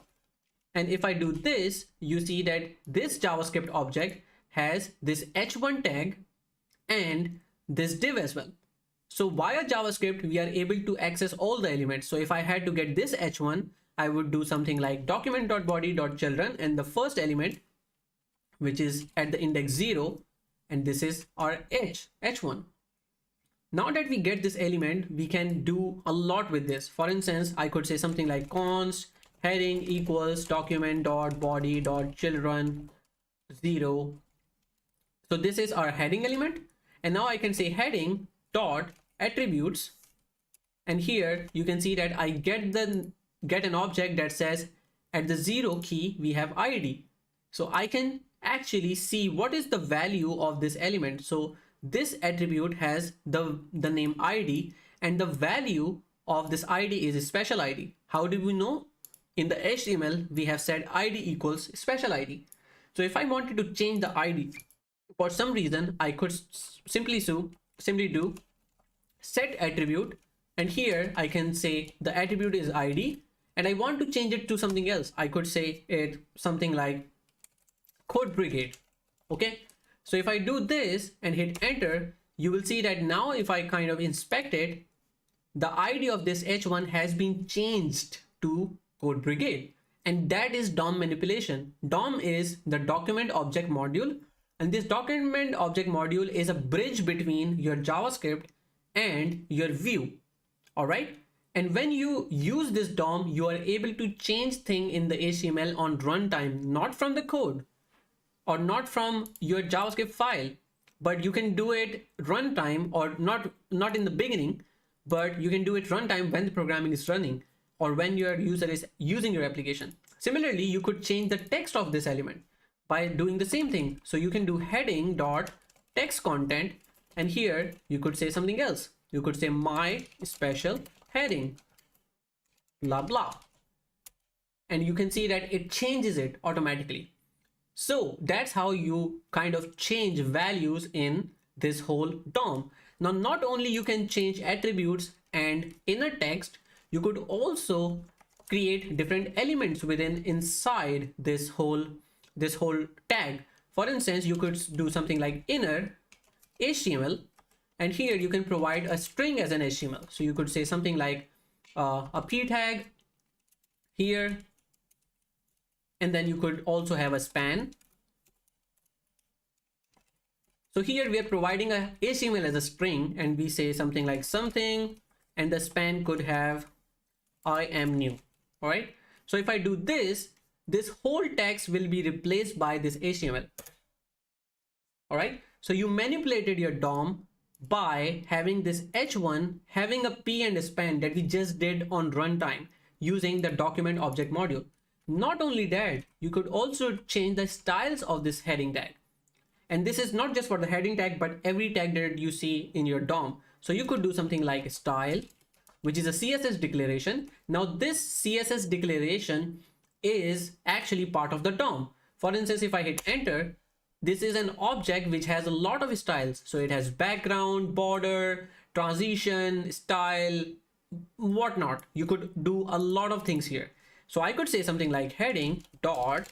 And if I do this, you see that this JavaScript object has this h1 tag and this div as well. So via JavaScript, we are able to access all the elements. So if I had to get this h1, I would do something like document.body.children and the first element, which is at the index 0, and this is our h1. Now that we get this element, we can do a lot with this. For instance, I could say something like const heading equals document.body.children 0. So this is our heading element. And now I can say heading dot attributes. And here you can see that I get an object that says at the 0 key, we have ID. So I can actually see what is the value of this element. So this attribute has the name ID, and the value of this ID is a special ID. How do we know? In the HTML, we have said ID equals special ID. So if I wanted to change the ID for some reason, I could simply do set attribute, and here I can say the attribute is ID, and I want to change it to something else. I could say it something like code brigade. Okay. So if I do this and hit enter, you will see that now if I kind of inspect it, the ID of this h1 has been changed to code brigade, and that is DOM manipulation. DOM is the document object module, and this document object module is a bridge between your JavaScript and your view. All right. And when you use this DOM, you are able to change things in the HTML on runtime, not from the code or not from your JavaScript file, but you can do it runtime, or not in the beginning, but you can do it runtime when the programming is running or when your user is using your application. Similarly, you could change the text of this element by doing the same thing. So you can do heading dot text content, and here you could say something else. You could say my special heading, blah, blah. And you can see that it changes it automatically. So that's how you kind of change values in this whole DOM. Now, not only you can change attributes and inner text, you could also create different elements inside this whole tag. For instance, you could do something like inner HTML, and here you can provide a string as an HTML. So you could say something like a p tag here, and then you could also have a span. So here we are providing a HTML as a string, and we say something like something, and the span could have I am new. All right. So if I do this, this whole text will be replaced by this HTML. All right. So you manipulated your DOM by having this h1 having a p and a span that we just did on runtime using the document object module. Not only that, you could also change the styles of this heading tag. And this is not just for the heading tag, but every tag that you see in your DOM. So you could do something like style, which is a CSS declaration. Now this CSS declaration is actually part of the DOM. For instance, if I hit enter, this is an object which has a lot of styles. So it has background, border, transition, style, whatnot. You could do a lot of things here. So I could say something like heading dot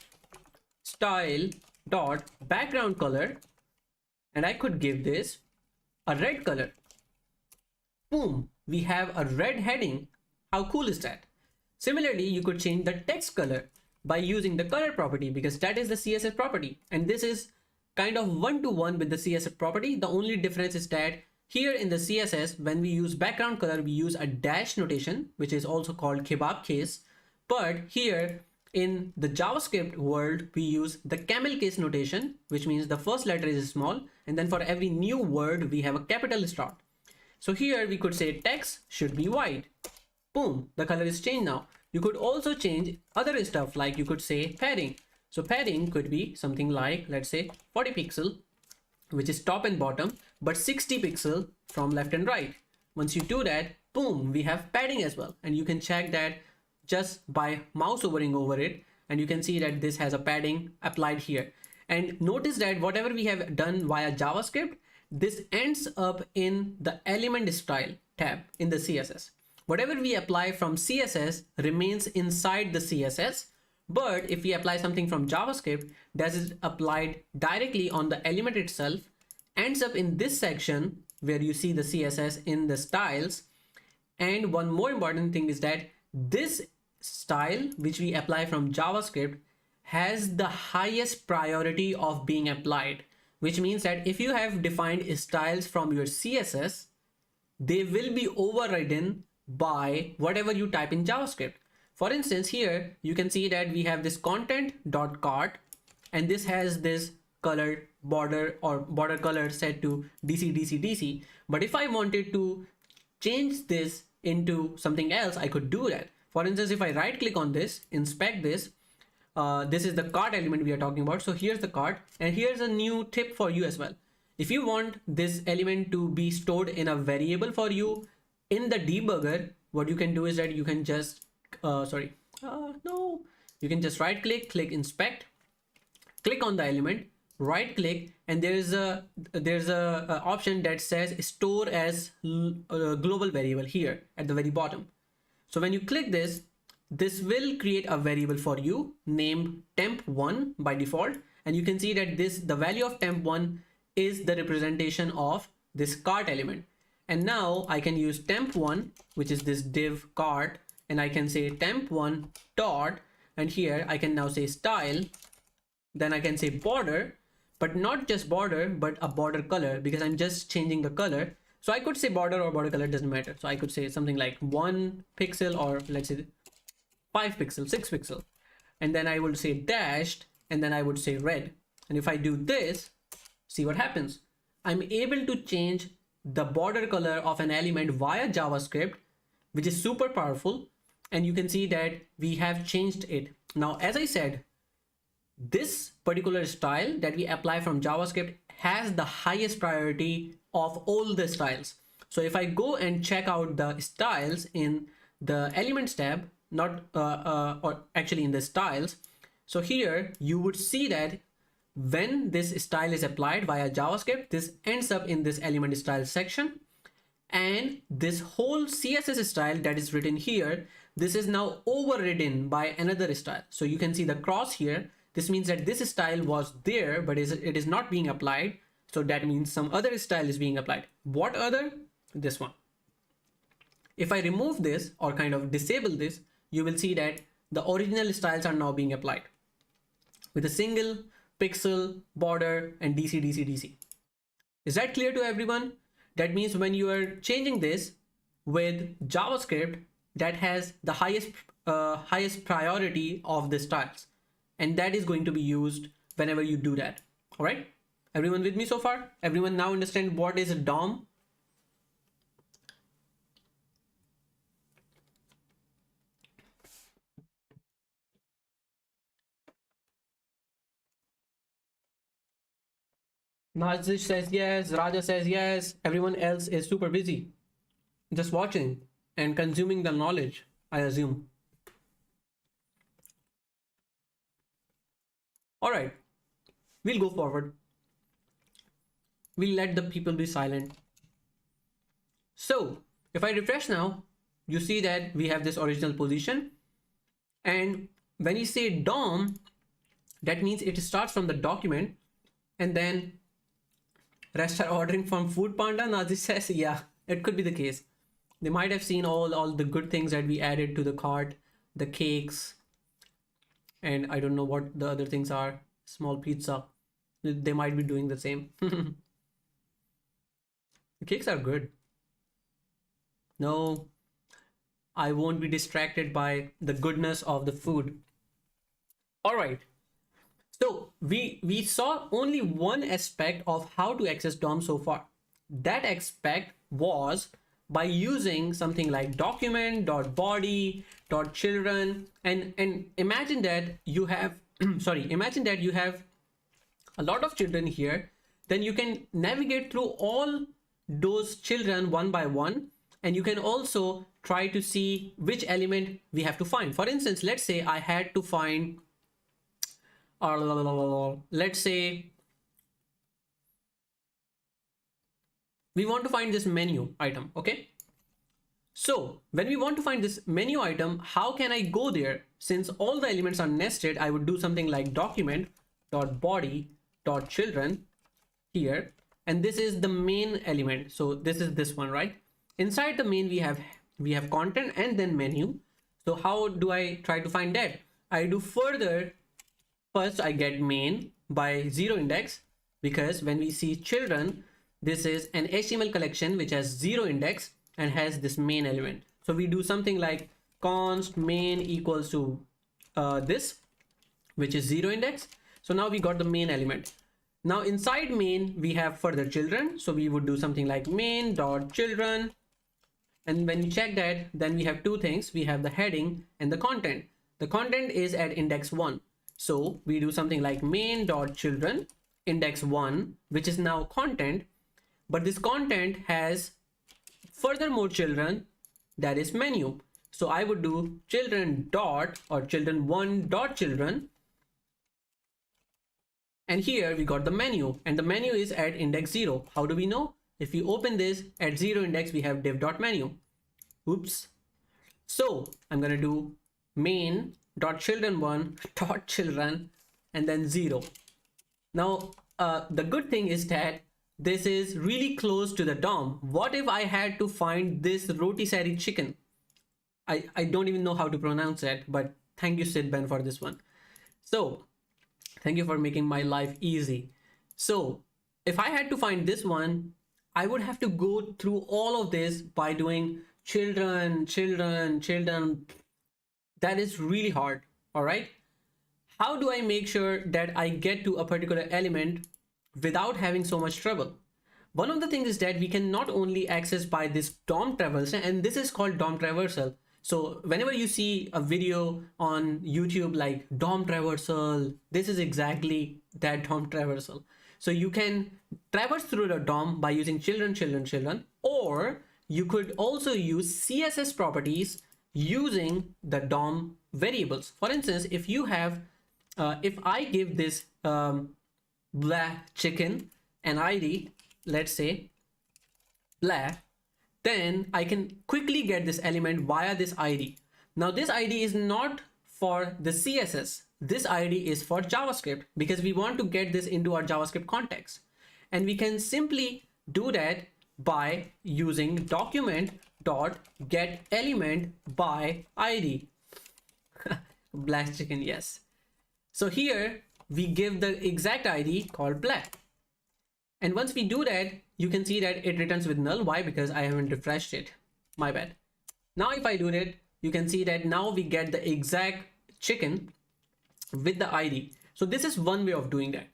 style dot background color, and I could give this a red color. Boom, we have a red heading. How cool is that? Similarly, you could change the text color by using the color property, because that is the CSS property, and this is kind of one-to-one with the CSS property. The only difference is that here in the CSS, when we use background color, we use a dash notation, which is also called kebab case. But here in the JavaScript world, we use the camel case notation, which means the first letter is small, and then for every new word, we have a capital start. So here we could say text should be white. Boom, the color is changed now. You could also change other stuff, like you could say padding. So padding could be something like, let's say 40 pixel, which is top and bottom, but 60 pixel from left and right. Once you do that, boom, we have padding as well. And you can check that just by mouse hovering over it, and you can see that this has a padding applied here. And notice that whatever we have done via JavaScript, this ends up in the element style tab in the CSS. Whatever we apply from CSS remains inside the CSS, but if we apply something from JavaScript that is applied directly on the element itself, ends up in this section where you see the CSS in the styles. And one more important thing is that this style which we apply from JavaScript has the highest priority of being applied, which means that if you have defined styles from your CSS, they will be overridden by whatever you type in JavaScript. For instance, here you can see that we have this content.cart, and this has this color border or border color set to DC, DC, DC. But if I wanted to change this into something else, I could do that. For instance, if I right click on this, inspect this, this is the cart element we are talking about. So here's the cart, and here's a new tip for you as well. If you want this element to be stored in a variable for you in the debugger, what you can do is that you can just you can just right click, click inspect, click on the element, right click, and there's a option that says store as a global variable here at the very bottom. So when you click this, this will create a variable for you named temp1 by default, and you can see that the value of temp1 is the representation of this cart element. And now I can use temp1, which is this div cart, and I can say temp1 dot, and here I can now say style, then I can say border, but not just border, but a border color, because I'm just changing the color. So I could say border or border color, doesn't matter. So I could say something like 1 pixel, or let's say 5 pixel, 6 pixel, and then I would say dashed, and then I would say red. And if I do this, see what happens. I'm able to change the border color of an element via JavaScript, which is super powerful. And you can see that we have changed it. Now, as I said, this particular style that we apply from JavaScript has the highest priority of all the styles. So if I go and check out the styles in the elements tab, or actually in the styles, so here you would see that when this style is applied via JavaScript, this ends up in this element style section, and this whole CSS style that is written here, this is now overridden by another style. So you can see the cross here. This means that this style was there, but it is not being applied. So that means some other style is being applied. What other? This one. If I remove this or kind of disable this, you will see that the original styles are now being applied with a single pixel border and DC, DC, DC. Is that clear to everyone? That means when you are changing this with JavaScript, that has the highest priority of the styles, and that is going to be used whenever you do that. All right, everyone with me so far? Everyone now understand what is a DOM? Nazish says yes, Raja says yes. Everyone else is super busy, just watching and consuming the knowledge, I assume. All right, we'll go forward. We'll let the people be silent. So if I refresh now, you see that we have this original position. And when you say DOM, that means it starts from the document, and then rest are ordering from Food Panda. Nazi says, yeah, it could be the case. They might have seen all the good things that we added to the cart, the cakes, and I don't know what the other things are. Small pizza. They might be doing the same. The cakes are good. No, I won't be distracted by the goodness of the food. All right. So we saw only one aspect of how to access DOM so far. That aspect was by using something like document.body.children, and imagine that you have imagine that you have a lot of children here. Then you can navigate through all those children one by one, and you can also try to see which element we have to find. For instance, let's say I had to find let's say we want to find this menu item. Okay, so when we want to find this menu item, how can I go there? Since all the elements are nested, I would do something like document.body.children here, and this is the main element. So this is this one, right? Inside the main we have content and then menu. So how do I try to find that? I do further. First I get main by 0 index, because when we see children, this is an HTML collection which has 0 index and has this main element. So we do something like const main equals to this, which is 0 index. So now we got the main element. Now inside main we have further children, so we would do something like main.children, and when you check that, then we have two things. We have the heading and the content. The content is at index 1, so we do something like main.children index 1, which is now content, but this content has furthermore children, that is menu. So I would do children dot or children1.children, and here we got the menu, and the menu is at index 0. How do we know? If you open this at 0 index, we have div.menu. Oops. So I'm gonna do main.children1.children and then 0. Now the good thing is that this is really close to the DOM. What if I had to find this rotisserie chicken? I don't even know how to pronounce it, but thank you Sid Ben for this one. So thank you for making my life easy. So if I had to find this one, I would have to go through all of this by doing children. That is really hard. All right. How do I make sure that I get to a particular element without having so much trouble? One of the things is that we can not only access by this DOM traversal, and this is called DOM traversal. So whenever you see a video on YouTube like DOM traversal, this is exactly that DOM traversal. So you can traverse through the DOM by using children, or you could also use CSS properties using the DOM variables. For instance, if you have, if I give this blah chicken an ID, let's say blah, then I can quickly get this element via this ID. Now this ID is not for the CSS. This ID is for JavaScript, because we want to get this into our JavaScript context. And we can simply do that by using document.getElementById. Black chicken, yes. So here we give the exact ID called black. And once we do that, you can see that it returns with null. Why? Because I haven't refreshed it. My bad. Now if I do that, you can see that now we get the exact chicken with the ID. So this is one way of doing that.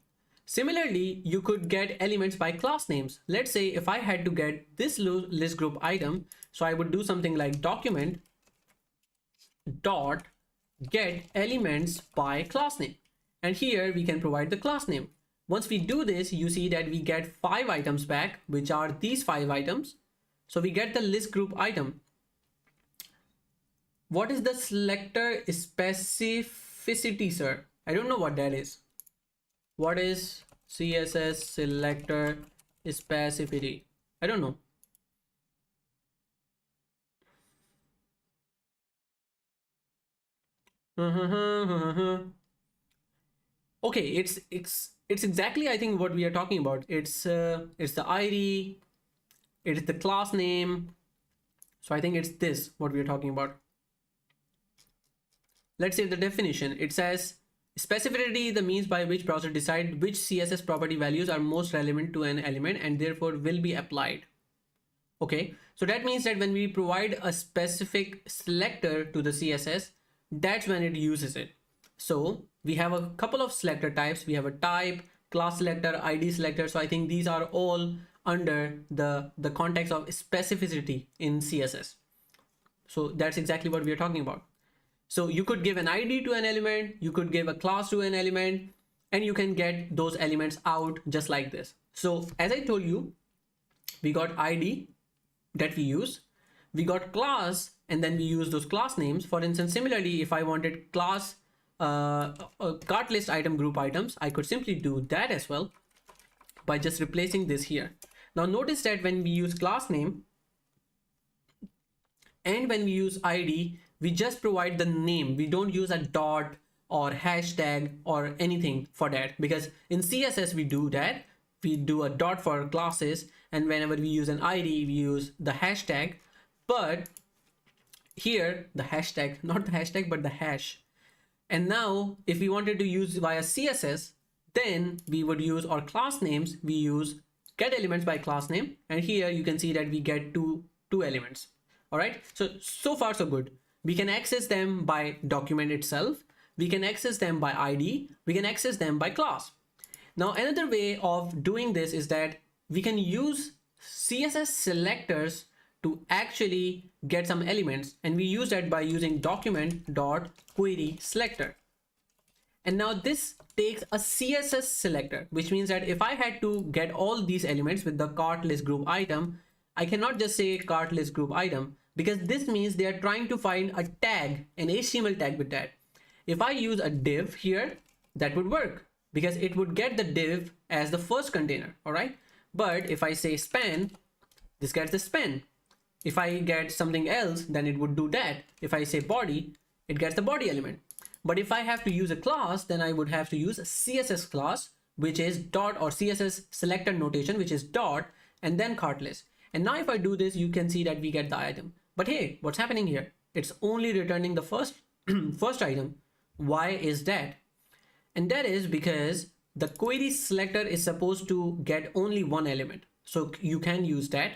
Similarly, you could get elements by class names. Let's say if I had to get this list group item, so I would do something like document dot get elements by class name. And here we can provide the class name. Once we do this, you see that we get 5 items back, which are these 5 items. So we get the list group item. What is the selector specificity, sir? I don't know what that is. What is CSS selector specificity? I don't know. Okay, it's exactly, I think, what we are talking about. It's the ID, it's the class name. So I think it's this what we are talking about. Let's say the definition. It says specificity, the means by which browser decide which CSS property values are most relevant to an element and therefore will be applied. Okay, so that means that when we provide a specific selector to the CSS, that's when it uses it. So we have a couple of selector types. We have a type, class selector, ID selector. So I think these are all under the context of specificity in CSS. So that's exactly what we are talking about. So you could give an ID to an element, you could give a class to an element, and you can get those elements out just like this. So as I told you, we got ID that we use, we got class, and then we use those class names. For instance, similarly, if I wanted class cart list item group items, I could simply do that as well by just replacing this here. Now notice that when we use class name and when we use ID, we just provide the name. We don't use a dot or hashtag or anything for that, because in CSS we do that. We do a dot for classes, and whenever we use an ID, we use the hashtag. But here the hashtag, not the hashtag, but the hash. And now if we wanted to use via CSS, then we would use our class names. We use get elements by class name, and here you can see that we get two elements. All right, so far so good. We can access them by document itself, we can access them by ID, we can access them by class. Now another way of doing this is that we can use CSS selectors to actually get some elements, and we use that by using document.querySelector. And now this takes a CSS selector, which means that if I had to get all these elements with the cart list group item, I cannot just say cart list group item, because this means they are trying to find a tag, an HTML tag with that. If I use a div here, that would work because it would get the div as the first container. All right. But if I say span, this gets the span. If I get something else, then it would do that. If I say body, it gets the body element. But if I have to use a class, then I would have to use a CSS class, which is dot, or CSS selector notation, which is dot, and then cart list. And now if I do this, you can see that we get the item. But hey, what's happening here? It's only returning the first item. Why is that? And that is because the query selector is supposed to get only one element. So you can use that.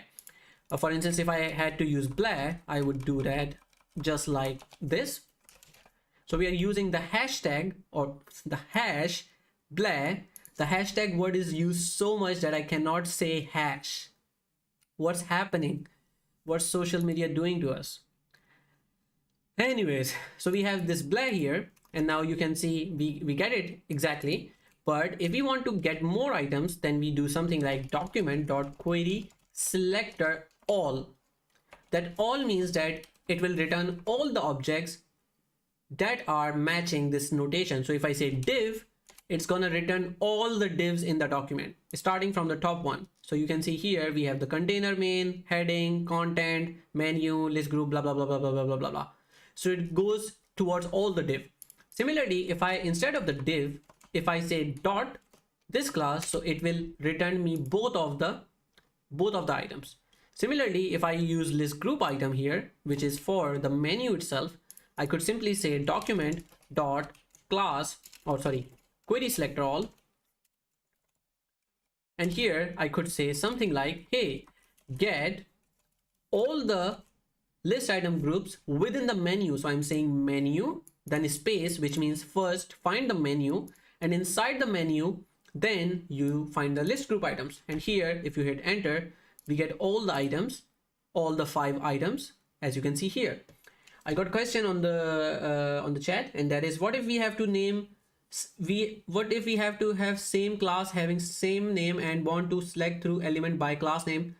For instance, if I had to use blah, I would do that just like this. So we are using the hashtag, or the hash blah. The hashtag word is used so much that I cannot say hash. What's happening? What's social media doing to us? Anyways, so we have this blah here, and now you can see we get it exactly. But if we want to get more items, then we do something like document.querySelector all. That all means that it will return all the objects that are matching this notation. So if I say div, it's gonna return all the divs in the document, starting from the top one. So you can see here we have the container main, heading, content, menu, list group, blah blah blah blah blah blah blah blah. So it goes towards all the div. Similarly, if I, instead of the div, if I say dot this class, so it will return me both of the items. Similarly, if I use list group item here, which is for the menu itself, I could simply say document dot class, or sorry, query selector all. And here I could say something like, hey, get all the list item groups within the menu. So I'm saying menu, then space, which means first find the menu, and inside the menu, then you find the list group items. And here, if you hit enter, we get all the items, all the 5 items, as you can see here. I got a question on the chat, and that is, what if we have to name, what if we have to have same class having same name and want to select through element by class name,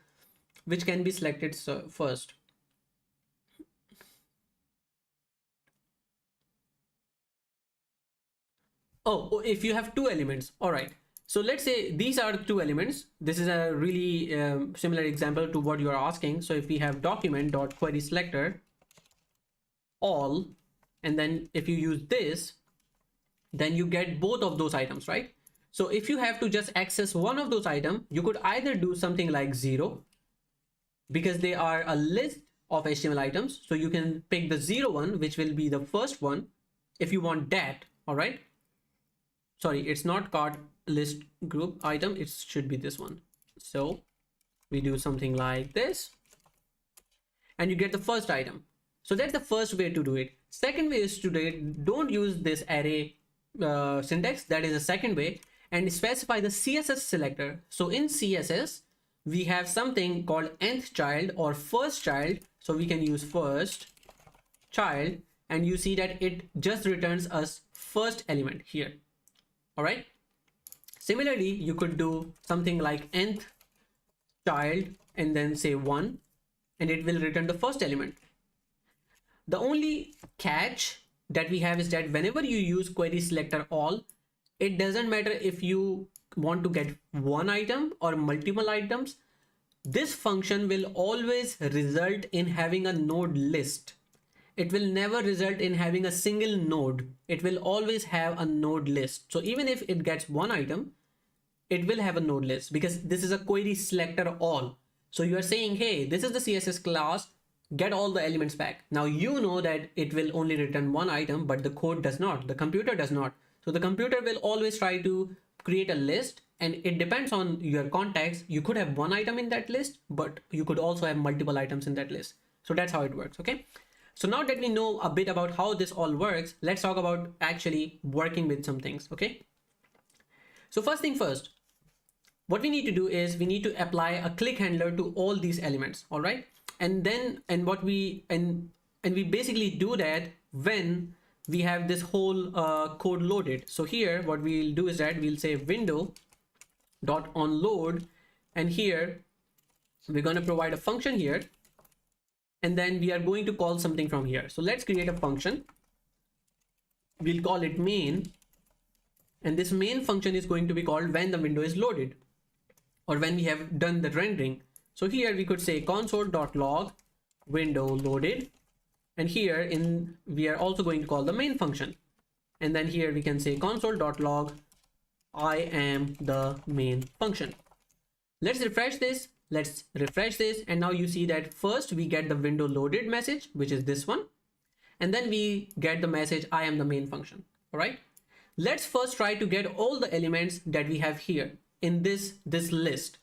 which can be selected first? Oh, if you have 2 elements. All right. So let's say these are 2 elements. This is a really similar example to what you are asking. So if we have document.querySelector all, and then if you use this, then you get both of those items, right? So if you have to just access one of those items, you could either do something like 0, because they are a list of HTML items. So you can pick the 0 one, which will be the first one if you want that. All right. Sorry, it's not cart list group item. It should be this one. So we do something like this, and you get the first item. So that's the first way to do it. Second way is to do it, don't use this array syntax. That is the second way, and specify the CSS selector. So in CSS, we have something called nth child or first child. So we can use first child, and you see that it just returns us first element here. All right. Similarly, you could do something like nth child and then say 1, and it will return the first element. The only catch that we have is that whenever you use query selector all, it doesn't matter if you want to get one item or multiple items. this function will always result in having a node list. It will never result in having a single node. It will always have a node list. So even if it gets one item, it will have a node list because this is a query selector all. So you are saying, hey, this is the CSS class, get all the elements back. Now you know that it will only return one item, but the code does not, the computer does not. So the computer will always try to create a list, and it depends on your context. You could have one item in that list, but you could also have multiple items in that list. So that's how it works, okay? So now that we know a bit about how this all works, let's talk about actually working with some things, okay? So first thing first, what we need to do is we need to apply a click handler to all these elements, all right? And then, we basically do that when we have this whole code loaded. So here, what we'll do is that we'll say window.onload, and here we're going to provide a function here, and then we are going to call something from here. So let's create a function. We'll call it main, and this main function is going to be called when the window is loaded or when we have done the rendering. So here we could say console.log window loaded, and here we are also going to call the main function, and then here we can say console.log I am the main function. Let's refresh this. And now you see that first we get the window loaded message, which is this one, and then we get the message I am the main function. All right, let's first try to get all the elements that we have here in this list.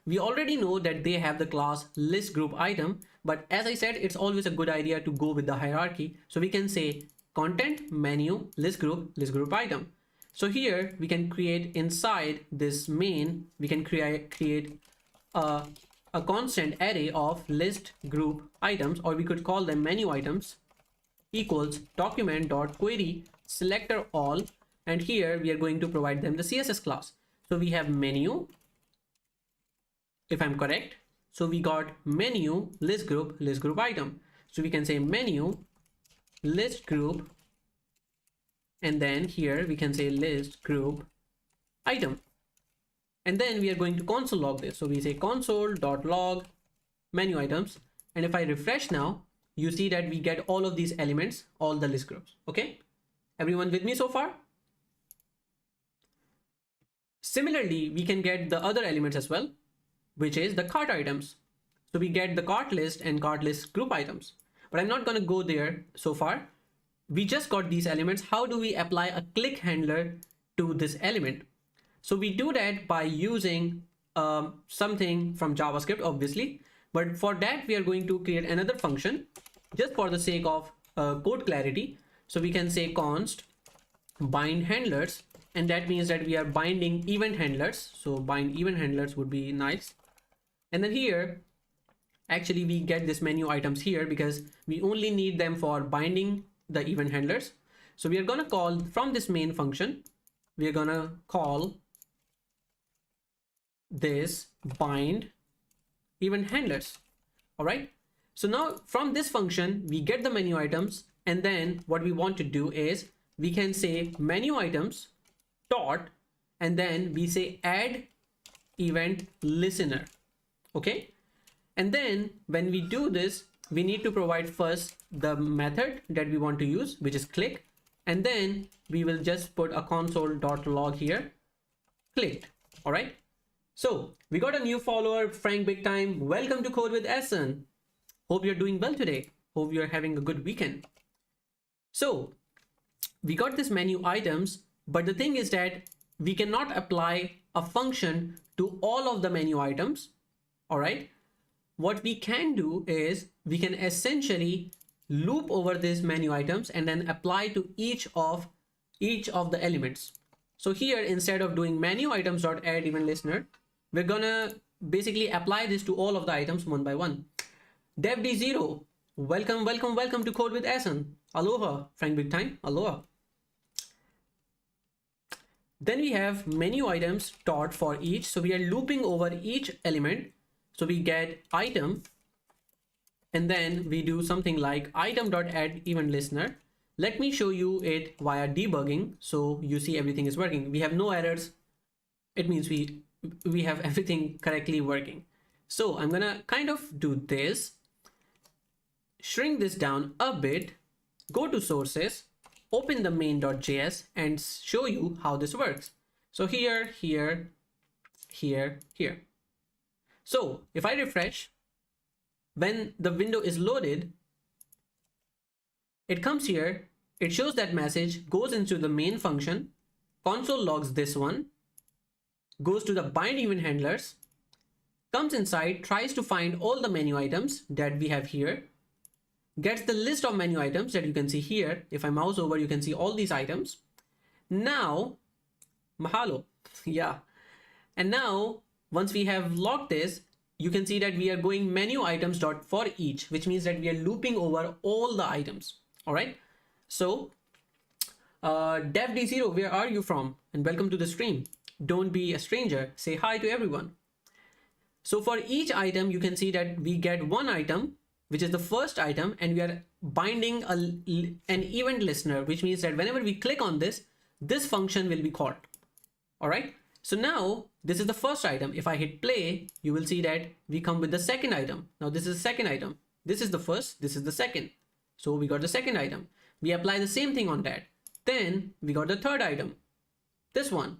We already know that they have the class list group item, but as I said, it's always a good idea to go with the hierarchy. So we can say content menu list group item. So here we can create inside this main, we can create a constant array of list group items, or we could call them menu items, equals document.query selector all, and here we are going to provide them the CSS class. So we have menu, if I'm correct. So we got menu list group item. So we can say menu list group, and then here we can say list group item, and then we are going to console log this. So we say console.log menu items, and if I refresh now, you see that we get all of these elements, all the list groups. Okay, everyone with me so far? Similarly, we can get the other elements as well, which is the cart items. So we get the cart list and cart list group items, but I'm not going to go there so far. We just got these elements. How do we apply a click handler to this element? So we do that by using something from JavaScript, obviously, but for that we are going to create another function just for the sake of code clarity. So we can say const bind handlers, and that means that we are binding event handlers. So bind event handlers would be nice. And then here, actually we get this menu items here because we only need them for binding the event handlers. So we are going to call from this main function, we are going to call this bind event handlers. All right. So now from this function, we get the menu items, and then what we want to do is we can say menu items dot, and then we say add event listener. Okay, and then when we do this, we need to provide first the method that we want to use, which is click, and then we will just put a console.log here, clicked. All right, so we got a new follower, Frank Big Time. Welcome to CodeWithAhsan. Hope you're doing well today. Hope you're having a good weekend. So we got this menu items, but the thing is that we cannot apply a function to all of the menu items. All right, what we can do is we can essentially loop over these menu items and then apply to each of the elements. So here, instead of doing menu items dot add event listener, we're gonna basically apply this to all of the items one by one. DevD0, welcome to CodeWithAhsan. Aloha, Frank Big Time. Aloha. Then we have menu items dot for each. So we are looping over each element. So we get item, and then we do something like item.add event listener. Let me show you it via debugging, so you see everything is working. We have no errors. It means we have everything correctly working. So I'm gonna kind of do this, shrink this down a bit, go to sources, open the main.js and show you how this works. So here, here, here, here. So if I refresh, when the window is loaded, it comes here, it shows that message, goes into the main function, console logs this one, goes to the bind event handlers, comes inside, tries to find all the menu items that we have here, gets the list of menu items that you can see here. If I mouse over, you can see all these items. Now, mahalo, yeah. And now, once we have logged this, you can see that we are going menu items dot for each, which means that we are looping over all the items. All right. So, DevD0, where are you from? And welcome to the stream. Don't be a stranger. Say hi to everyone. So for each item, you can see that we get one item, which is the first item, and we are binding an event listener, which means that whenever we click on this, this function will be called. All right. So now this is the first item. If I hit play, you will see that we come with the second item. Now this is the second item. This is the first, this is the second. So we got the second item. We apply the same thing on that. Then we got the third item, this one.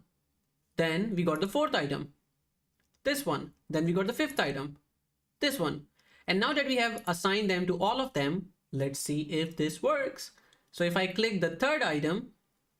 Then we got the fourth item, this one. Then we got the fifth item, this one. And now that we have assigned them to all of them, let's see if this works. So if I click the third item,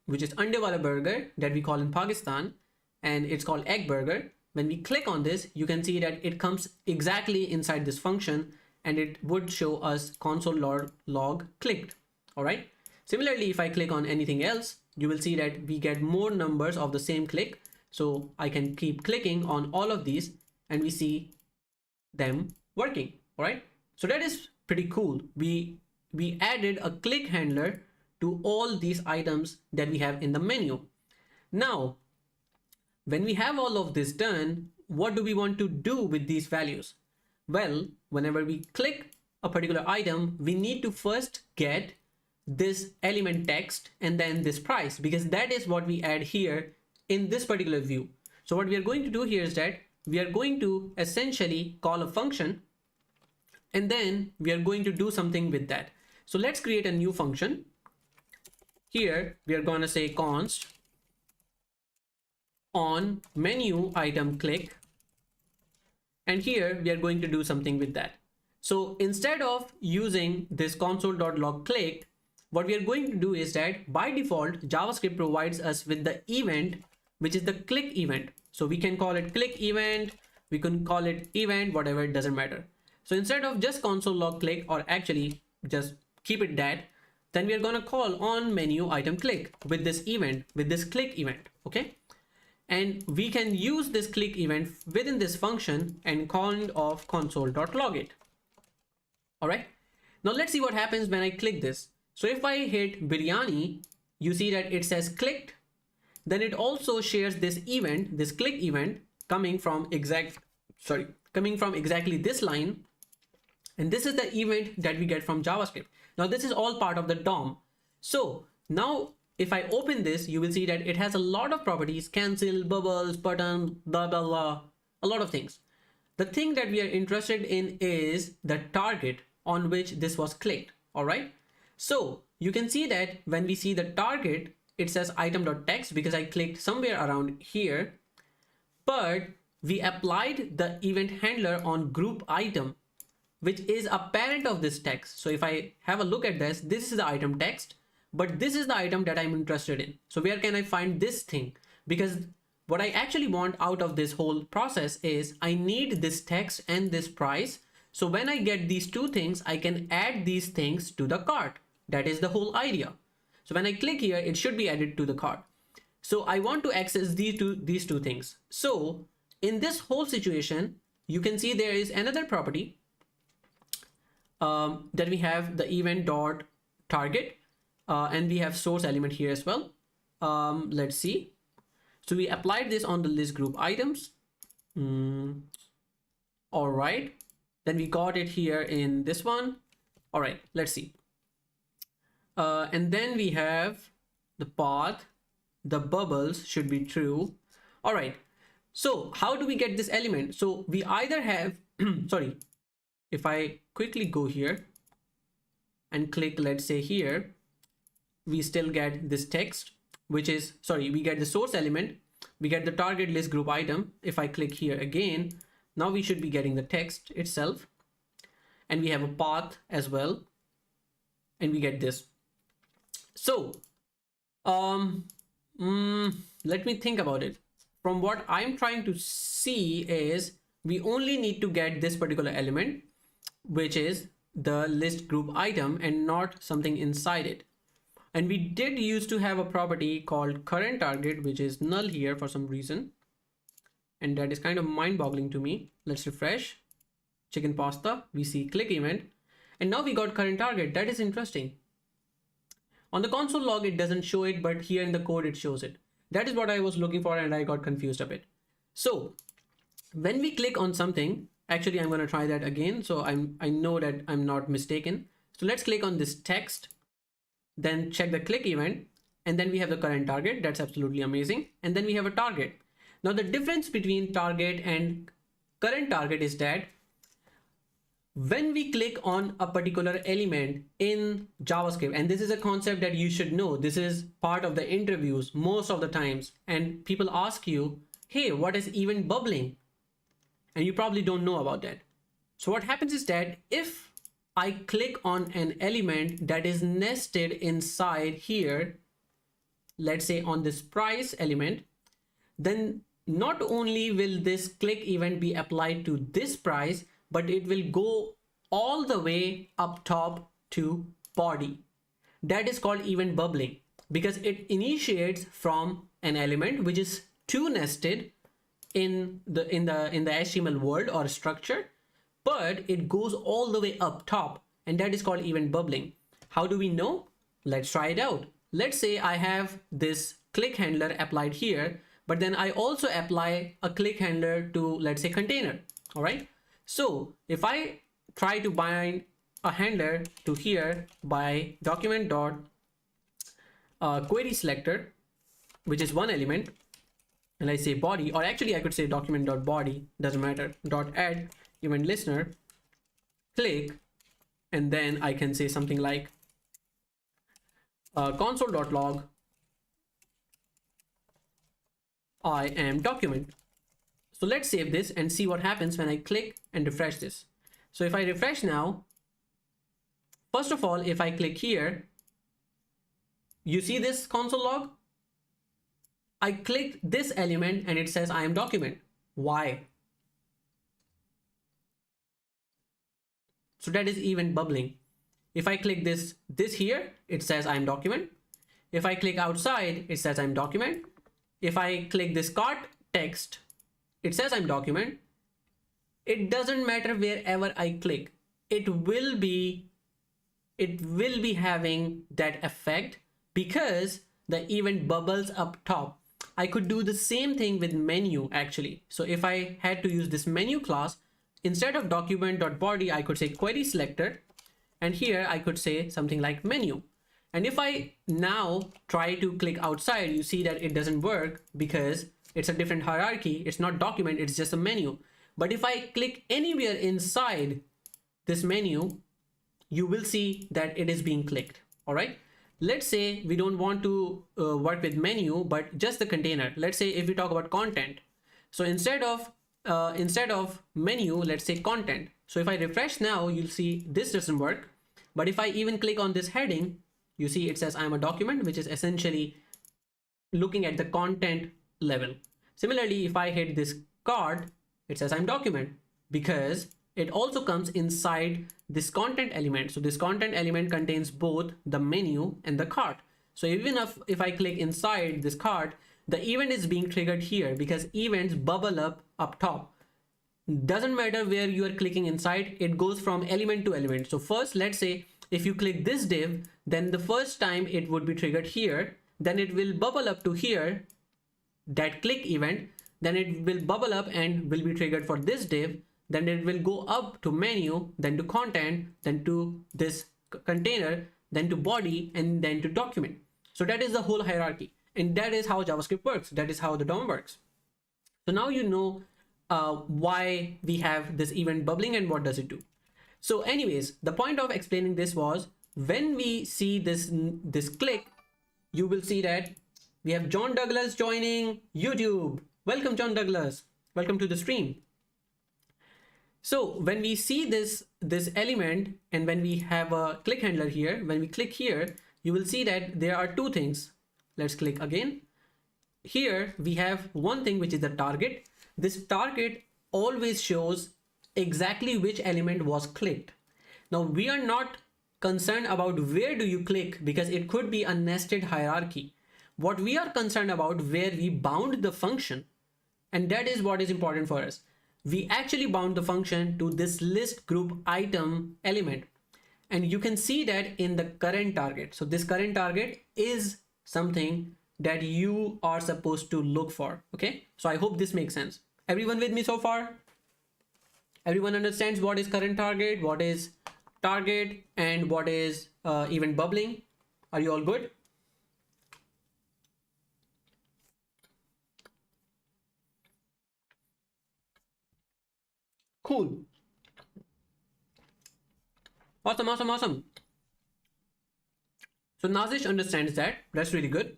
which is Ande wala burger that we call in Pakistan, and it's called egg burger. When we click on this, you can see that it comes exactly inside this function and it would show us console log clicked. All right. Similarly, if I click on anything else, you will see that we get more numbers of the same click. So I can keep clicking on all of these and we see them working. All right. So that is pretty cool. We added a click handler to all these items that we have in the menu. Now, when we have all of this done, what do we want to do with these values? Well, whenever we click a particular item, we need to first get this element text and then this price, because that is what we add here in this particular view. So what we are going to do here is that we are going to essentially call a function and then we are going to do something with that. So let's create a new function. Here we are going to say const on menu item click, and here we are going to do something with that. So instead of using this console.log click, what we are going to do is that by default JavaScript provides us with the event, which is the click event. So we can call it click event, we can call it event, whatever, it doesn't matter. So instead of just console.log click, or actually just keep it that, then we are going to call on menu item click with this event, with this click event. Okay. And we can use this click event within this function and kind of console.log it. All right. Now let's see what happens when I click this. So if I hit biryani, you see that it says clicked. Then it also shares this event, this click event coming from exactly this line. And this is the event that we get from JavaScript. Now this is all part of the DOM. So now if I open this, you will see that it has a lot of properties, cancel, bubbles, button, blah, blah, blah, a lot of things. The thing that we are interested in is the target on which this was clicked. All right. So you can see that when we see the target, it says item.text because I clicked somewhere around here, but we applied the event handler on group item, which is a parent of this text. So if I have a look at this, this is the item text, but this is the item that I'm interested in. So where can I find this thing? Because what I actually want out of this whole process is I need this text and this price. So when I get these two things, I can add these things to the cart. That is the whole idea. So when I click here, it should be added to the cart. So I want to access these two things. So in this whole situation, you can see there is another property that we have the event.target and we have source element here as well. Let's see. So we applied this on the list group items. All right. Then we got it here in this one. All right, let's see. And then we have the path, the bubbles should be true. All right. So how do we get this element? So we either have sorry, if I quickly go here and click, let's say here, we still get this text, which is, sorry, we get the source element, we get the target list group item. If I click here again, now we should be getting the text itself, and we have a path as well, and we get this. So let me think about it. From what I'm trying to see is we only need to get this particular element, which is the list group item, and not something inside it. And we did used to have a property called current target, which is null here for some reason, and that is kind of mind-boggling to me. Let's refresh. Chicken pasta, we see click event, and now we got current target. That is interesting. On the console log it doesn't show it, but here in the code it shows it. That is what I was looking for, and I got confused a bit. So when we click on something, actually I'm going to try that again, so I know that I'm not mistaken. So let's click on this text, then check the click event, and then we have the current target. That's absolutely amazing. And then we have a target. Now the difference between target and current target is that when we click on a particular element in JavaScript, and this is a concept that you should know, this is part of the interviews most of the times, and people ask you, hey, what is event bubbling? And you probably don't know about that. So what happens is that if I click on an element that is nested inside here, let's say on this price element, then not only will this click event be applied to this price, but it will go all the way up top to body. That is called event bubbling, because it initiates from an element which is too nested in the HTML world or structure, but it goes all the way up top, and that is called event bubbling. How do we know? Let's try it out. Let's say I have this click handler applied here, but then I also apply a click handler to, let's say, container. All right. So if I try to bind a handler to here by document dot query selector, which is one element, and I say body, or actually I could say document dot body, doesn't matter, dot add event listener, click, and then I can say something like console.log I am document. So let's save this and see what happens when I click and refresh this. So if I refresh now, first of all, if I click here, you see this console log? I clicked this element and it says I am document. Why? So that is event bubbling. If I click this here, it says I am document. If I click outside, it says I'm document. If I click this cart text, it says I'm document. It doesn't matter wherever I click, it will be having that effect because the event bubbles up top. I could do the same thing with menu actually. So if I had to use this menu class, instead of document.body, I could say query selector, and here I could say something like menu. And if I now try to click outside, you see that it doesn't work because it's a different hierarchy. It's not document, it's just a menu. But if I click anywhere inside this menu, you will see that it is being clicked. All right. Let's say we don't want to work with menu, but just the container. Let's say if we talk about content. So instead of menu, let's say content. So if I refresh now, you'll see this doesn't work. But if I even click on this heading, you see it says I'm a document, which is essentially looking at the content level. Similarly, if I hit this card, it says I'm document because it also comes inside this content element. So this content element contains both the menu and the cart. So even if I click inside this cart, the event is being triggered here because events bubble up top. Doesn't matter where you are clicking inside, it goes from element to element. So first, let's say if you click this div, then the first time it would be triggered here, then it will bubble up to here, that click event, then it will bubble up and will be triggered for this div, then it will go up to menu, then to content, then to this container, then to body, and then to document. So that is the whole hierarchy, and that is how JavaScript works. That is how the DOM works. So now you know why we have this event bubbling and what does it do. So anyways, the point of explaining this was when we see this click, you will see that we have John Douglas joining YouTube. Welcome, John Douglas. Welcome to the stream. So when we see this element and when we have a click handler here, when we click here, you will see that there are two things. Let's click again. Here we have one thing, which is the target. This target always shows exactly which element was clicked. Now we are not concerned about where do you click because it could be a nested hierarchy. What we are concerned about where we bound the function, and that is what is important for us. We actually bound the function to this list group item element, and you can see that in the current target. So this current target is something that you are supposed to look for. Okay, so I hope this makes sense. Everyone with me so far? Everyone understands what is current target, what is target, and what is event bubbling? Are you all good? Cool. Awesome. So Nazish understands that. That's really good.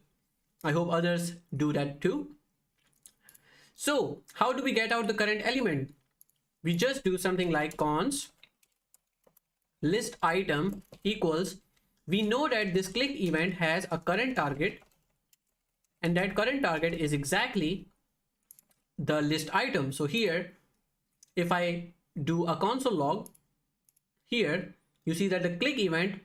I hope others do that too. So how do we get out the current element? We just do something like const list item equals, we know that this click event has a current target, and that current target is exactly the list item. So here, if I do a console log, here you see that the click event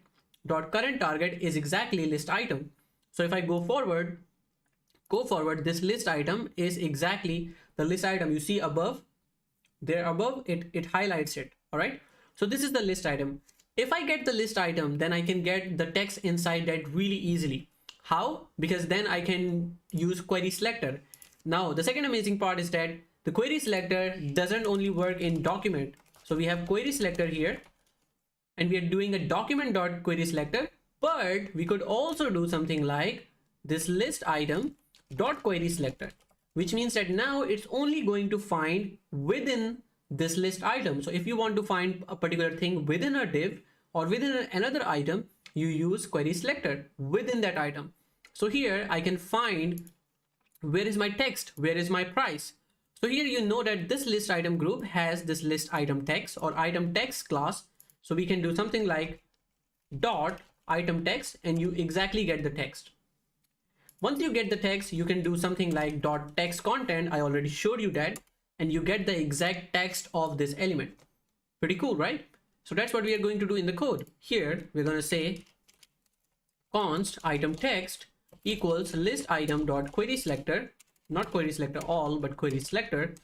dot current target is exactly list item. So if I go forward, this list item is exactly the list item. You see above, there above, it highlights it. All right, so this is the list item. If I get the list item, then I can get the text inside that really easily. How? Because then I can use query selector. Now the second amazing part is that the query selector doesn't only work in document. So we have query selector here, and we are doing a document.query selector, but we could also do something like this list item dot query selector, which means that now it's only going to find within this list item. So if you want to find a particular thing within a div or within another item, you use query selector within that item. So here I can find where is my text, where is my price. So here you know that this list item group has this list item text or item text class. So we can do something like dot item text, and you exactly get the text. Once you get the text, you can do something like dot text content. I already showed you that, and you get the exact text of this element. Pretty cool, right? So that's what we are going to do in the code. Here we're going to say const item text equals list item dot query selector, not query selector all, but query selector.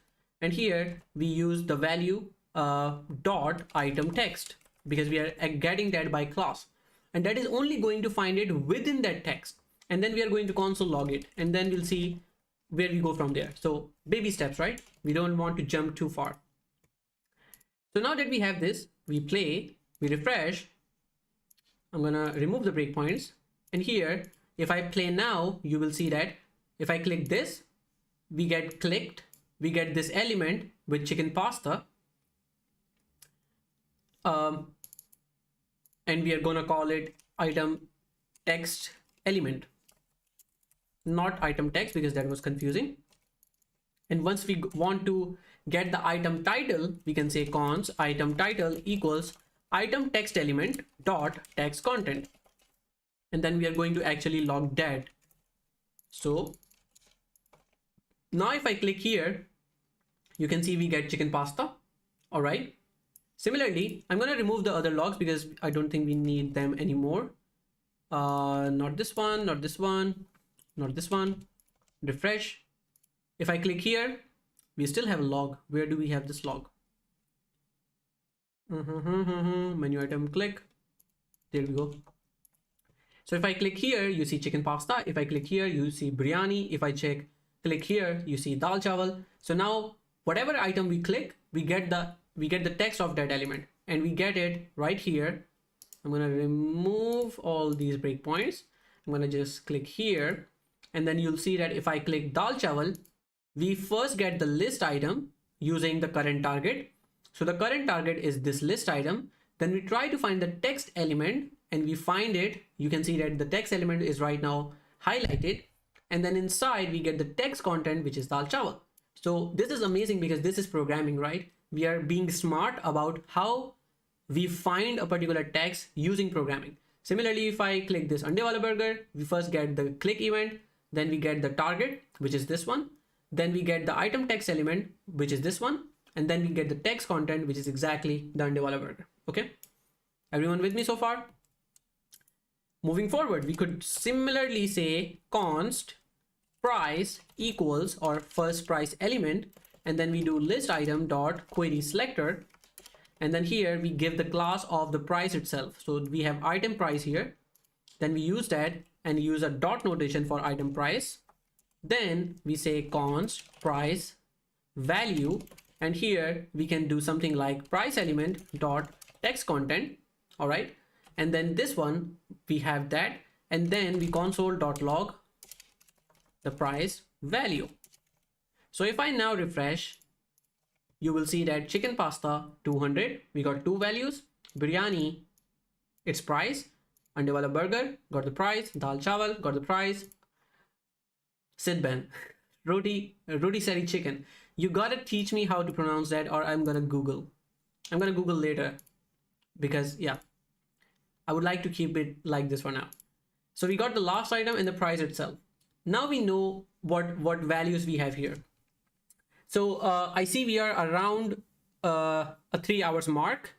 And here we use the value dot item text because we are getting that by class, and that is only going to find it within that text. And then we are going to console log it, and then we'll see where we go from there. So baby steps, right? We don't want to jump too far. So now that we have this, we play, we refresh. I'm gonna remove the breakpoints, and here if I play now, you will see that if I click this, we get clicked, we get this element with chicken pasta, and we are gonna call it item text element, not item text, because that was confusing. And once we want to get the item title, we can say const item title equals item text element dot text content, and then we are going to actually log that. So now if I click here, you can see we get chicken pasta. All right, similarly I'm going to remove the other logs because I don't think we need them anymore. Not this one, not this one, not this one. Refresh. If I click here, we still have a log. Where do we have this log? Menu item, click. There we go. So if I click here, you see chicken pasta. If I click here, you see biryani. If I click here, you see dal chawal. So now whatever item we click, we get the text of that element, and we get it right here. I'm going to remove all these breakpoints. I'm going to just click here, and then you'll see that if I click dal chawal, we first get the list item, using the current target. So the current target is this list item. Then we try to find the text element and we find it. You can see that the text element is right now highlighted. And then inside we get the text content, which is dal chawal. So this is amazing because this is programming, right? We are being smart about how we find a particular text using programming. Similarly, if I click this ande wala burger, we first get the click event, then we get the target, which is this one. Then we get the item text element, which is this one. And then we get the text content, which is exactly the ande wala burger. Okay. Everyone with me so far? Moving forward, we could similarly say const price equals or first price element, and then we do list item dot query selector, and then here we give the class of the price itself. So we have item price here, then we use that and use a dot notation for item price. Then we say const price value, and here we can do something like price element dot text content. All right, and then this one we have that, and then we console.log the price value. So if I now refresh, you will see that chicken pasta 200, we got two values. Biryani, its price. Ande wala burger, got the price. Dal chawal, got the price. Sidban, roti sari chicken. You gotta teach me how to pronounce that, or I'm gonna Google. I'm gonna Google later because yeah, I would like to keep it like this for now. So we got the last item and the price itself. Now we know what values we have here. So I see we are around a 3 hours mark.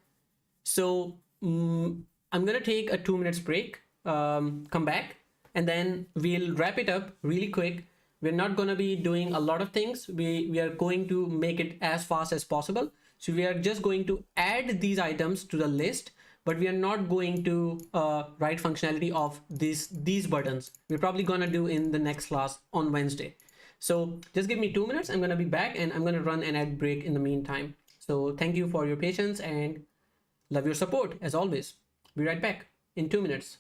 So I'm gonna take a 2 minutes break, come back, and then we'll wrap it up really quick. We're not gonna be doing a lot of things. We are going to make it as fast as possible. So we are just going to add these items to the list, but we are not going to write functionality of these buttons. We're probably gonna do in the next class on Wednesday. So just give me 2 minutes. I'm gonna be back and I'm gonna run an ad break in the meantime. So thank you for your patience and love your support as always. Be right back in 2 minutes.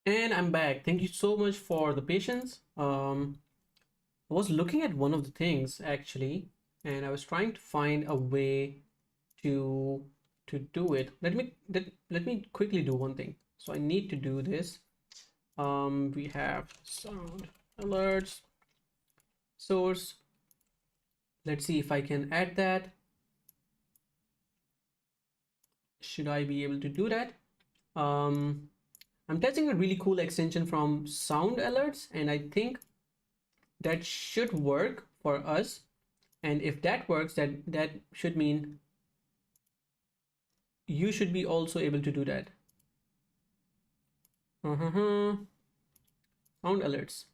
And I'm back. Thank you so much for the patience. I was looking at one of the things actually, and I was trying to find a way to do it. Let me quickly do one thing. So I need to do this. We have sound alerts source. Let's see if I can add that. Should I be able to do that? I'm testing a really cool extension from sound alerts, and I think that should work for us. And if that works, that should mean you should be also able to do that. Sound alerts.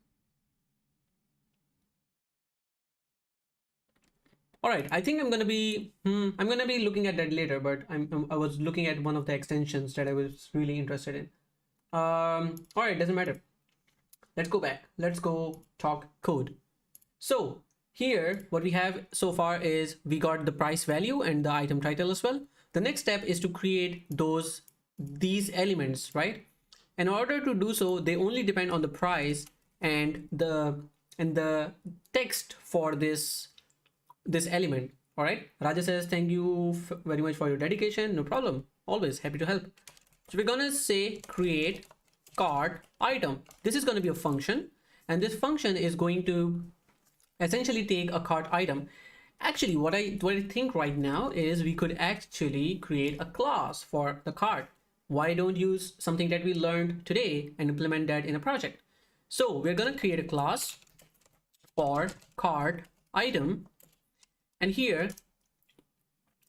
All right, I think I'm gonna be looking at that later, but I was looking at one of the extensions that I was really interested in. All right, doesn't matter. Let's go back. Let's go talk code. So here, what we have so far is we got the price value and the item title as well. The next step is to create these elements, right? In order to do so, they only depend on the price and the text for this element. All right, Raja says thank you very much for your dedication. No problem, always happy to help. So we're gonna say create cart item. This is going to be a function, and this function is going to essentially take a cart item. Actually, what I think right now is we could actually create a class for the cart. Why don't use something that we learned today and implement that in a project? So we're going to create a class for cart item, and here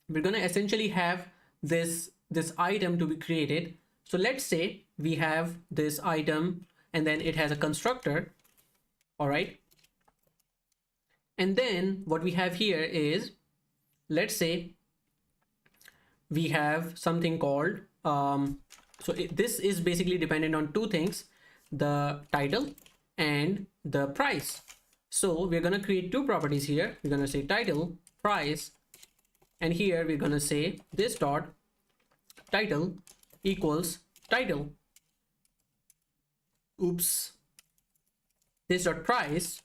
we're going to essentially have this item to be created. So let's say we have this item and then it has a constructor. All right, and then what we have here is, let's say we have something called this is basically dependent on two things, the title and the price. So we're going to create two properties here. We're going to say title price, and here we're going to say this dot title equals title. Oops. This dot price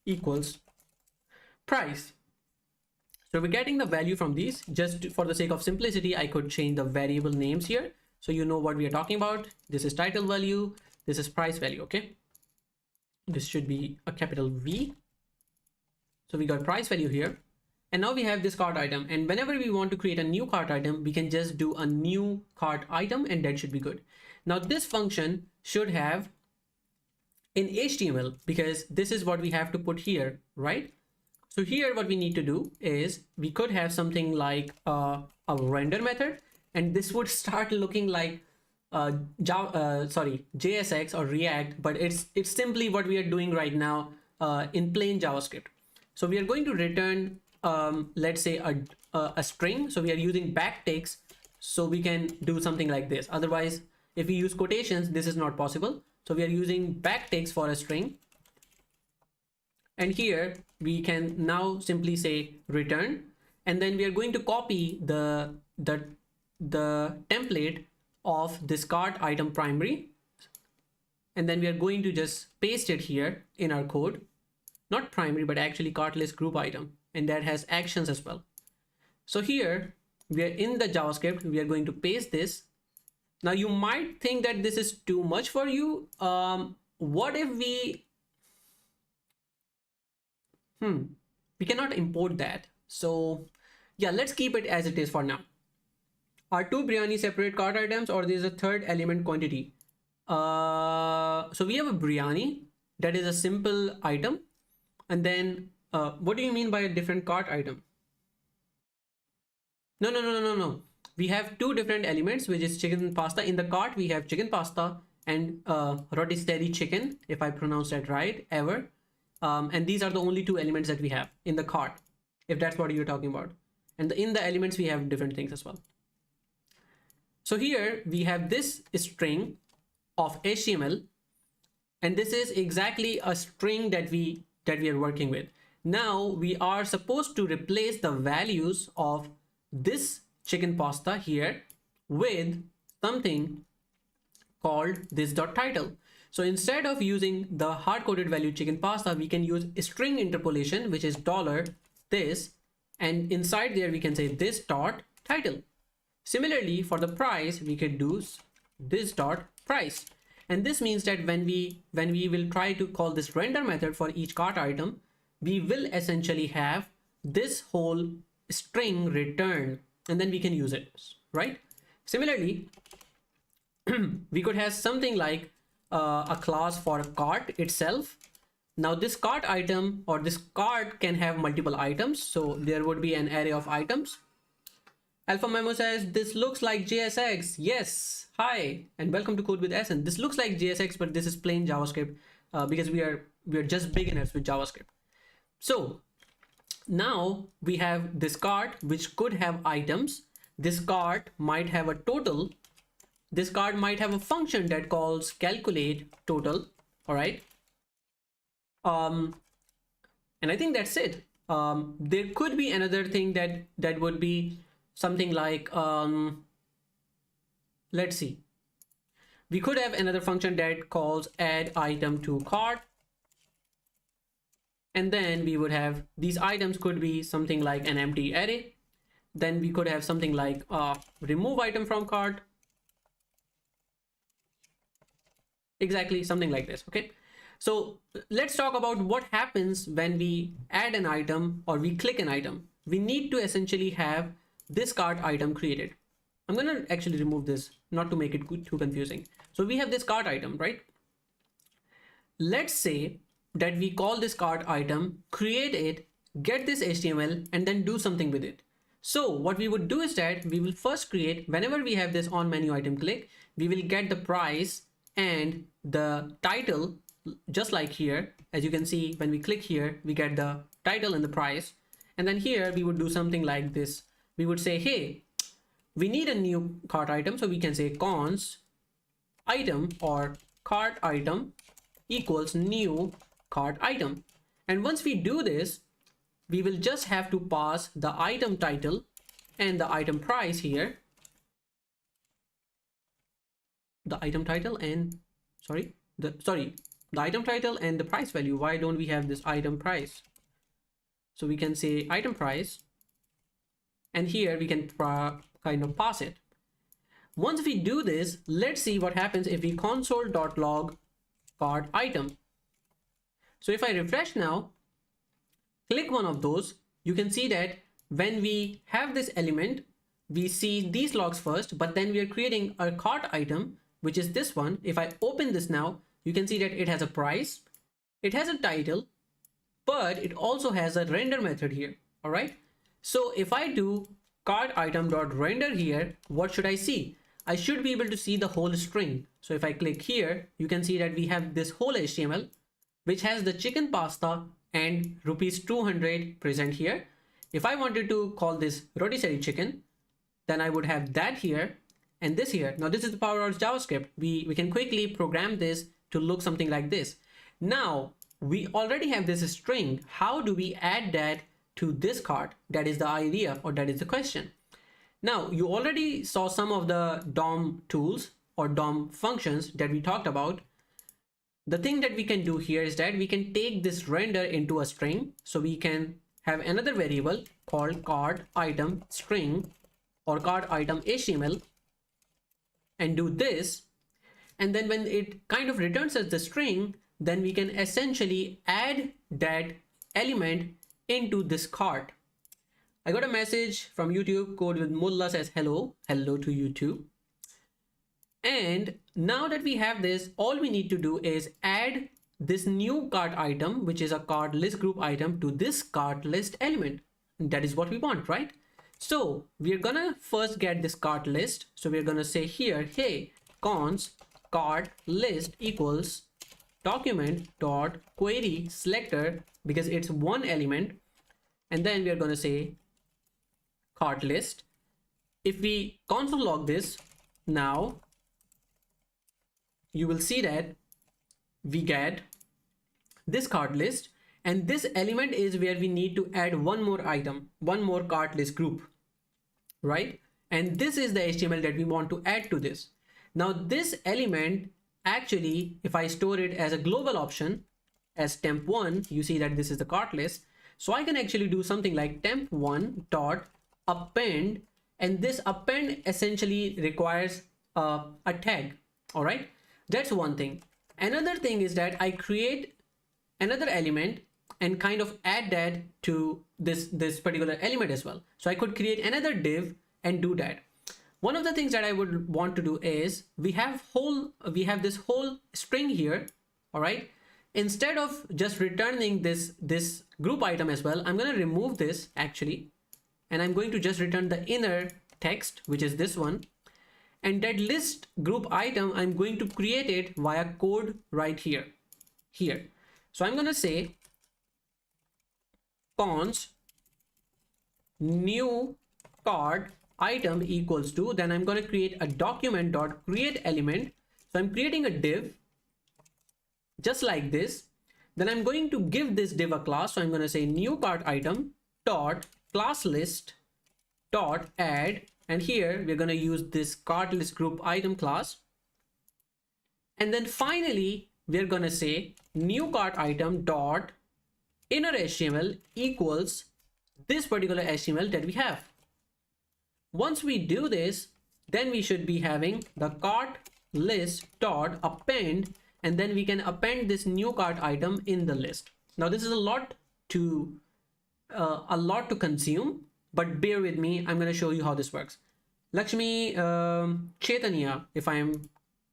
equals price. So we're getting the value from these. Just for the sake of simplicity, I could change the variable names here so you know what we are talking about. This is title value, this is price value. Okay, this should be a capital V. So we got price value here, and now we have this cart item, and whenever we want to create a new cart item, we can just do a new cart item, and that should be good. Now this function should have in HTML, because this is what we have to put here, right? So here what we need to do is we could have something like a render method, and this would start looking like JSX or React, but it's simply what we are doing right now in plain JavaScript. So we are going to return let's say a string. So we are using backticks, so we can do something like this. Otherwise, if we use quotations, this is not possible. So we are using backticks for a string, and here we can now simply say return, and then we are going to copy the template of this cart item primary, and then we are going to just paste it here in our code. Not primary, but actually cart list group item, and that has actions as well. So here we are in the JavaScript, we are going to paste this. Now you might think that this is too much for you. What if we cannot import that? So yeah, let's keep it as it is for now. Are two biryani separate cart items, or there's a third element quantity? So we have a biryani that is a simple item, and then what do you mean by a different cart item? No. We have two different elements, which is chicken pasta. In the cart we have chicken pasta and rotisserie chicken, if I pronounce that right, ever. And these are the only two elements that we have in the cart, if that's what you're talking about. And in the elements we have different things as well. So here we have this string of HTML, and this is exactly a string that we are working with. Now we are supposed to replace the values of this chicken pasta here with something called this.title. So instead of using the hard-coded value chicken pasta, we can use string interpolation, which is $this, and inside there we can say this.title. Similarly, for the price, we could do this.price. And this means that when we will try to call this render method for each cart item, we will essentially have this whole string returned, and then we can use it, right? Similarly, we could have something like a class for cart itself. Now this cart item or this cart can have multiple items, so there would be an array of items. Alpha Memo says this looks like JSX. Yes, hi and welcome to CodeWithAhsan. This looks like JSX, but this is plain JavaScript because we are just beginners with JavaScript. So now we have this cart which could have items. This cart might have a total. This cart might have a function that calls calculate total. All right. And I think that's it. There could be another thing that would be something like, let's see. We could have another function that calls add item to cart. And then we would have these items could be something like an empty array. Then we could have something like remove item from cart. Exactly, something like this. Okay. So let's talk about what happens when we add an item or we click an item. We need to essentially have this cart item created. I'm going to actually remove this, not to make it too confusing. So we have this cart item, right? Let's say that we call this cart item, create it, get this HTML, and then do something with it. So what we would do is that we will first create, whenever we have this on menu item click, we will get the price and the title, just like here. As you can see, when we click here, we get the title and the price. And then here we would do something like this. We would say, hey, we need a new cart item. So we can say cons item or cart item equals new cart item. And once we do this, we will just have to pass the item title and the item price here. The item title and the item title and the price value. Why don't we have this item price? So we can say item price, and here we can kind of pass it. Once we do this, let's see what happens if we console.log cart item. So if I refresh now, click one of those, you can see that when we have this element, we see these logs first, but then we are creating a cart item, which is this one. If I open this now, you can see that it has a price, it has a title, but it also has a render method here. All right. So if I do cart item.render here, what should I see? I should be able to see the whole string. So if I click here, you can see that we have this whole HTML, which has the chicken pasta and ₹200 present here. If I wanted to call this rotisserie chicken, then I would have that here and this here. Now this is the power of JavaScript. We can quickly program this to look something like this. Now we already have this string. How do we add that to this cart? That is the idea, or that is the question. Now you already saw some of the DOM tools or DOM functions that we talked about. The thing that we can do here is that we can take this render into a string. So we can have another variable called cart item string or cart item HTML and do this. And then when it kind of returns us the string, then we can essentially add that element into this cart. I got a message from YouTube. Code with Mullah says hello to you too. And now that we have this, all we need to do is add this new cart item, which is a cart list group item, to this cart list element. And that is what we want, right? So we're gonna first get this cart list. So we're gonna say here, hey, cons cart list equals document dot query selector, because it's one element. And then we are gonna say cart list. If we console log this now, you will see that we get this cart list, and this element is where we need to add one more item, one more cart list group, right? And this is the HTML that we want to add to this.
Now this element, actually, if I store it as a global option as temp1, you see that this is the cart list. So I can actually do something like temp1 dot append, and this append essentially requires a tag. All right, that's one thing. Another thing is that I create another element and kind of add that to this particular element as well. So I could create another div and do that. One of the things that I would want to do is we have this whole string here. All right, instead of just returning this group item as well, I'm going to remove this actually, and I'm going to just return the inner text, which is this one. And that list group item, I'm going to create it via code right here. So I'm going to say cons new card item equals to, then I'm going to create a document dot create element. So I'm creating a div just like this. Then I'm going to give this div a class. So I'm going to say new card item dot class list dot add, and here we're going to use this cart list group item class. And then finally we're going to say new cart item dot inner HTML equals this particular HTML that we have. Once we do this, then we should be having the cart list dot append, and then we can append this new cart item in the list. Now this is a lot to consume, but bear with me. I'm going to show you how this works. Lakshmi Chaitanya, if I am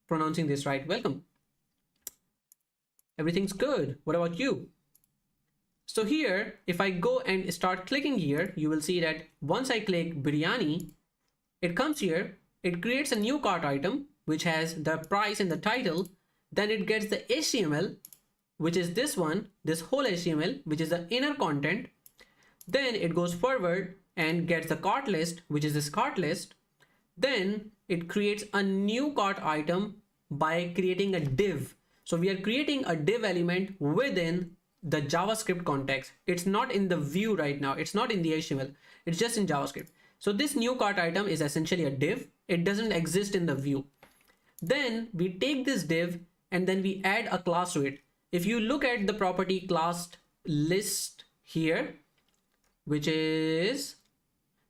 pronouncing this right, welcome. Everything's good. What about you? So here, if I go and start clicking here, you will see that once I click biryani, it comes here, it creates a new cart item, which has the price in the title. Then it gets the HTML, which is this one, this whole HTML, which is the inner content. Then it goes forward and gets the cart list, which is this cart list. Then it creates a new cart item by creating a div. So we are creating a div element within the JavaScript context. It's not in the view right now. It's not in the HTML. It's just in JavaScript. So this new cart item is essentially a div. It doesn't exist in the view. Then we take this div and then we add a class to it. If you look at the property class list here, which is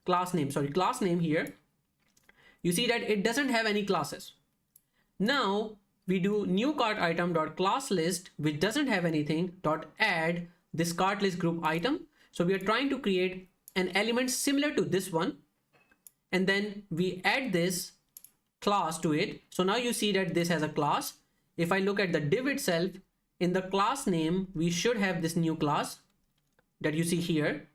class name here, you see that it doesn't have any classes. Now we do new cart item dot class list, which doesn't have anything, dot add this cart list group item. So we are trying to create an element similar to this one, and then we add this class to it. So now you see that this has a class. If I look at the div itself, in the class name, we should have this new class that you see here.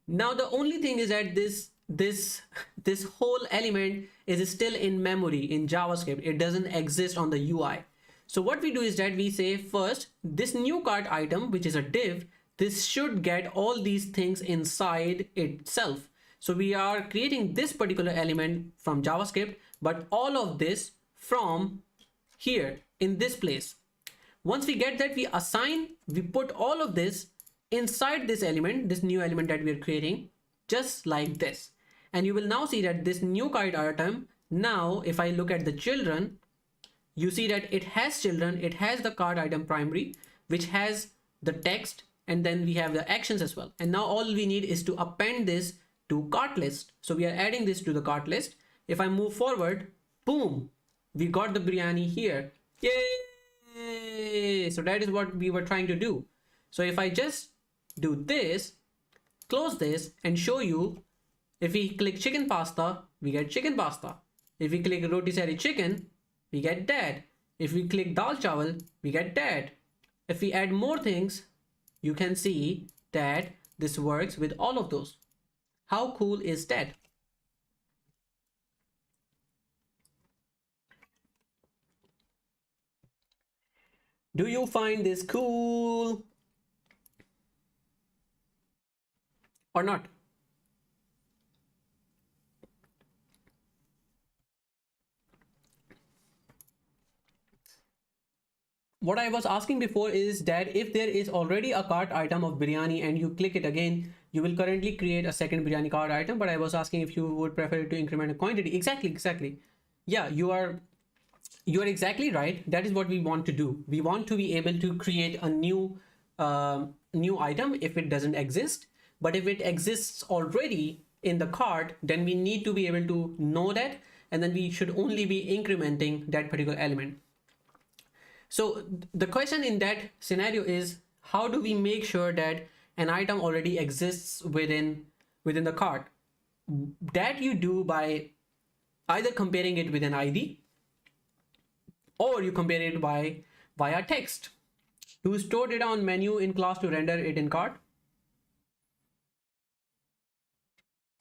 Now the only thing is that this whole element is still in memory in JavaScript. It doesn't exist on the UI. So what we do is that we say first, this new cart item, which is a div, this should get all these things inside itself. So we are creating this particular element from JavaScript, but all of this from here in this place. Once we get that, we put all of this inside this element, this new element that we are creating, just like this. And you will now see that this new cart item, now if I look at the children, you see that it has children, it has the cart item primary, which has the text, and then we have the actions as well. And now all we need is to append this to cart list. So we are adding this to the cart list. If I move forward, boom, we got the biryani here. Yay! So that is what we were trying to do. So if I just do this, close this and show you, if we click chicken pasta, we get chicken pasta. If we click rotisserie chicken, we get that. If we click dal chawal, we get that. If we add more things, you can see that this works with all of those. How cool is that? Do you find this cool or not? What I was asking before is that if there is already a cart item of biryani and you click it again, you will currently create a second biryani cart item. But I was asking if you would prefer to increment a quantity. Exactly. Yeah, you are You are exactly right. That is what we want to do. We want to be able to create a new item if it doesn't exist. But if it exists already in the cart, then we need to be able to know that, and then we should only be incrementing that particular element. So the question in that scenario is, how do we make sure that an item already exists within the cart? That you do by either comparing it with an ID, or you compare it via text. To store data on menu in class to render it in cart.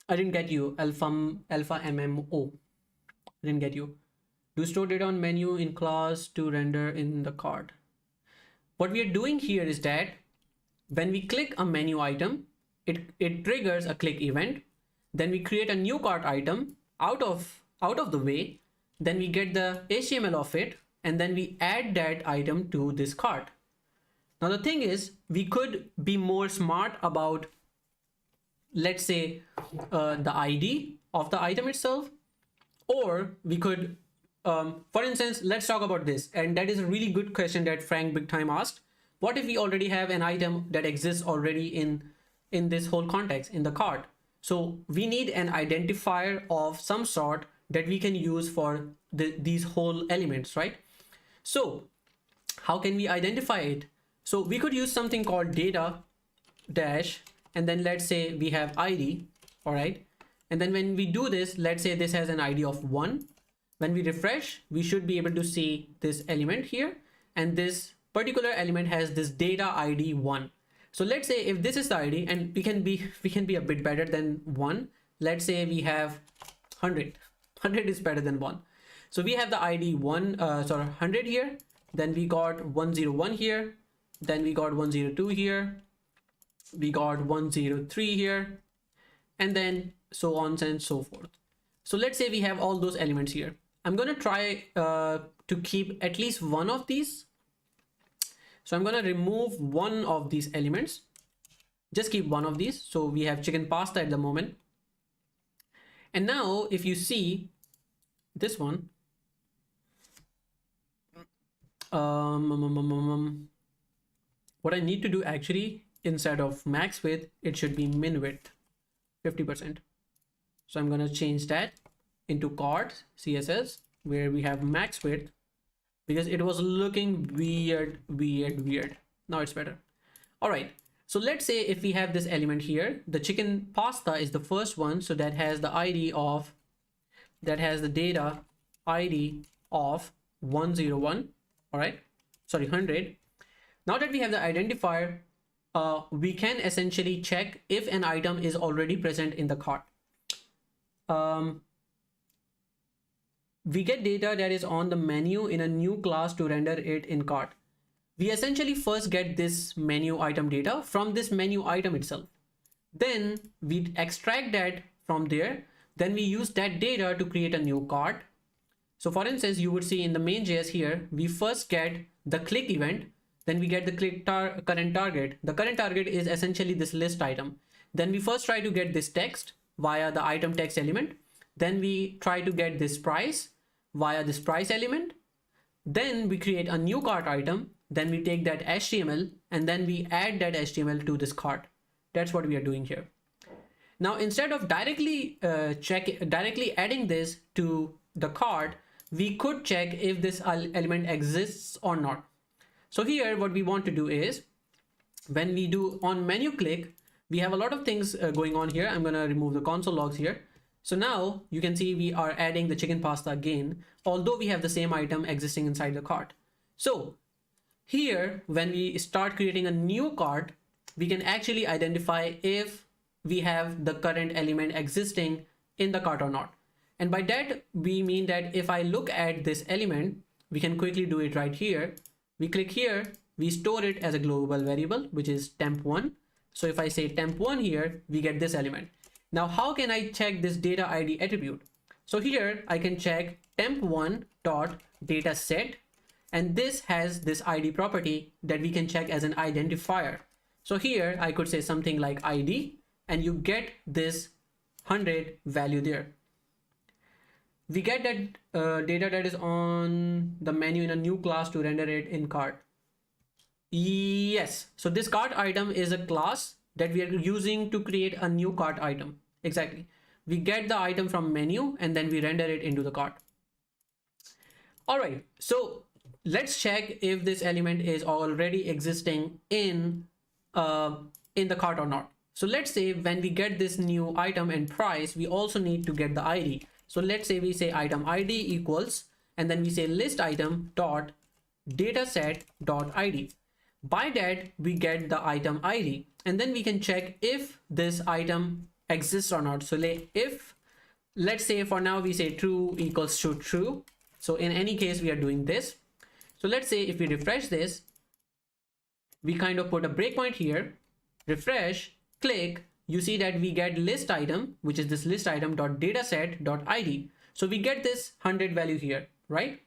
I didn't get you. Alpha MMO. I didn't get you. To store data on menu in class to render in the cart. What we are doing here is that when we click a menu item, it triggers a click event. Then we create a new cart item out of the way. Then we get the HTML of it, and then we add that item to this cart. Now the thing is, we could be more smart about, let's say, the ID of the item itself, or we could, for instance, let's talk about this. And that is a really good question that Frank Big Time asked. What if we already have an item that exists already in this whole context in the cart? So we need an identifier of some sort that we can use for these whole elements, right? So how can we identify it? So we could use something called data dash, and then let's say we have ID, all right? And then when we do this, let's say this has an ID of 1. When we refresh, we should be able to see this element here, and this particular element has this data ID 1. So let's say if this is the ID, and we can be a bit better than 1. Let's say we have 100. 100 is better than 1. So we have the ID 100 here. Then we got 101 here. Then we got 102 here. We got 103 here, and then so on and so forth. So let's say we have all those elements here. I'm going to try to keep at least one of these. So I'm going to remove one of these elements. Just keep one of these. So we have chicken pasta at the moment. And now if you see this one, what I need to do actually, instead of max width, it should be min width 50%. So I'm going to change that into cart CSS, where we have max width, because it was looking weird. Now it's better. All right. So let's say if we have this element here, the chicken pasta is the first one. So that has the ID of, that has the data ID of 101. All right. Sorry, 100. Now that we have the identifier, we can essentially check if an item is already present in the cart. We get data that is on the menu in a new class to render it in cart. We essentially first get this menu item data from this menu item itself. Then we extract that from there. Then we use that data to create a new cart. So for instance, you would see in the main.js here, we first get the click event. Then we get the current target. The current target is essentially this list item. Then we first try to get this text via the item text element. Then we try to get this price via this price element. Then we create a new cart item. Then we take that HTML and then we add that HTML to this cart. That's what we are doing here. Now, instead of directly adding this to the cart, we could check if this element exists or not. So here what we want to do is, when we do on menu click, we have a lot of things going on here. I'm going to remove the console logs here. So now you can see we are adding the chicken pasta again, although we have the same item existing inside the cart. So here, when we start creating a new cart, we can actually identify if we have the current element existing in the cart or not. And by that, we mean that if I look at this element, we can quickly do it right here. We click here, we store it as a global variable, which is temp1. So if I say temp1 here, we get this element. Now, how can I check this data ID attribute? So here I can check temp1 dot data set, and this has this ID property that we can check as an identifier. So here I could say something like ID, and you get this 100 value there. we get that data that is on the menu in a new class to render it in cart. Yes, so this cart item is a class that we are using to create a new cart item. Exactly. We get the item from menu and then we render it into the cart. All right, so let's check if this element is already existing in the cart or not. So let's say when we get this new item and price, we also need to get the ID. So let's say we say item ID equals, and then we say list item dot dataset dot ID. By that, we get the item ID, and then we can check if this item exists or not. So if, let's say for now we say true equals to true. So in any case, we are doing this. So let's say if we refresh this, we kind of put a breakpoint here, refresh, click, you see that we get list item, which is this list item dot dataset dot ID. So we get this 100 value here, right?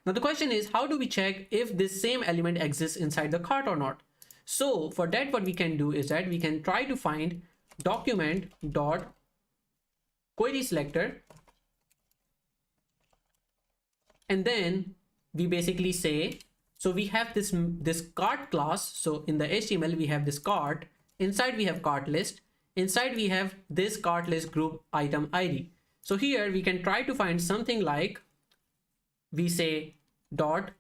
Now the question is, how do we check if this same element exists inside the cart or not? So for that, what we can do is that we can try to find document dot query selector, and then we basically say, so we have this cart class. So in the HTML we have this cart, inside we have cart list, inside we have this cart list group item ID. So here we can try to find something like, we say dot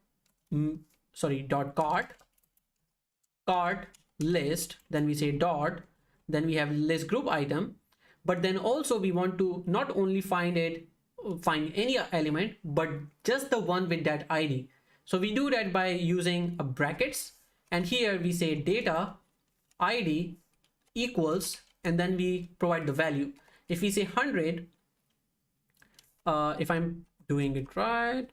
cart list, then we say dot, then we have list group item, but then also we want to not only find any element, but just the one with that ID. So we do that by using a brackets, and here we say data ID equals, and then we provide the value. If we say 100, if I'm doing it right,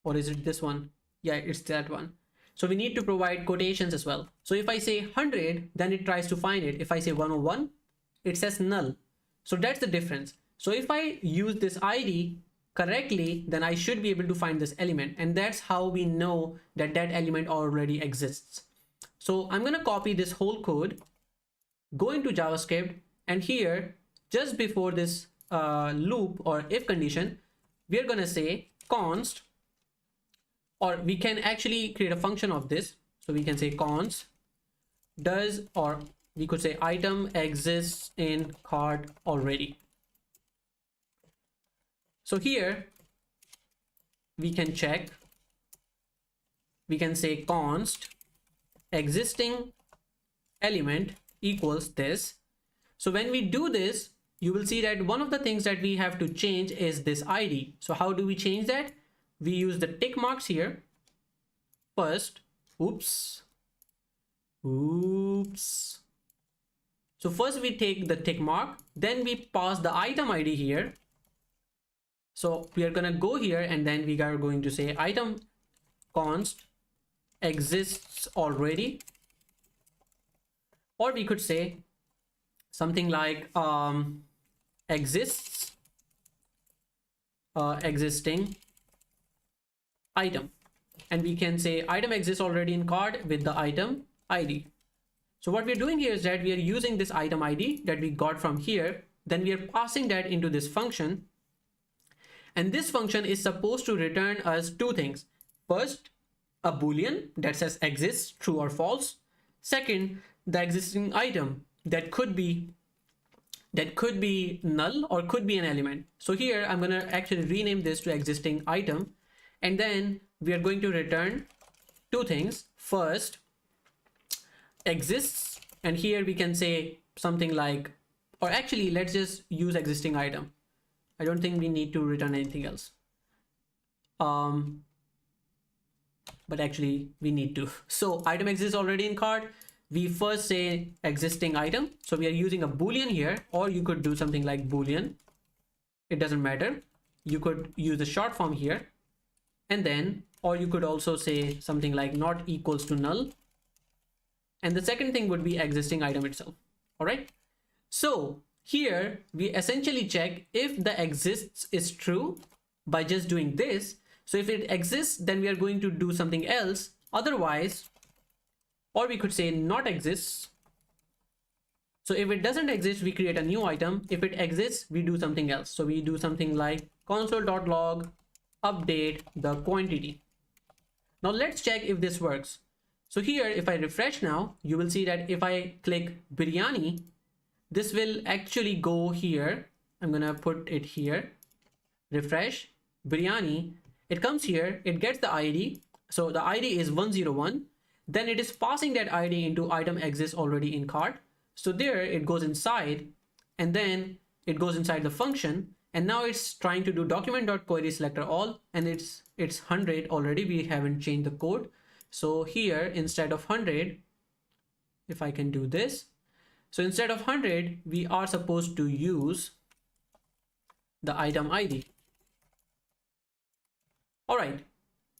or is it this one? Yeah, it's that one. So we need to provide quotations as well. So if I say 100, then it tries to find it. If I say 101, it says null. So that's the difference. So if I use this ID correctly, then I should be able to find this element. And that's how we know that that element already exists. So I'm going to copy this whole code, go into JavaScript, and here, just before this loop or if condition, we are going to say const, or we can actually create a function of this. So we can say const does, or we could say item exists in cart already. So here we can check, we can say const existing element equals this. So when we do this, you will see that one of the things that we have to change is this ID. So how do we change that? We use the tick marks here. First, oops. So first we take the tick mark, then we pass the item ID here. So we are going to go here, and then we are going to say item const exists already, or we could say something like exists existing item, and we can say item exists already in cart with the item ID. So what we're doing here is that we are using this item ID that we got from here, then we are passing that into this function, and this function is supposed to return us two things. First, a boolean that says exists, true or false. Second, the existing item that could be null or could be an element. So here I'm going to actually rename this to existing item, and then we are going to return two things. First, exists, and here we can say something like, or actually let's just use existing item. I don't think we need to return anything else. But actually we need to. So item exists already in cart. We first say existing item. So we are using a boolean here, or you could do something like boolean. It doesn't matter. You could use the short form here, and then, or you could also say something like not equals to null. And the second thing would be existing item itself. All right. So here we essentially check if the exists is true by just doing this. So if it exists, then we are going to do something else. Otherwise, or we could say not exists. So if it doesn't exist, we create a new item. If it exists, we do something else. So we do something like console.log update the quantity. Now let's check if this works. So here, if I refresh now, you will see that if I click biryani, this will actually go here. I'm gonna put it here, refresh biryani. It comes here, it gets the ID. So the ID is 101. Then it is passing that ID into item exists already in cart. So there it goes inside, and then it goes inside the function. And now it's trying to do document.querySelectorAll, and it's 100 already. We haven't changed the code. So here, instead of 100, if I can do this, so instead of 100, we are supposed to use the item ID. All right.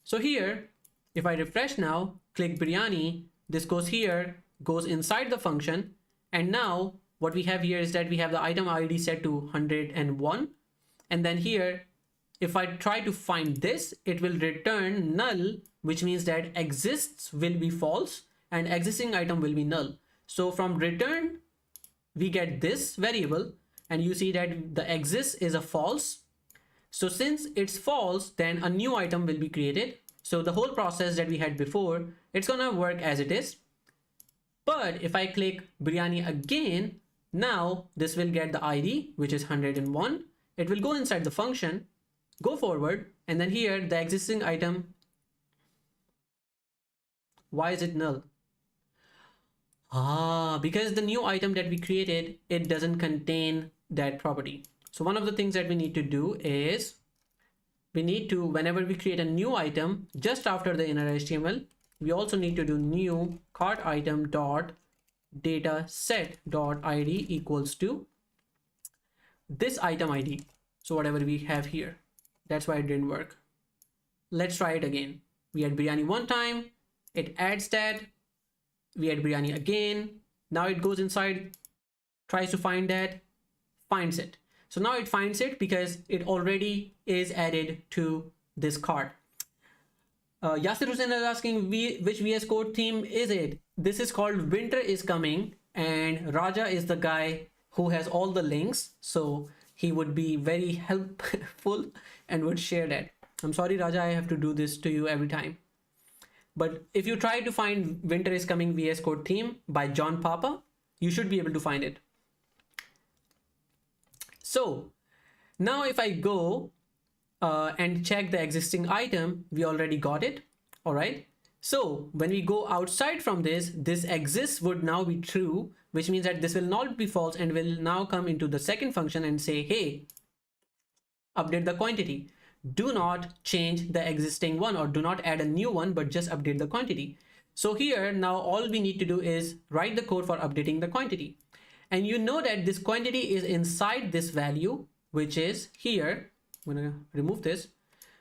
So here, if I refresh now, click biryani, this goes here, goes inside the function. And now what we have here is that we have the item ID set to 101. And then here, if I try to find this, it will return null, which means that exists will be false and existing item will be null. So from return, we get this variable, and you see that the exists is a false. So since it's false, then a new item will be created. So the whole process that we had before, it's gonna work as it is. But if I click biryani again, now this will get the ID, which is 101. It will go inside the function, go forward, and then here the existing item. Why is it null? Because the new item that we created, it doesn't contain that property. So one of the things that we need to do is we need to, whenever we create a new item, just after the inner HTML, we also need to do new cart item dot data set dot id equals to this item ID. So whatever we have here, that's why it didn't work. Let's try it again. We had biryani one time, it adds that. We had biryani again. Now it goes inside, tries to find that, finds it. So now it finds it because it already is added to this cart. Yasir Hussain is asking which VS Code theme is it? This is called Winter is Coming, and Raja is the guy who has all the links. So he would be very helpful and would share that. I'm sorry, Raja, I have to do this to you every time. But if you try to find Winter is Coming VS Code theme by John Papa, you should be able to find it. So now if I go and check the existing item, we already got it. All right. So when we go outside from this exists would now be true, which means that this will not be false and will now come into the second function and say, hey, update the quantity. Do not change the existing one, or do not add a new one, but just update the quantity. So here now all we need to do is write the code for updating the quantity. And you know that this quantity is inside this value, which is here. I'm gonna remove this.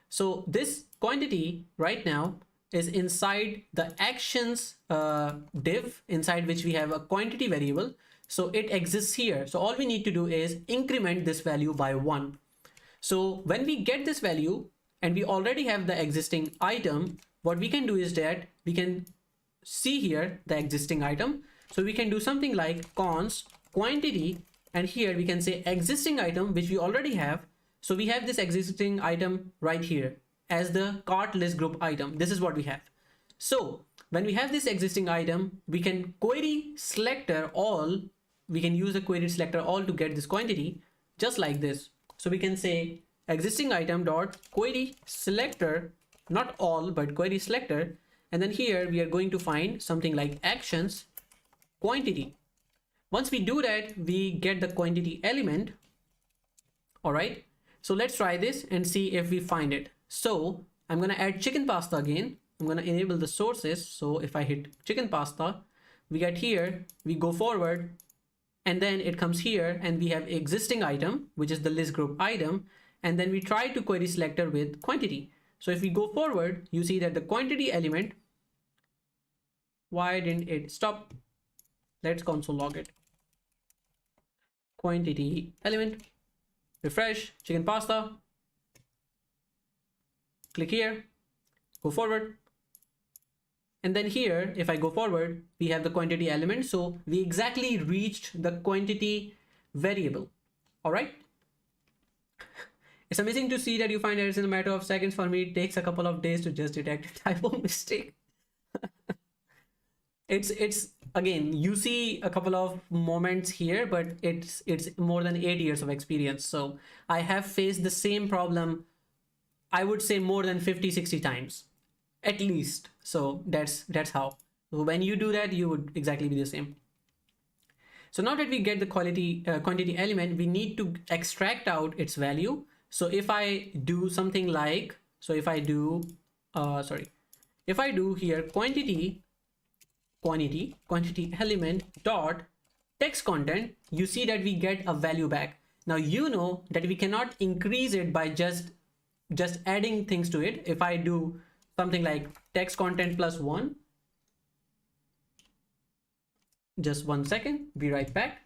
So this quantity right now is inside the actions div, inside which we have a quantity variable. So it exists here. So all we need to do is increment this value by 1. So when we get this value and we already have the existing item, what we can do is that we can see here the existing item. So we can do something like const quantity, and here we can say existing item, which we already have. So we have this existing item right here as the cart list group item. This is what we have. So when we have this existing item, we can query selector all. We can use the query selector all to get this quantity just like this. So we can say existing item dot query selector, not all, but query selector. And then here we are going to find something like actions quantity. Once we do that, we get the quantity element. All right. So let's try this and see if we find it. So I'm going to add chicken pasta again. I'm going to enable the sources. So if I hit chicken pasta, we get here, we go forward, and then it comes here and we have existing item, which is the list group item. And then we try to query selector with quantity. So if we go forward, you see that the quantity element, why didn't it stop? Let's console log it. Quantity element, refresh, chicken pasta, click here, go forward, And then here, if I go forward, we have the quantity element. So we exactly reached the quantity variable. All right. It's amazing to see that you find errors in a matter of seconds. For me, it takes a couple of days to just detect a typo mistake. It's again, you see a couple of moments here, but it's more than 8 years of experience. So I have faced the same problem, I would say more than 50-60 times at least. So that's how. So when you do that, you would exactly be the same. So now that we get the quantity element, we need to extract out its value. So if I do something like, so if I do if I do here quantity element dot text content, you see that we get a value back. Now you know that we cannot increase it by just adding things to it. If I do something like text content plus 1, just 1 second, be right back.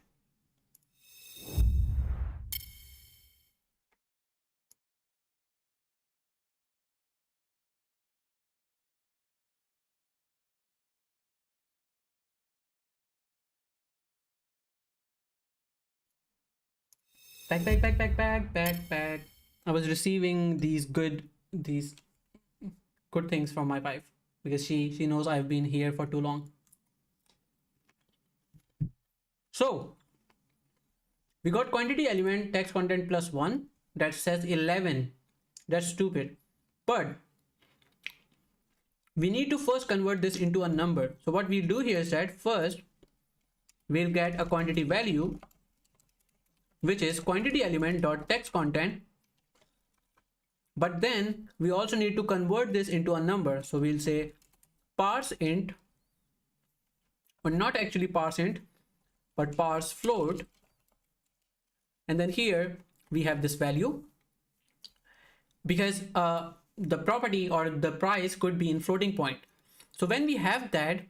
Back. I was receiving these good things from my wife because she knows I've been here for too long. So we got quantity element text content plus 1 that says 11. That's stupid, but we need to first convert this into a number. So what we'll do here is that first we'll get a quantity value, which is quantity element dot text content, but then we also need to convert this into a number. So we'll say parse int, or not actually parse int, but parse float, and then here we have this value because the property or the price could be in floating point. So when we have that,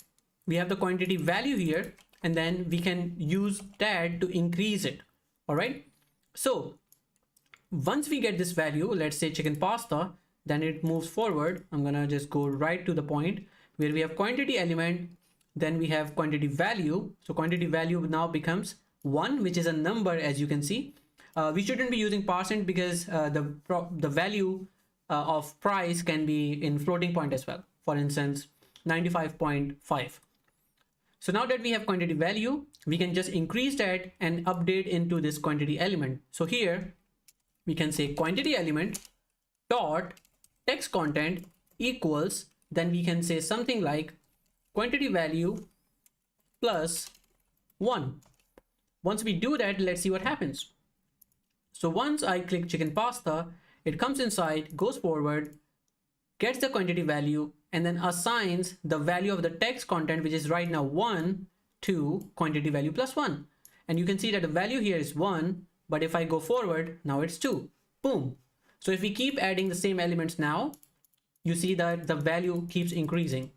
we have the quantity value here, and then we can use that to increase it. All right. So once we get this value, let's say chicken pasta, then it moves forward. I'm gonna just go right to the point where we have quantity element, then we have quantity value. So quantity value now becomes 1, which is a number, as you can see. We shouldn't be using % because the value of price can be in floating point as well. For instance, 95.5. So now that we have quantity value, we can just increase that and update into this quantity element. So here we can say quantity element dot text content equals, then we can say something like quantity value plus 1. Once we do that, let's see what happens. So once I click chicken pasta, it comes inside, goes forward, gets the quantity value, and then assigns the value of the text content, which is right now 1, to quantity value plus 1. And you can see that the value here is 1, but if I go forward, now it's 2. Boom. So if we keep adding the same elements now, you see that the value keeps increasing.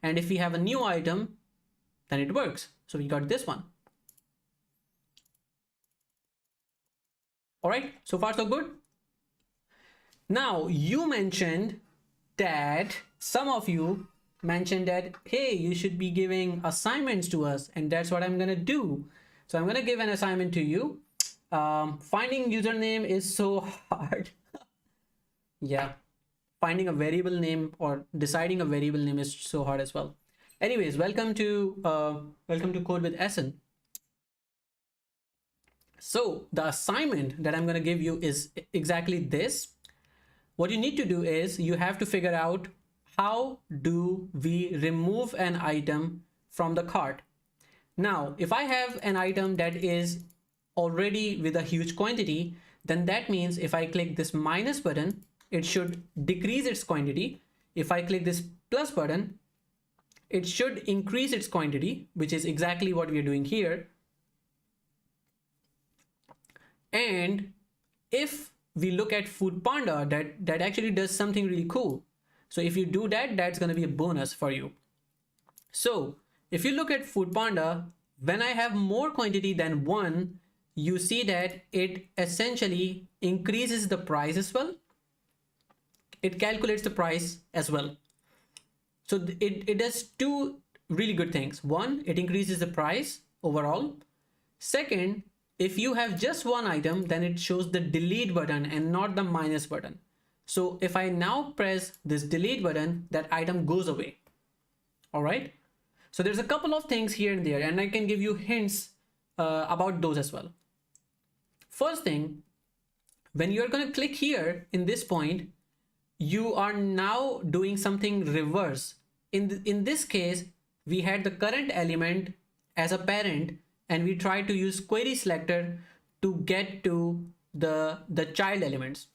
And if we have a new item, then it works. So we got this one. All right, so far so good. Now you mentioned that some of you mentioned that, hey, you should be giving assignments to us, and that's what I'm gonna do. So I'm gonna give an assignment to you. Finding username is so hard. Yeah, finding a variable name or deciding a variable name is so hard as well. Anyways, welcome to CodeWithAhsan. So the assignment that I'm gonna give you is exactly this. What you need to do is you have to figure out how do we remove an item from the cart. Now, if I have an item that is already with a huge quantity, then that means if I click this minus button, it should decrease its quantity. If I click this plus button, it should increase its quantity, which is exactly what we are doing here. And if we look at Food Panda, that actually does something really cool. So if you do that, that's going to be a bonus for you. So if you look at Food Panda, when I have more quantity than 1, you see that it essentially increases the price as well. It calculates the price as well. So it does two really good things. One, it increases the price overall. Second, if you have just one item, then it shows the delete button and not the minus button. So if I now press this delete button, that item goes away. All right. So there's a couple of things here and there, and I can give you hints about those as well. First thing, when you're going to click here in this point, you are now doing something reverse. In this case, we had the current element as a parent, and we tried to use query selector to get to the child elements.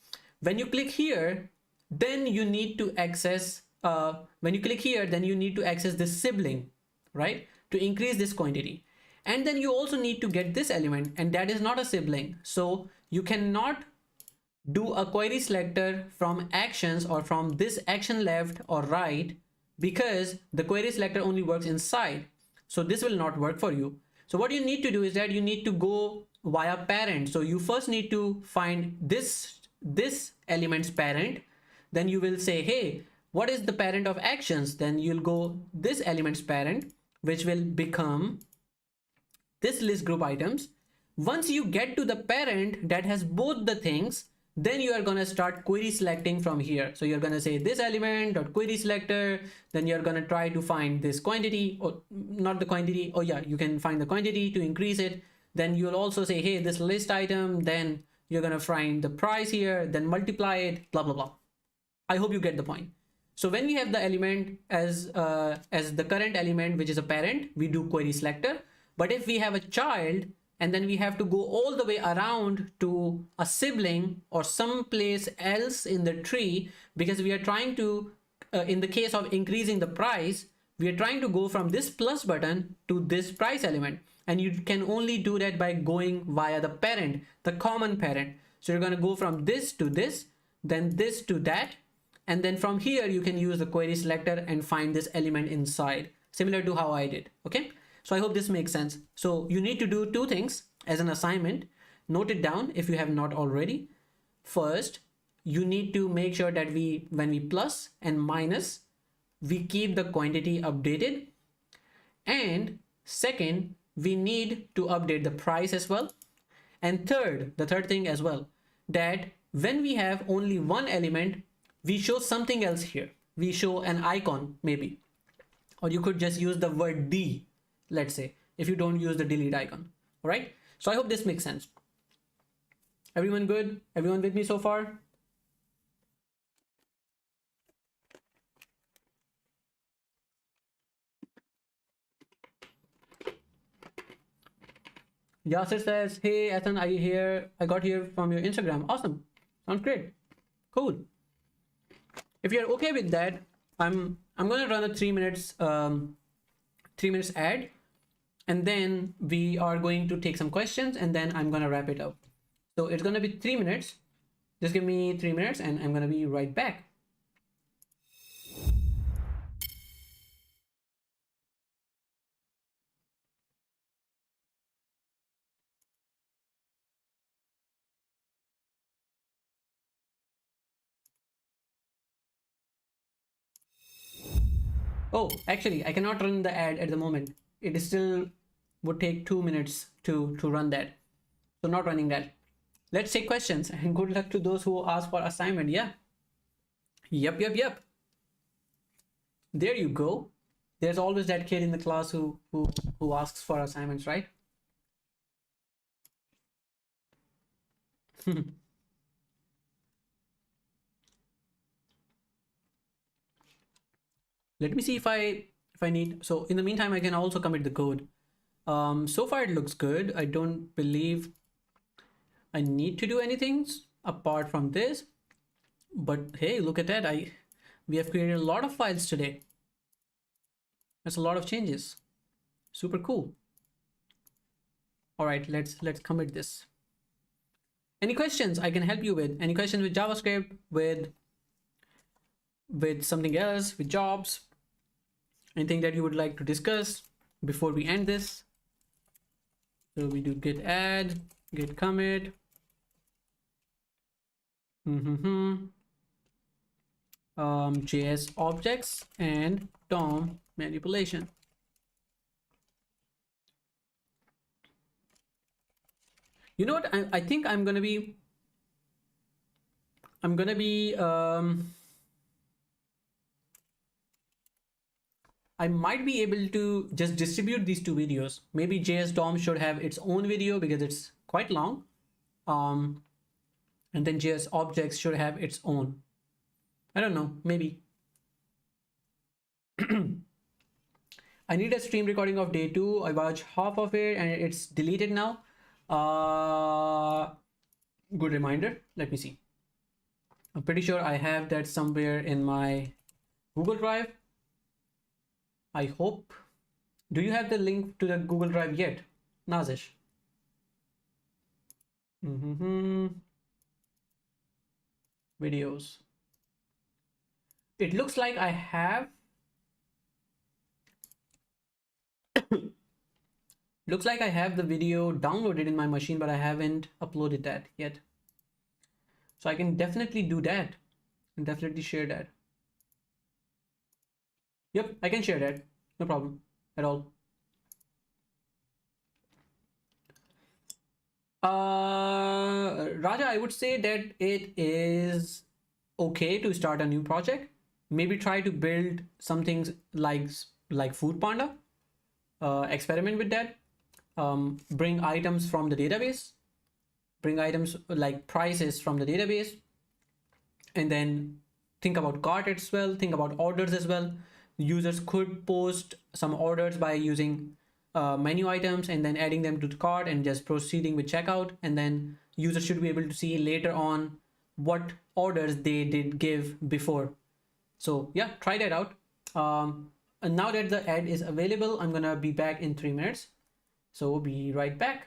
When you click here, then you need to access this sibling, right, to increase this quantity. And then you also need to get this element, and that is not a sibling. So you cannot do a query selector from actions or from this action left or right, because the query selector only works inside. So this will not work for you. So what you need to do is that you need to go via parent. So you first need to find this element's parent. Then you will say, hey, what is the parent of actions? Then you'll go this element's parent, which will become this list group items. Once you get to the parent that has both the things, then you are going to start query selecting from here. So you're going to say this element dot query selector, then you're going to try to find this quantity, or not the quantity. Oh yeah, you can find the quantity to increase it. Then you'll also say, hey, this list item, then you're going to find the price here, then multiply it, blah, blah, blah. I hope you get the point. So when we have the element as the current element, which is a parent, we do query selector. But if we have a child, and then we have to go all the way around to a sibling or someplace else in the tree, because we are trying to, in the case of increasing the price, we are trying to go from this plus button to this price element. And you can only do that by going via the parent, the common parent. So you're going to go from this to this, then this to that. And then from here, you can use the query selector and find this element inside, similar to how I did. Okay. So I hope this makes sense. So you need to do two things as an assignment. Note it down if you have not already. First, you need to make sure that when we plus and minus, we keep the quantity updated. And second, we need to update the price as well. And the third thing as well, that when we have only one element, we show something else here. We show an icon maybe, or you could just use the word D. Let's say, if you don't use the delete icon. All right. So I hope this makes sense. Everyone good? Everyone with me so far? Yasser says, hey, Ethan, I got here from your Instagram. Awesome. Sounds great. Cool. If you're okay with that, I'm going to run a 3 minutes ad. And then we are going to take some questions, and then I'm going to wrap it up. So it's going to be 3 minutes. Just give me 3 minutes and I'm going to be right back. Oh, actually, I cannot run the ad at the moment. It still would take 2 minutes to run that. So not running that. Let's take questions, and good luck to those who ask for assignment. Yeah. Yep. There you go. There's always that kid in the class who asks for assignments, right? Let me see if I need. So in the meantime, I can also commit the code. So far it looks good. I don't believe I need to do anything apart from this. But hey, look at that. We have created a lot of files today. That's a lot of changes. Super cool. All right, let's commit this. Any questions I can help you with? Any questions with JavaScript, with something else, with jobs? Anything that you would like to discuss before we end this? So we do git add, git commit. JS objects and DOM manipulation. You know what? I think I'm gonna be I might be able to just distribute these two videos. Maybe JS DOM should have its own video because it's quite long. And then JS Objects should have its own. I don't know, maybe. I need a stream recording of day 2. I watched half of it and it's deleted now. Good reminder. Let me see. I'm pretty sure I have that somewhere in my Google Drive. I hope. Do you have the link to the Google Drive yet, Nazish? Videos. It looks like I have. Looks like I have the video downloaded in my machine, but I haven't uploaded that yet. So I can definitely do that and definitely share that. Yep, I can share that. No problem at all. Raja, I would say that it is okay to start a new project. Maybe try to build some things like Food Panda. Experiment with that. Bring items from the database. Bring items like prices from the database. And then think about cart as well. Think about orders as well. Users could post some orders by using menu items and then adding them to the cart and just proceeding with checkout. And then users should be able to see later on what orders they did give before. So yeah, try that out. And now that the ad is available, I'm gonna be back in 3 minutes. So we'll be right back.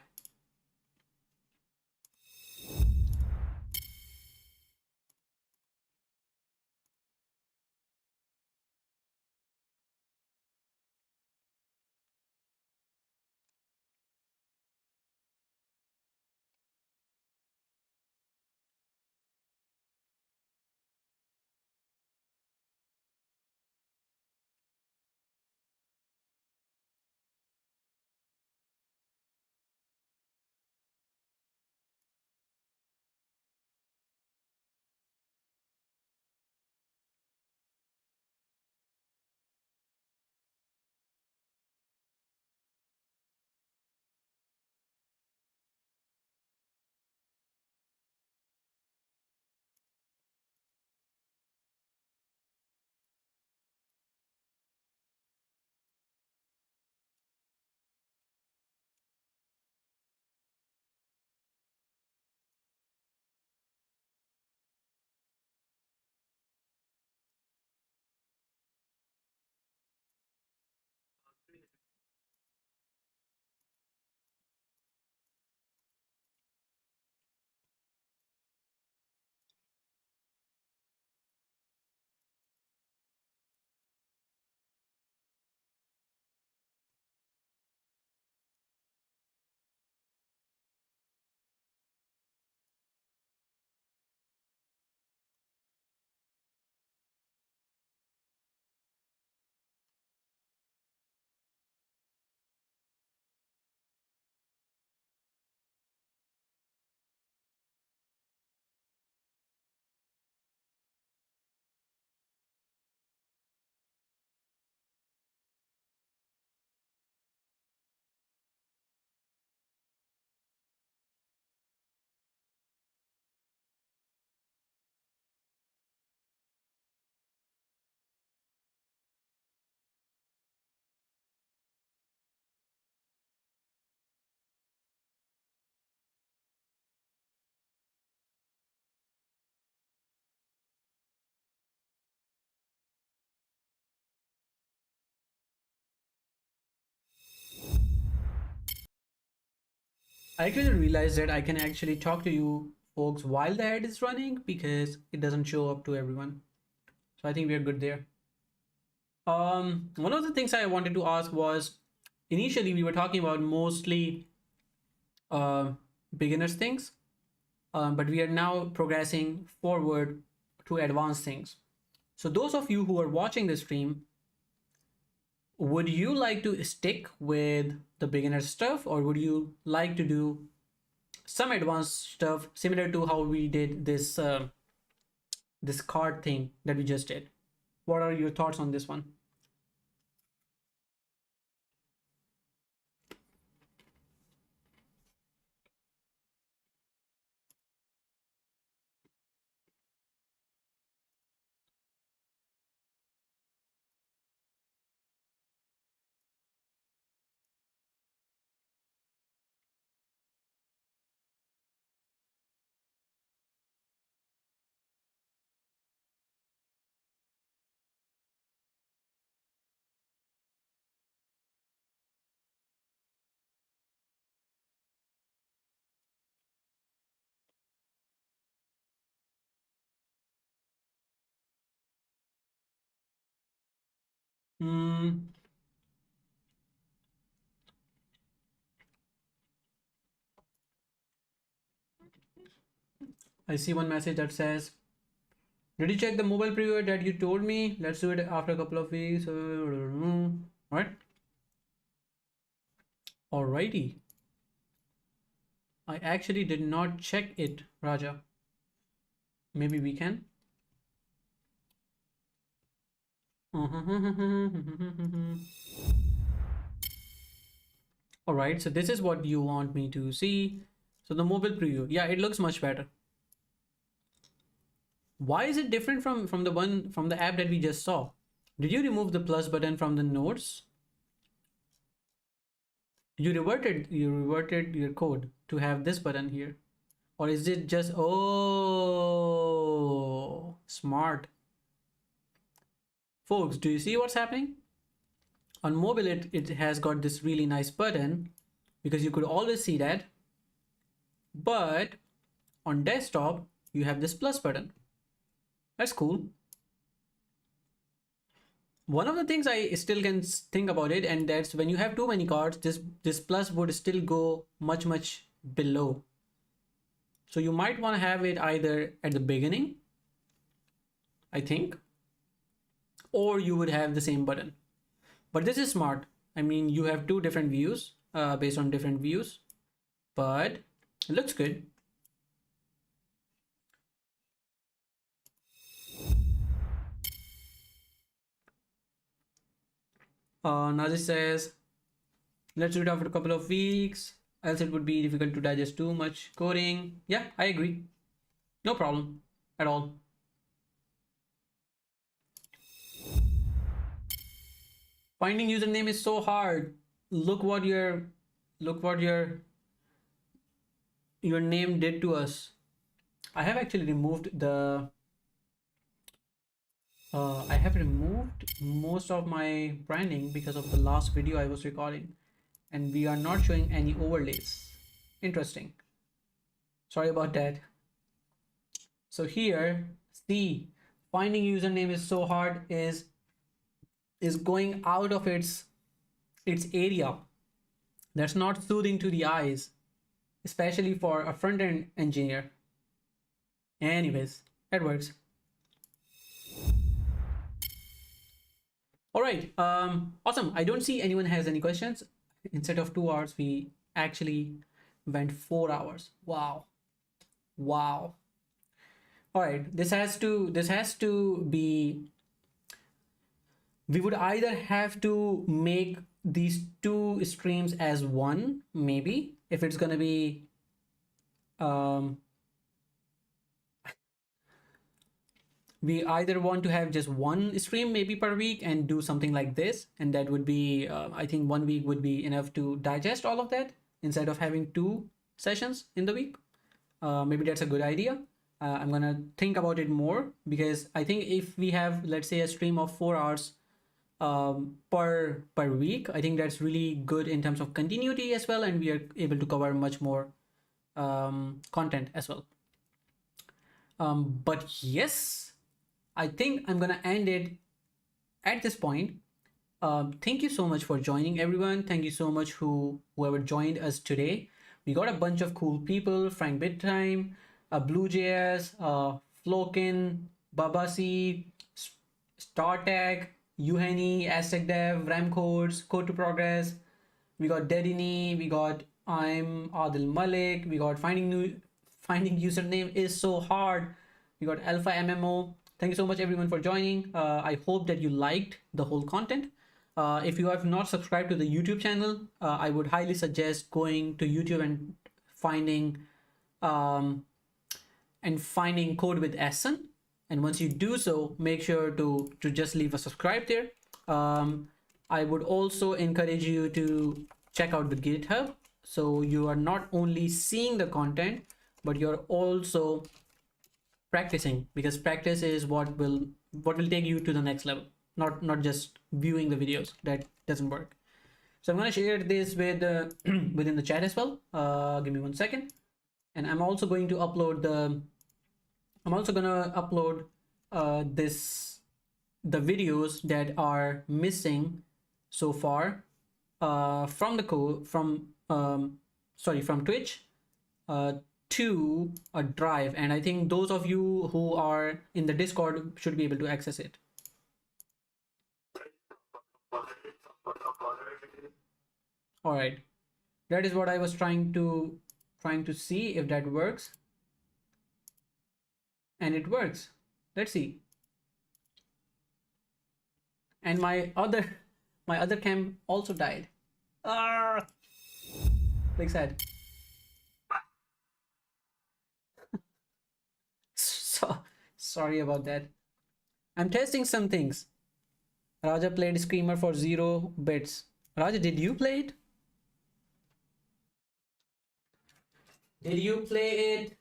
I actually realized that I can actually talk to you folks while the ad is running because it doesn't show up to everyone. So I think we're good there. One of the things I wanted to ask was, initially we were talking about mostly beginners things, but we are now progressing forward to advanced things. So those of you who are watching the stream, would you like to stick with the beginner stuff, or would you like to do some advanced stuff similar to how we did this this card thing that we just did? What are your thoughts on this one? Hmm. I see one message that says, did you check the mobile preview that you told me? Let's do it after a couple of weeks. Right? Alrighty. I actually did not check it, Raja. Maybe we can. Alright, so this is what you want me to see. So the mobile preview, yeah, it looks much better. Why is it different from the one from the app that we just saw? Did you remove the plus button from the notes? You reverted your code to have this button here, or is it just, oh, smart folks? Do you see what's happening on mobile? It has got this really nice button because you could always see that, but on desktop you have this plus button. That's cool. One of the things I still can think about it, and that's when you have too many cards, this plus would still go much below. So you might want to have it either at the beginning, I think, or you would have the same button. But this is smart. I mean, you have two different views based on different views, but it looks good. Nazi says, let's do it after a couple of weeks, else it would be difficult to digest too much coding. Yeah, I agree. No problem at all. Finding username is so hard. Look what your name did to us. I have actually removed the I have removed most of my branding because of the last video I was recording, and we are not showing any overlays. Interesting. Sorry about that. So here, see, finding username is so hard is going out of its area. That's not soothing to the eyes, especially for a front-end engineer. Anyways, that works. All right, awesome. I don't see anyone has any questions. Instead of 2 hours, we actually went 4 hours. Wow. All right, this has to be, we would either have to make these two streams as one, maybe, if it's gonna be we either want to have just one stream maybe per week and do something like this, and that would be I think 1 week would be enough to digest all of that instead of having 2 sessions in the week. Maybe that's a good idea. I'm gonna think about it more, because I think if we have, let's say, a stream of 4 hours per week, I think that's really good in terms of continuity as well, and we are able to cover much more content as well. But yes, I think I'm gonna end it at this point. Thank you so much for joining, everyone. Thank you so much whoever joined us today. We got a bunch of cool people: Frank Bittime, Blue.js, Flokin, Babasi, StarTag, Uheni, Aztec Dev, RAM Codes, Code to Progress. We got Dedini. We got I'm Adil Malik. We got finding username is so hard. We got Alpha MMO. Thank you so much everyone for joining. I hope that you liked the whole content. If you have not subscribed to the YouTube channel, I would highly suggest going to YouTube and finding CodeWithAhsan. And once you do so, make sure to just leave a subscribe there. I would also encourage you to check out the GitHub, so you are not only seeing the content, but you're also practicing, because practice is what will take you to the next level, not just viewing the videos. That doesn't work. So I'm going to share this with within the chat as well. Give me 1 second, and I'm also going to upload the videos that are missing so far from Twitch to a drive, and I think those of you who are in the Discord should be able to access it. All right, that is what I was trying to see if that works, and it works. Let's see. And my other cam also died. Big sad. So sorry about that. I'm testing some things. Raja played Screamer for 0 bits. Raja, did you play it? Did you play it?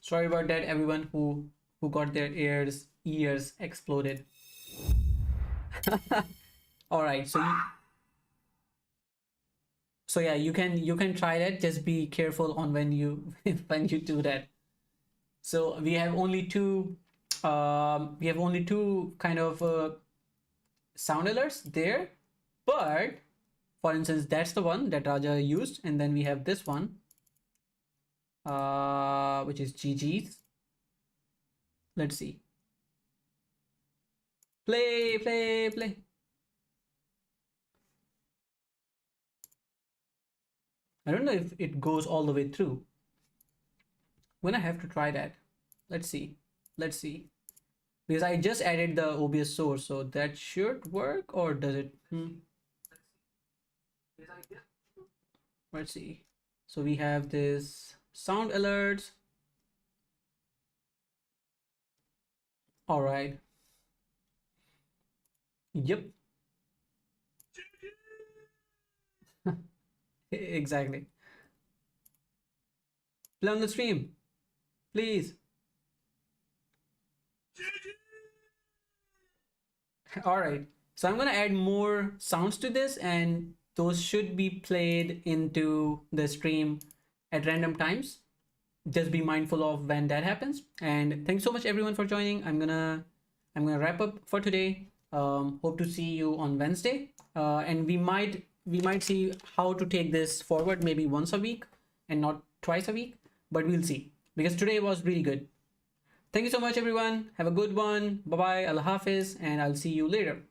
Sorry about that, everyone who got their ears exploded. All right, so yeah, you can try that. Just be careful on when you do that. So we have only two kind of sound alerts there, but for instance, that's the one that Raja used, and then we have this one, which is GG's. Let's see. Play. I don't know if it goes all the way through. I'm gonna have to try that. Let's see. Because I just added the OBS source, so that should work, or does it? Let's see. So we have this sound alerts. All right. Yep. Exactly. Play on the stream, please. All right, so I'm gonna add more sounds to this, and those should be played into the stream at random times. Just be mindful of when that happens. And thanks so much everyone for joining. I'm gonna wrap up for today. Hope to see you on Wednesday, and we might see how to take this forward, maybe once a week and not twice a week, but we'll see, because today was really good. Thank you so much everyone. Have a good one. Bye bye. Allah Hafiz, and I'll see you later.